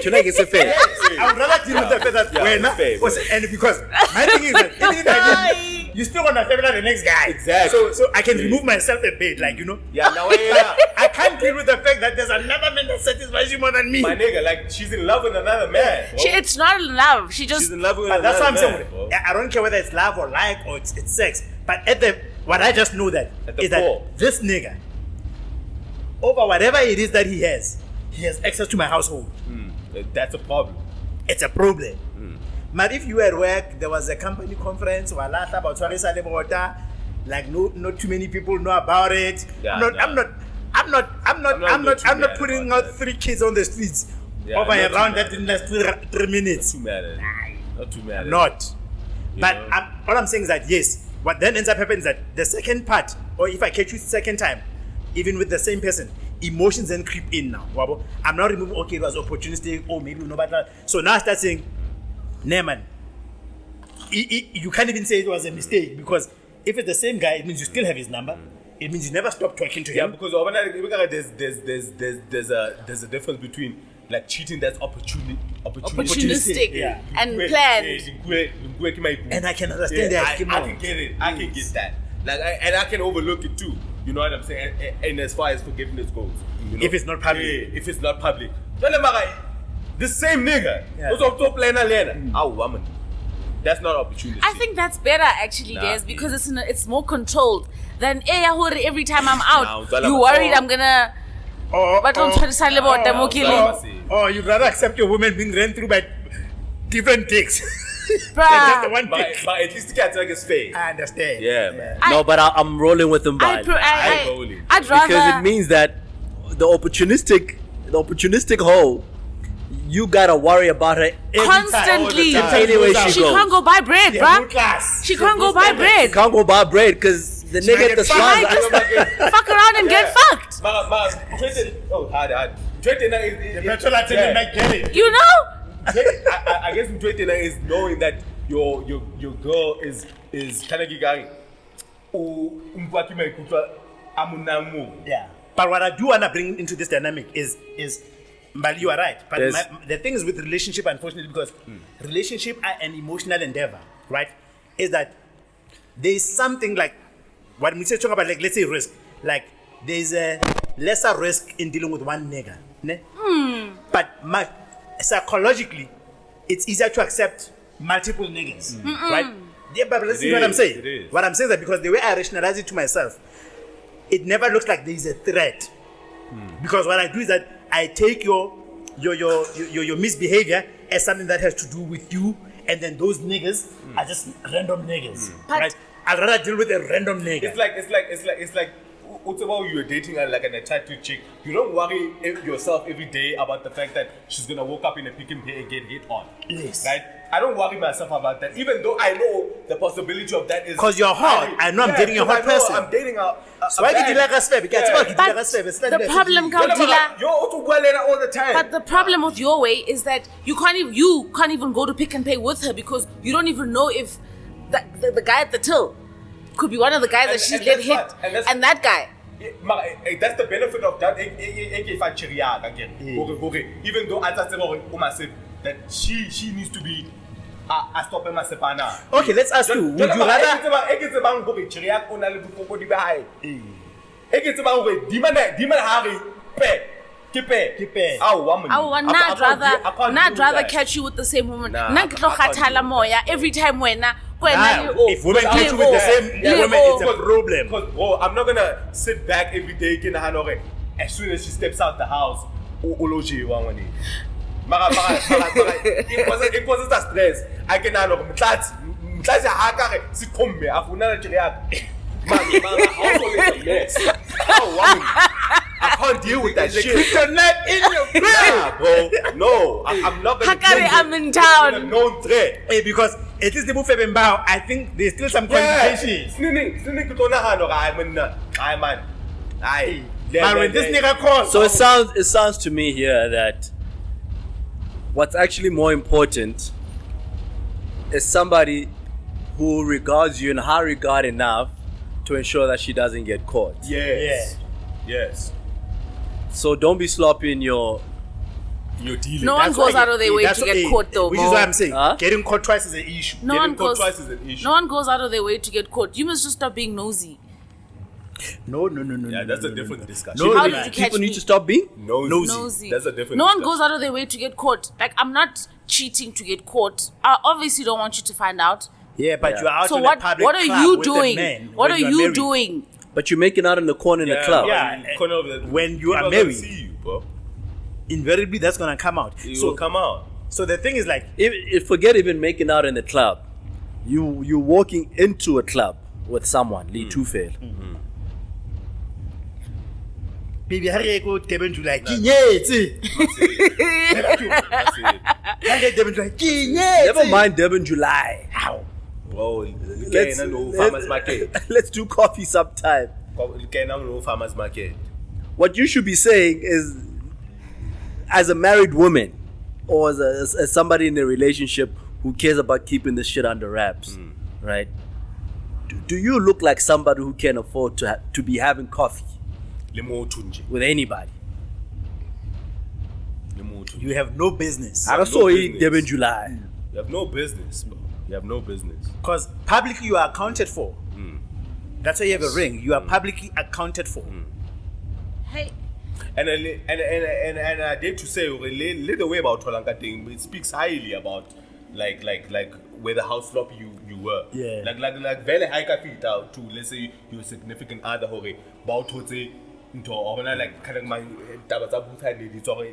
So like it's a fair. I would rather deal with the fact that and because my thing is that even if I did, you still want to favor the next guy. Exactly. So I can remove myself a bit, like Yeah, now yeah. I can't deal with the fact that there's another man that satisfies you more than me. My nigga, like she's in love with another man. Bro. It's not love. She just She's in love with But another that's what I'm man, saying. bro. I don't care whether it's love or like or it's sex. But what I just know that At the is that core. this nigga, over whatever it is that he has access to my household. That's a problem. It's a problem. But if you were at work, there was a company conference, about like not too many people know about it. Yeah, I'm not putting out 3 kids on the streets Yeah, over not around too that in the last 3 minutes. Not too mad at it. Not too mad at it. Not. You But know? all I'm saying is that yes, what then ends up happening is that the second part, or if I catch you second time, even with the same person, emotions then creep in now. Wabo. I'm not removing, okay, it was opportunistic, or maybe no matter. So now I start saying, nah man, you can't even say it was a mistake, because if it's the same guy, it means you still have his number. It means you never stop talking to him. Yeah, because there's a difference between like cheating that's Opportunistic Yeah. and planned. And I can understand Yeah, that. I can get it. I can get that. Like, and I can overlook it too. You know what I'm saying? And as far as forgiveness goes, you know? If it's not public. Yeah, if it's not public. The same nigga. Yeah. Woman. That's not opportunity. I think that's better actually, Des, because it's more controlled than every time I'm out. You worried I'm gonna. But don't try to say about them killing. Or you'd rather accept your woman being ran through by different dicks. Bruh. Just the one But dick. at least the cat's like it's fair. I understand. Yeah, man. No, but I'm rolling with them, I'd because rather. it means that the opportunistic hoe, you gotta worry about her constantly. Anyway, She can't go buy bread, Yeah, bruh. good class. She can't go buy bread. can't go buy bread because the might nigga at the get fired. slums. Fuck around and get fucked. Hard. The petrol attendant might get it. You know? I guess in 29 is knowing that your girl is kind of gigang. Yeah. But what I do want to bring into this dynamic is but you are right. But the thing is with relationship, unfortunately, because relationship are an emotional endeavor, right? Is that there is something like what we say talk about, like let's say risk. Like there is a lesser risk in dealing with one nigga. Ne? But psychologically, it's easier to accept multiple niggas, right? Yeah, but listen to what I'm saying. It is. What I'm saying is that because the way I rationalize it to myself, it never looks like there is a threat. Because what I do is that I take your misbehavior as something that has to do with you, and then those niggas are just random niggas, right? I'd rather deal with a random nigga. It's like what's about you're dating like an attractive chick. You don't worry yourself every day about the fact that she's gonna wake up in a pick and pay and get hit on. Yes. Right? I don't worry myself about that, even though I know the possibility of that is Because you're hot. I know I'm dating a hot person. I'm dating a So why did you like us, baby? The problem, Kautila, you're also all the time. but the problem with your way is that you can't even go to Pick and Pay with her because you don't even know if the guy at the till could be one of the guys that she let hit, and that guy. That's the benefit of that. Even though that she needs to be a stop masepana. Okay, let's ask you. Would you rather? I'd rather catch you with the same woman. Every time If women catch you with the same woman, it's a problem. Because bro, I'm not gonna sit back every day as soon as she steps out the house. It causes a stress. I can I can't deal with that shit. Kryptonite in your brain, bro. No, I'm not gonna. I'm in town. No threat. Hey, because at least the move have bow. I think there's still some qualifications. But when this nigga calls, So it sounds to me here that what's actually more important is somebody who regards you in high regard enough to ensure that she doesn't get caught. Yes. So don't be sloppy in your dealing. No one goes out of their way to get caught, though. Which is what I'm saying. Huh? Getting caught twice is an issue. No one caught goes. twice is an issue. No one goes out of their way to get caught. You must just stop being nosy. No. Yeah, that's a different discussion. No, How no, did no. you catch people me? need to stop being Nosy. That's a different No one discussion. goes out of their way to get caught. Like, I'm not cheating to get caught. I obviously don't want you to find out. Yeah, but you are out So in what? a public What are club you with a doing? man What when are you you married. doing? but you're making out in the corner in the club. Yeah. When you are People married. see you, bro. Invariably, that's gonna come out. It will come out. So the thing is like, If forget even making out in the club, you walking into a club with someone, Lee Tufel. baby, hurry go Durban to like kinyetse. Hurry Durban to like kinyetse. Never mind Durban July. Ow. Bro, farmers market. Let's do coffee sometime. Farmers market. What you should be saying is, as a married woman, or as somebody in a relationship who cares about keeping this shit under wraps, right? Do you look like somebody who can afford to be having coffee with anybody? You have no business. I saw it in July. You have no business, bro. You have no business. Because publicly you are accounted for. That's why you have a ring. You are publicly accounted for. Hey, And I dare to say, little way about Tolanka thing, it speaks highly about like where the house flop you were. Yeah. Like very high fit out to, let's say, your significant other hore about to say into or like kind of my tabazabu had it or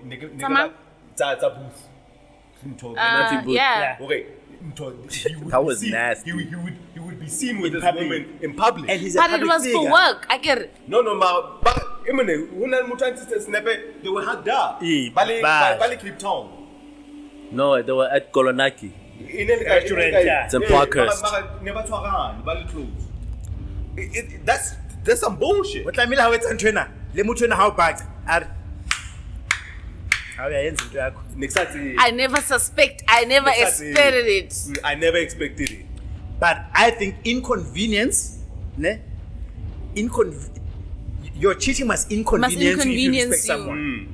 booth. yeah. Okay. That was nasty. He would be seen with this public. woman in public. And he's a But it public was figure. for work. I get it. No, but they were hacked up. Bad. Bali Cape Town. No, they were at Kolonaki. Restaurant, yeah. It's in Parkhurst. Never Bali closed. That's some bullshit. What I mean, how it's Antrena? Let me how bad. How are you? I never suspect. I never expected it. I never expected it. But I think inconvenience, your cheating must inconvenience you if you inconvenience respect you. someone.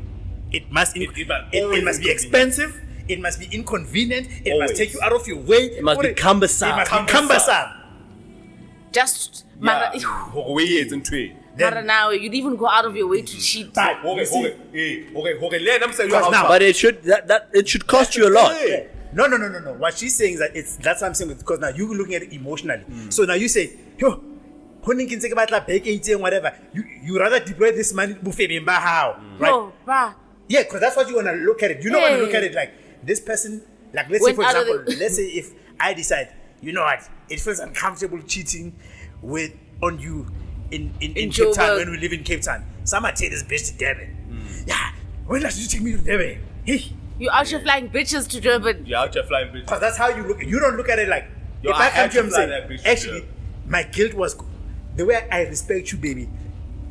It must always be inconvenience. expensive. It must be inconvenient. It Always. must take you out of your way. It must be cumbersome. It must be cumbersome. Just Yeah. Mara, Way it's in trade. Mara now, you'd even go out of your way to cheat. But you see, Okay. Let them say you Because now- But it should cost you a lot. No. What she's saying is that that's what I'm saying, because now you're looking at it emotionally. So now you say, yo, whatever. You rather deploy this money how, right? No, bah. Yeah, because that's what you want to look at it. You don't want to look Hey. at it like this person, like let's say Went for out of example, the- let's say if I decide, you know what, it feels uncomfortable cheating on you in Cape Town Joburg. when we live in Cape Town. Someone take this bitch to Durban. Yeah, when last did you take me to Durban? Hey, You out here flying bitches to Durban. You're out here flying bitch. because that's how you look. You don't look at it like Yo, if I I come had to you to and fly say, that bitch, actually, yeah. my guilt was the way I respect you, baby.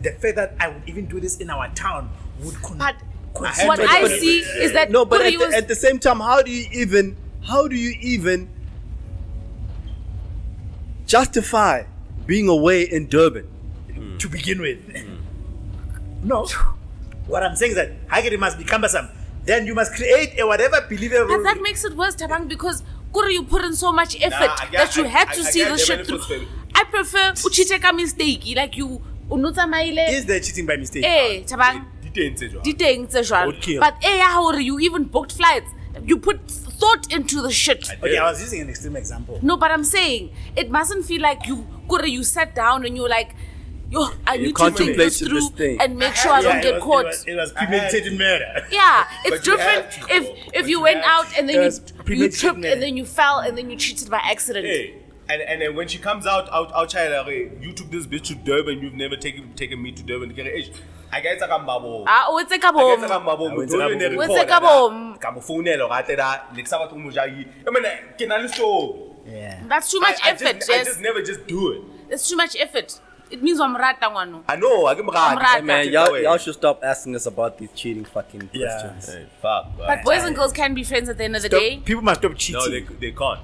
The fact that I would even do this in our town would But had what to I put it- see is that No, but Kuri was- at the same time, how do you even justify being away in Durban? to begin with. No. What I'm saying is that Hagrid must be cumbersome. Then you must create a whatever believable. But that makes it worse, Tabang, because Kuri, you put in so much effort I get- that you had to I see get the the shit through. benefits, baby. I prefer uchiteka mistake, like you unutsamaile. Is there cheating by mistake? Eh, Tabang, diteng tse jwalo. Would kill. But how you even booked flights? You put thought into the shit. Okay, I was using an extreme example. No, but I'm saying it mustn't feel like Kuri, you sat down and you're like, yo, I need to think this contemplated through this thing. and make sure I don't get caught. It was premeditated murder. Yeah, it's But you different have to, though. if But you you went have out and then Yes, you premeditated tripped murder. and then you fell and then you cheated by accident. Hey, and then when she comes out China, you took this bitch to Durban, you've never taken me to Durban. I guess I got mabo. Ah, what's a I guess I kabom? got mabo. What's a kabom? What's a kabom? Kamu phonelo ga tera leksa batho mo jai. I mean, ke na le store. Yeah. That's too much effort, I yes. just never just do it. It's too much effort. It means I'm rata ngwano. I know, I get Right. Hey man, y'all should stop asking us about these cheating fucking Yeah. questions. Hey, fuck. But boys and girls can be friends at the end of the Stop- day. People must stop cheating. No, they can't.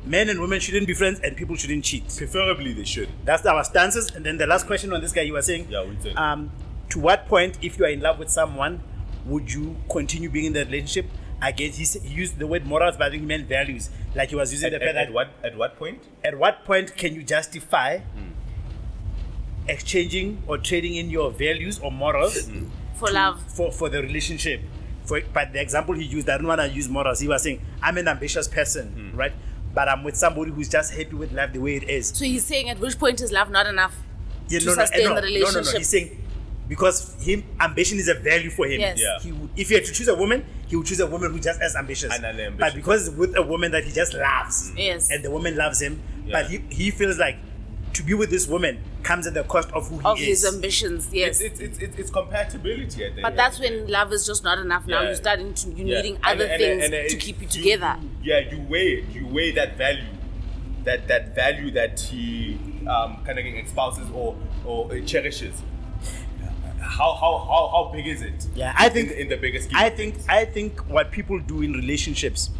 Men and women shouldn't be friends, and people shouldn't cheat. Preferably they should. That's our stances. And then the last question on this guy, you were saying, Yeah, we did. to what point, if you are in love with someone, would you continue being in that relationship? Again, he used the word morals, but I think he meant values. Like he was using the fact that At what point? at what point can you justify exchanging or trading in your values or morals For love. for the relationship? But the example he used, I don't want to use morals. He was saying, I'm an ambitious person, right? But I'm with somebody who's just happy with life the way it is. So he's saying at which point is love not enough Yeah, to sustain the relationship? No. He's saying because ambition is a value for him. Yes. Yeah. He would, if he had to choose a woman, he would choose a woman who's just as ambitious. And ambitious. But because with a woman that he just loves, Yes. and the woman loves him, Yeah. but he feels like to be with this woman, comes at the cost of who of he his is. ambitions. Yes, It's compatibility at the but end that's of the day. when love is just not enough. Now Yeah. you're starting to you Yeah. needing other things to it- keep you together. You weigh that value, that value that he kind of espouses or cherishes. How big is it? Yeah, I think in the biggest scheme. I think what people do in relationships,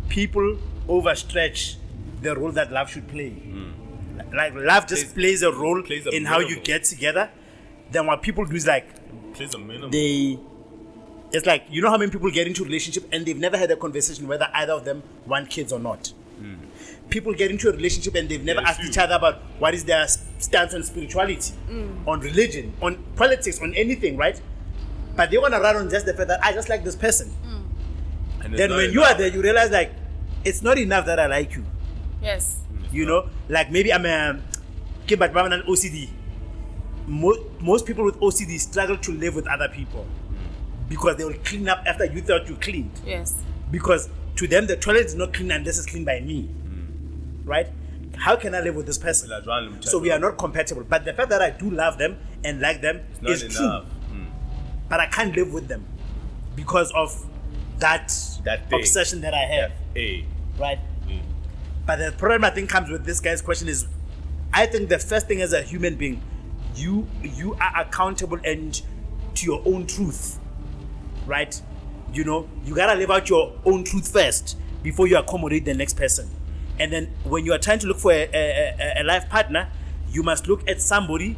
people overstretch the role that love should play. Like love just plays a role plays a in how you minimal. get together. Then what people do is like plays a minimum. it's like, you know how many people get into a relationship and they've never had a conversation whether either of them want kids or not. People get into a relationship and they've never Yes, asked you. each other about what is their stance on spirituality, on religion, on politics, on anything, right? But they want to run on just the fact that I just like this person. And it's Then not when you enough. are there, you realize like it's not enough that I like you. Yes, You know, like maybe I'm a kid, but I'm an OCD. Most people with OCD struggle to live with other people because they will clean up after you thought you cleaned. yes. Because to them, the toilet is not clean unless it's cleaned by me. Right? How can I live with this person? So we are not compatible. But the fact that I do love them and like them not is enough. true. But I can't live with them because of that That thing. obsession that I have. Hey. Right? But the problem I think comes with this guy's question is, I think the first thing as a human being, you are accountable and to your own truth, right? You know, you gotta live out your own truth first before you accommodate the next person. And then when you are trying to look for a life partner, you must look at somebody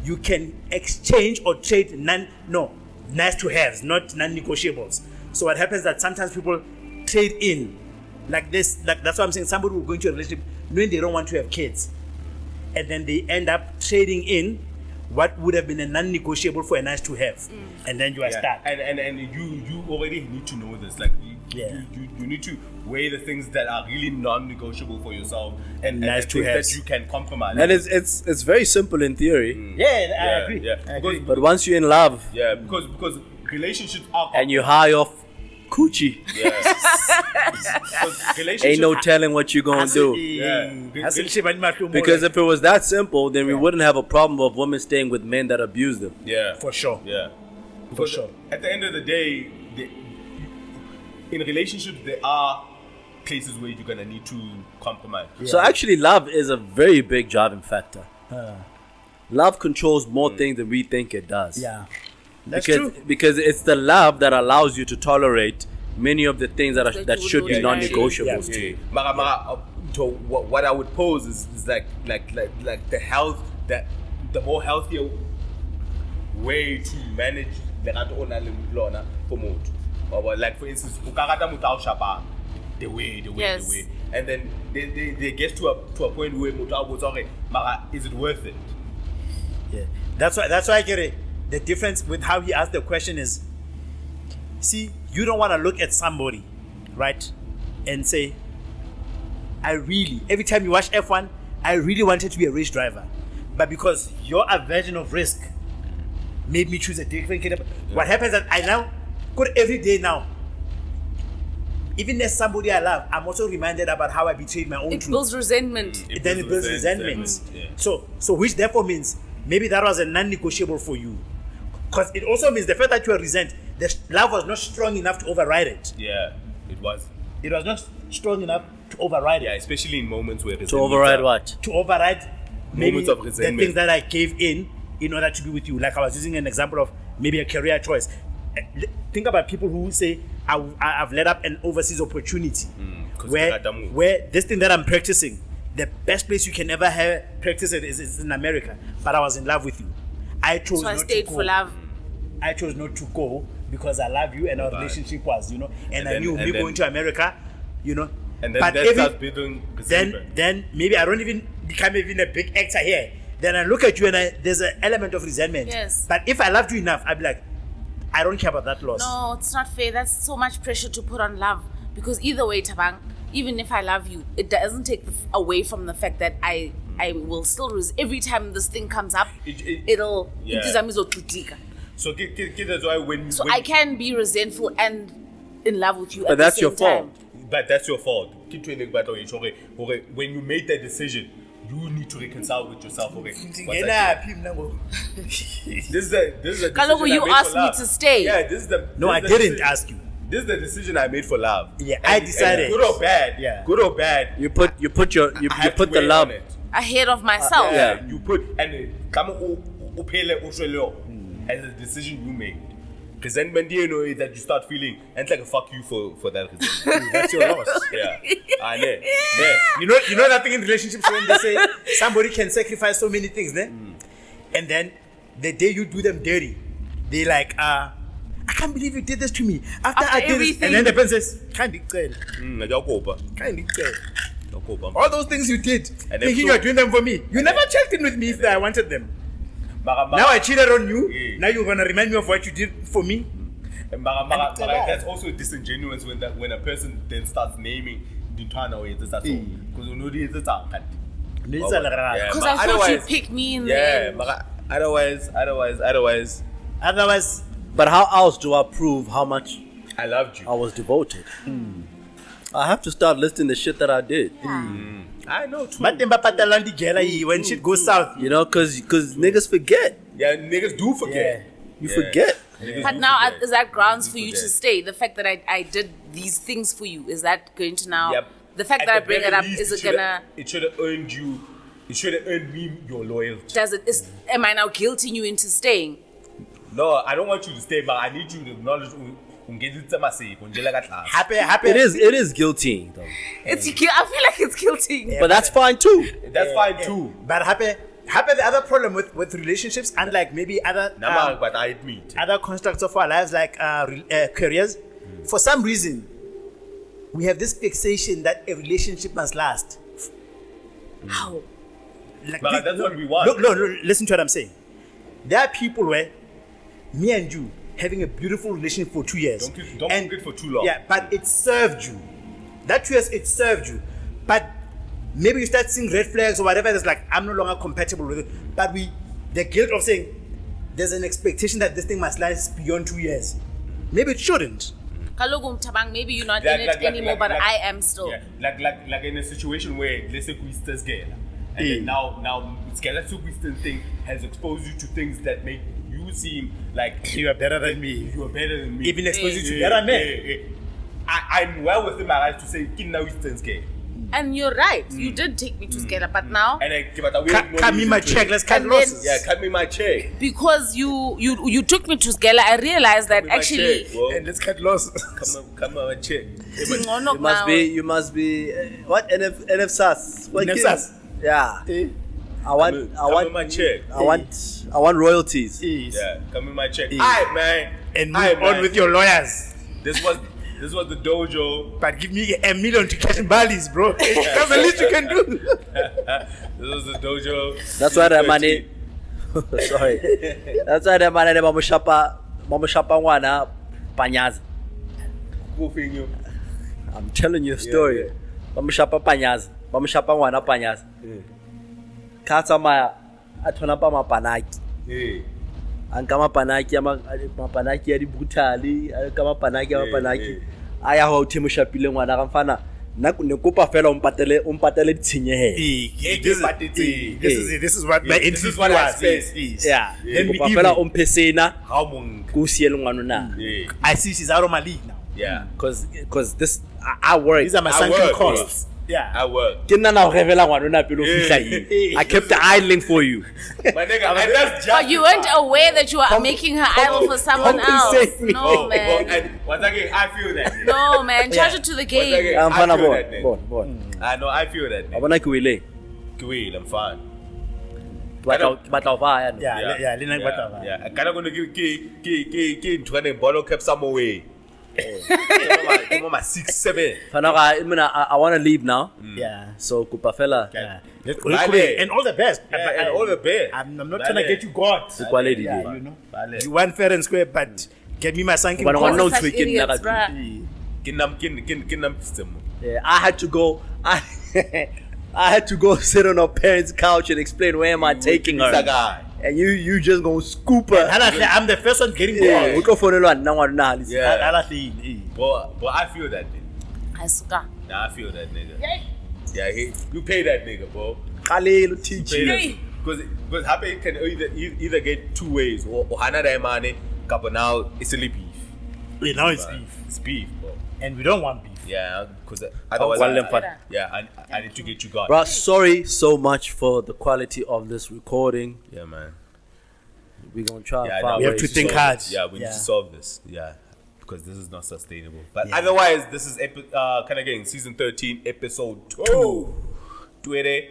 you can exchange or trade nice to haves, not non-negotiables. So what happens is that sometimes people trade in like this, like that's what I'm saying. Somebody will go into a relationship knowing they don't want to have kids, and then they end up trading in what would have been a non-negotiable for a nice to have, and then you are stuck. And you already need to know this. Like you need to weigh the things that are really non-negotiable for yourself and Nice the to things haves. that you can compromise. And it's very simple in theory, Yeah, I agree. Yeah. I agree. but once you're in love Yeah, because relationships are and you high off coochie, ain't no telling what you're gonna do. Because if it was that simple, then we wouldn't have a problem of women staying with men that abuse them. for sure. Yeah. For Because sure. At the end of the day, in relationships, there are places where you're gonna need to compromise. So actually, love is a very big driving factor. Love controls more things than we think it does. Yeah, that's because true. because it's the love that allows you to tolerate many of the things that That that you should would be not non-negotiables Yeah. to you. So what I would pose is like the health, that the more healthier way to manage lerato o nang le lona for motho. Or like for instance, o ka rata motho a o shapang, the way, Yes. and then they get to a point where motho a botsa hore, mara, is it worth it? Yeah, that's why I get it. The difference with how he asked the question is, see, you don't want to look at somebody, right, and say, every time you watch F1, I really wanted to be a race driver, but because your aversion of risk made me choose a different kind of. What happens is that I now go every day now. Even as somebody I love, I'm also reminded about how I betrayed my own It truth. builds resentment. Then it builds resentment. Yeah. So which therefore means maybe that was a non-negotiable for you, because it also means the fact that you are resent, the love was not strong enough to override it. Yeah, it was. It was not strong enough to override Yeah, it. especially in moments where To override what? To override maybe Moments of the resentment. things that I gave in order to be with you. Like I was using an example of maybe a career choice. Think about people who say, I've led up an overseas opportunity where this thing that I'm practicing, the best place you can ever have practice it is in America. But I was in love with you. I chose So I not stayed to go. for love. I chose not to go because I love you and our relationship was, and I then- knew and me then- going to America, And then but that starts building resentment. then maybe I don't even become even a big actor here. Then I look at you and there's an element of resentment. Yes. But if I loved you enough, I'd be like, I don't care about that loss. No, it's not fair. That's so much pressure to put on love. Because either way, Tabang, even if I love you, it doesn't take away from the fact that I will still every time this thing comes up, it'll Yeah. So that's why when I can be resentful and in love with you But at that's the your same time. fault. But that's your fault. When you made that decision, you need to reconcile with yourself. Okay, once I Ngena did- phi mina ngo- this is a decision Kaloku, I you made for asked me love. to stay. Yeah, this is the. No, this I is the didn't decision- ask you. This is the decision I made for love. Yeah, I decided. Good or bad. Yeah. Good or bad. You put I you have put to the weigh love. on it. Ahead of myself. Yeah. You put and come uphele ushwelo as a decision you made. Because then when you know that you start feeling and it's like a fuck you for that reason. That's your loss. Yeah. Yeah. You know that thing in relationships when they say somebody can sacrifice so many things, ne? And then the day you do them dirty, they like, I can't believe you did this to me. After After I did this, everything. and then the person says, can't declare. All those things you did, And then thinking so- you're doing them for me. You never checked in with me if I wanted them. Now I cheated on you. Yeah. Now you're gonna remind me of what you did for me. And that's also disingenuous when a person then starts naming the turn away because you know the it's a Yeah. Because but I thought you otherwise- picked me in the Yeah, end. but otherwise, Otherwise, But how else do I prove how much I loved you. I was devoted? I have to start listing the shit that I did. I know too. but then Patalandi Gela, when shit goes south, You know, cause niggas forget. Yeah, niggas do forget. You Yeah. forget. Niggas But do now, forget. is that grounds for you to forget. stay? The fact that I did these things for you, is that going to now? Yep. The fact At that I the bring very it up, least, is it shoulda- gonna? It should have earned you. It should have earned me your loyalty. Does it? Am I now guilting you into staying? No, I don't want you to stay, but I need you to acknowledge. happy. It is guilty though. It's. I feel like it's guilty. But that's fine too. That's fine too. But happy. The other problem with relationships and like maybe other But I admit. other constructs of our lives like careers, for some reason, we have this fixation that a relationship must last. How? Like But that's what we want. Look, listen to what I'm saying. There are people where me and you having a beautiful relationship for 2 years. Don't keep it for too long. Yeah, but it served you. That 2 years, it served you. But maybe you start seeing red flags or whatever. It's like, I'm no longer compatible with it. But the guilt of saying, there's an expectation that this thing must last beyond 2 years. Maybe it shouldn't. Kaloku Mtabang, maybe you're not Like- in like- it like- anymore, like- but like- I am still. Yeah, like in a situation where let's say Quistas girl, and then now Skella Quistas thing has exposed you to things that make you seem like You are better than me. you are better than me. Even expose you to Yeah, better men. yeah, yeah. I'm well within my rights to say Kinna Quistas girl. And you're right. You did take me to Skela, but now And then give it away. Cut me my check. Let's cut And then- losses. Yeah, cut me my check. because you took me to Skela, I realized that Cut me my actually. check, bro. And let's cut losses. Come on, my check. You must be what NF SAS? What NF kid? SAS? Yeah. I want Come in my check. I want royalties. Yeah, come in my check. Alright, man. And Aight, move on man. with your lawyers. This was the dojo. But give me $1 million to cash in Bali's, bro. That's the least you can do. This was the dojo. That's why the money. Sorry. That's why the money mamushapa ngwana panyaza. Goofing you. I'm telling you a story. Yeah. Mamushapa panyaza. Mamushapa ngwana panyaza. Khatsa maya athona pa mapanaki. Hey. Anka mapanaki ya dibutali, anka mapanaki ya mapanaki. Yeah. Aya ho thimushapile ngwana ka mfana. Na ne kopa fela umpatele ditshenyehelo. This is what my This is interview what I was. Yeah. expect. Then we Kopa even- fela umphe sena How mong? ku siele ngwana na. Yeah. I see she's out of my league now. Yeah. Cause this I work. These are my I sunken work, costs. Yeah. I work. Ke nna na o revela ngwana na pele o fihla Yeah. eng. I kept idling for you. My nigga, and that's But you weren't aware that you are making her idol for someone else. compensate me. No, man. And once again, I feel that. nigga. No, man. Charge it to the Once game. again, I'm I fana feel that, nigga. bon. I know, I feel that. Wa nigga. bona ke wile. Wait, I'm fine. Ke batla o va ya no. Yeah, Lena Batava. Yeah. I kinda gonna give into bottle kept some away. Give my 6, 7. Fana ga I want to leave now. Yeah. So kopa fela. Yeah. Vale. And all the best. Yeah, and all the best. I'm not Vale. trying to get you God. Quality. Yeah, you know. Vale. You want fair and square, but get me my sunken But I want costs. no Such tweaking. idiots, Naga- bruh. Kinam system. Yeah, I had to go. I had to go sit on her parents' couch and explain where am I taking He's a her. guy. And you just gonna scoop her. Honestly, I'm the first one getting Yeah, we God. go for the one. Now what now? Listen. Yeah. Honestly, But I feel that nigga. I suka. Nah, I feel that nigga. Yeah, you pay that nigga, bro. Khalil teach you. Hey. Because happy can either get two ways or another money. But now it's only beef. Wait, now it's beef. It's beef, bro. And we don't want beef. Yeah, because otherwise, I need to get you gone. Bro, sorry so much for the quality of this recording. Yeah, man. We're gonna try. Yeah, to find we have ways to think solve hard. this. Yeah, we need Yeah. to solve this. Yeah, because this is not sustainable. But Yeah. otherwise, this is kind of getting season 13, episode 2. Twitter,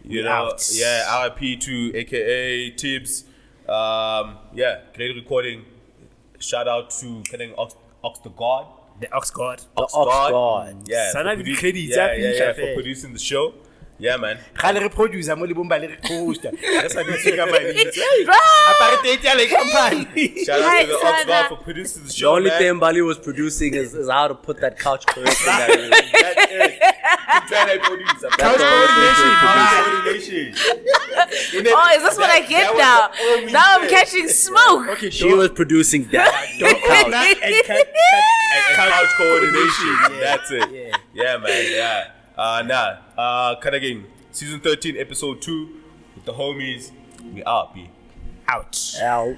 you know, out. yeah. R.I.P to Aka Tibbs. Yeah, great recording. Shout out to Ox the God. The Ox God. Ox God. Yeah, Sana for le produ- di-credits, yeah, ya yeah, finish yeah, affair. for producing the show. Yeah, man. Gale re producer mo le bomba le re poster. That's why we think about it. Apartheid ya le company. Shout out to the Hi, Ox God Sana. for producing the The show. only man. thing Bali was producing is how to put that couch correct. That's it. Trying to produce. Couch coordination. Coordination. Oh, is this what I get now? Now I'm catching smoke. Okay, She was producing that. couch. and cut. And couch coordination. Yeah. That's it. Yeah, man. Yeah. Kind of game. Season 13, episode 2 with the homies. We out, B. Ouch. Out.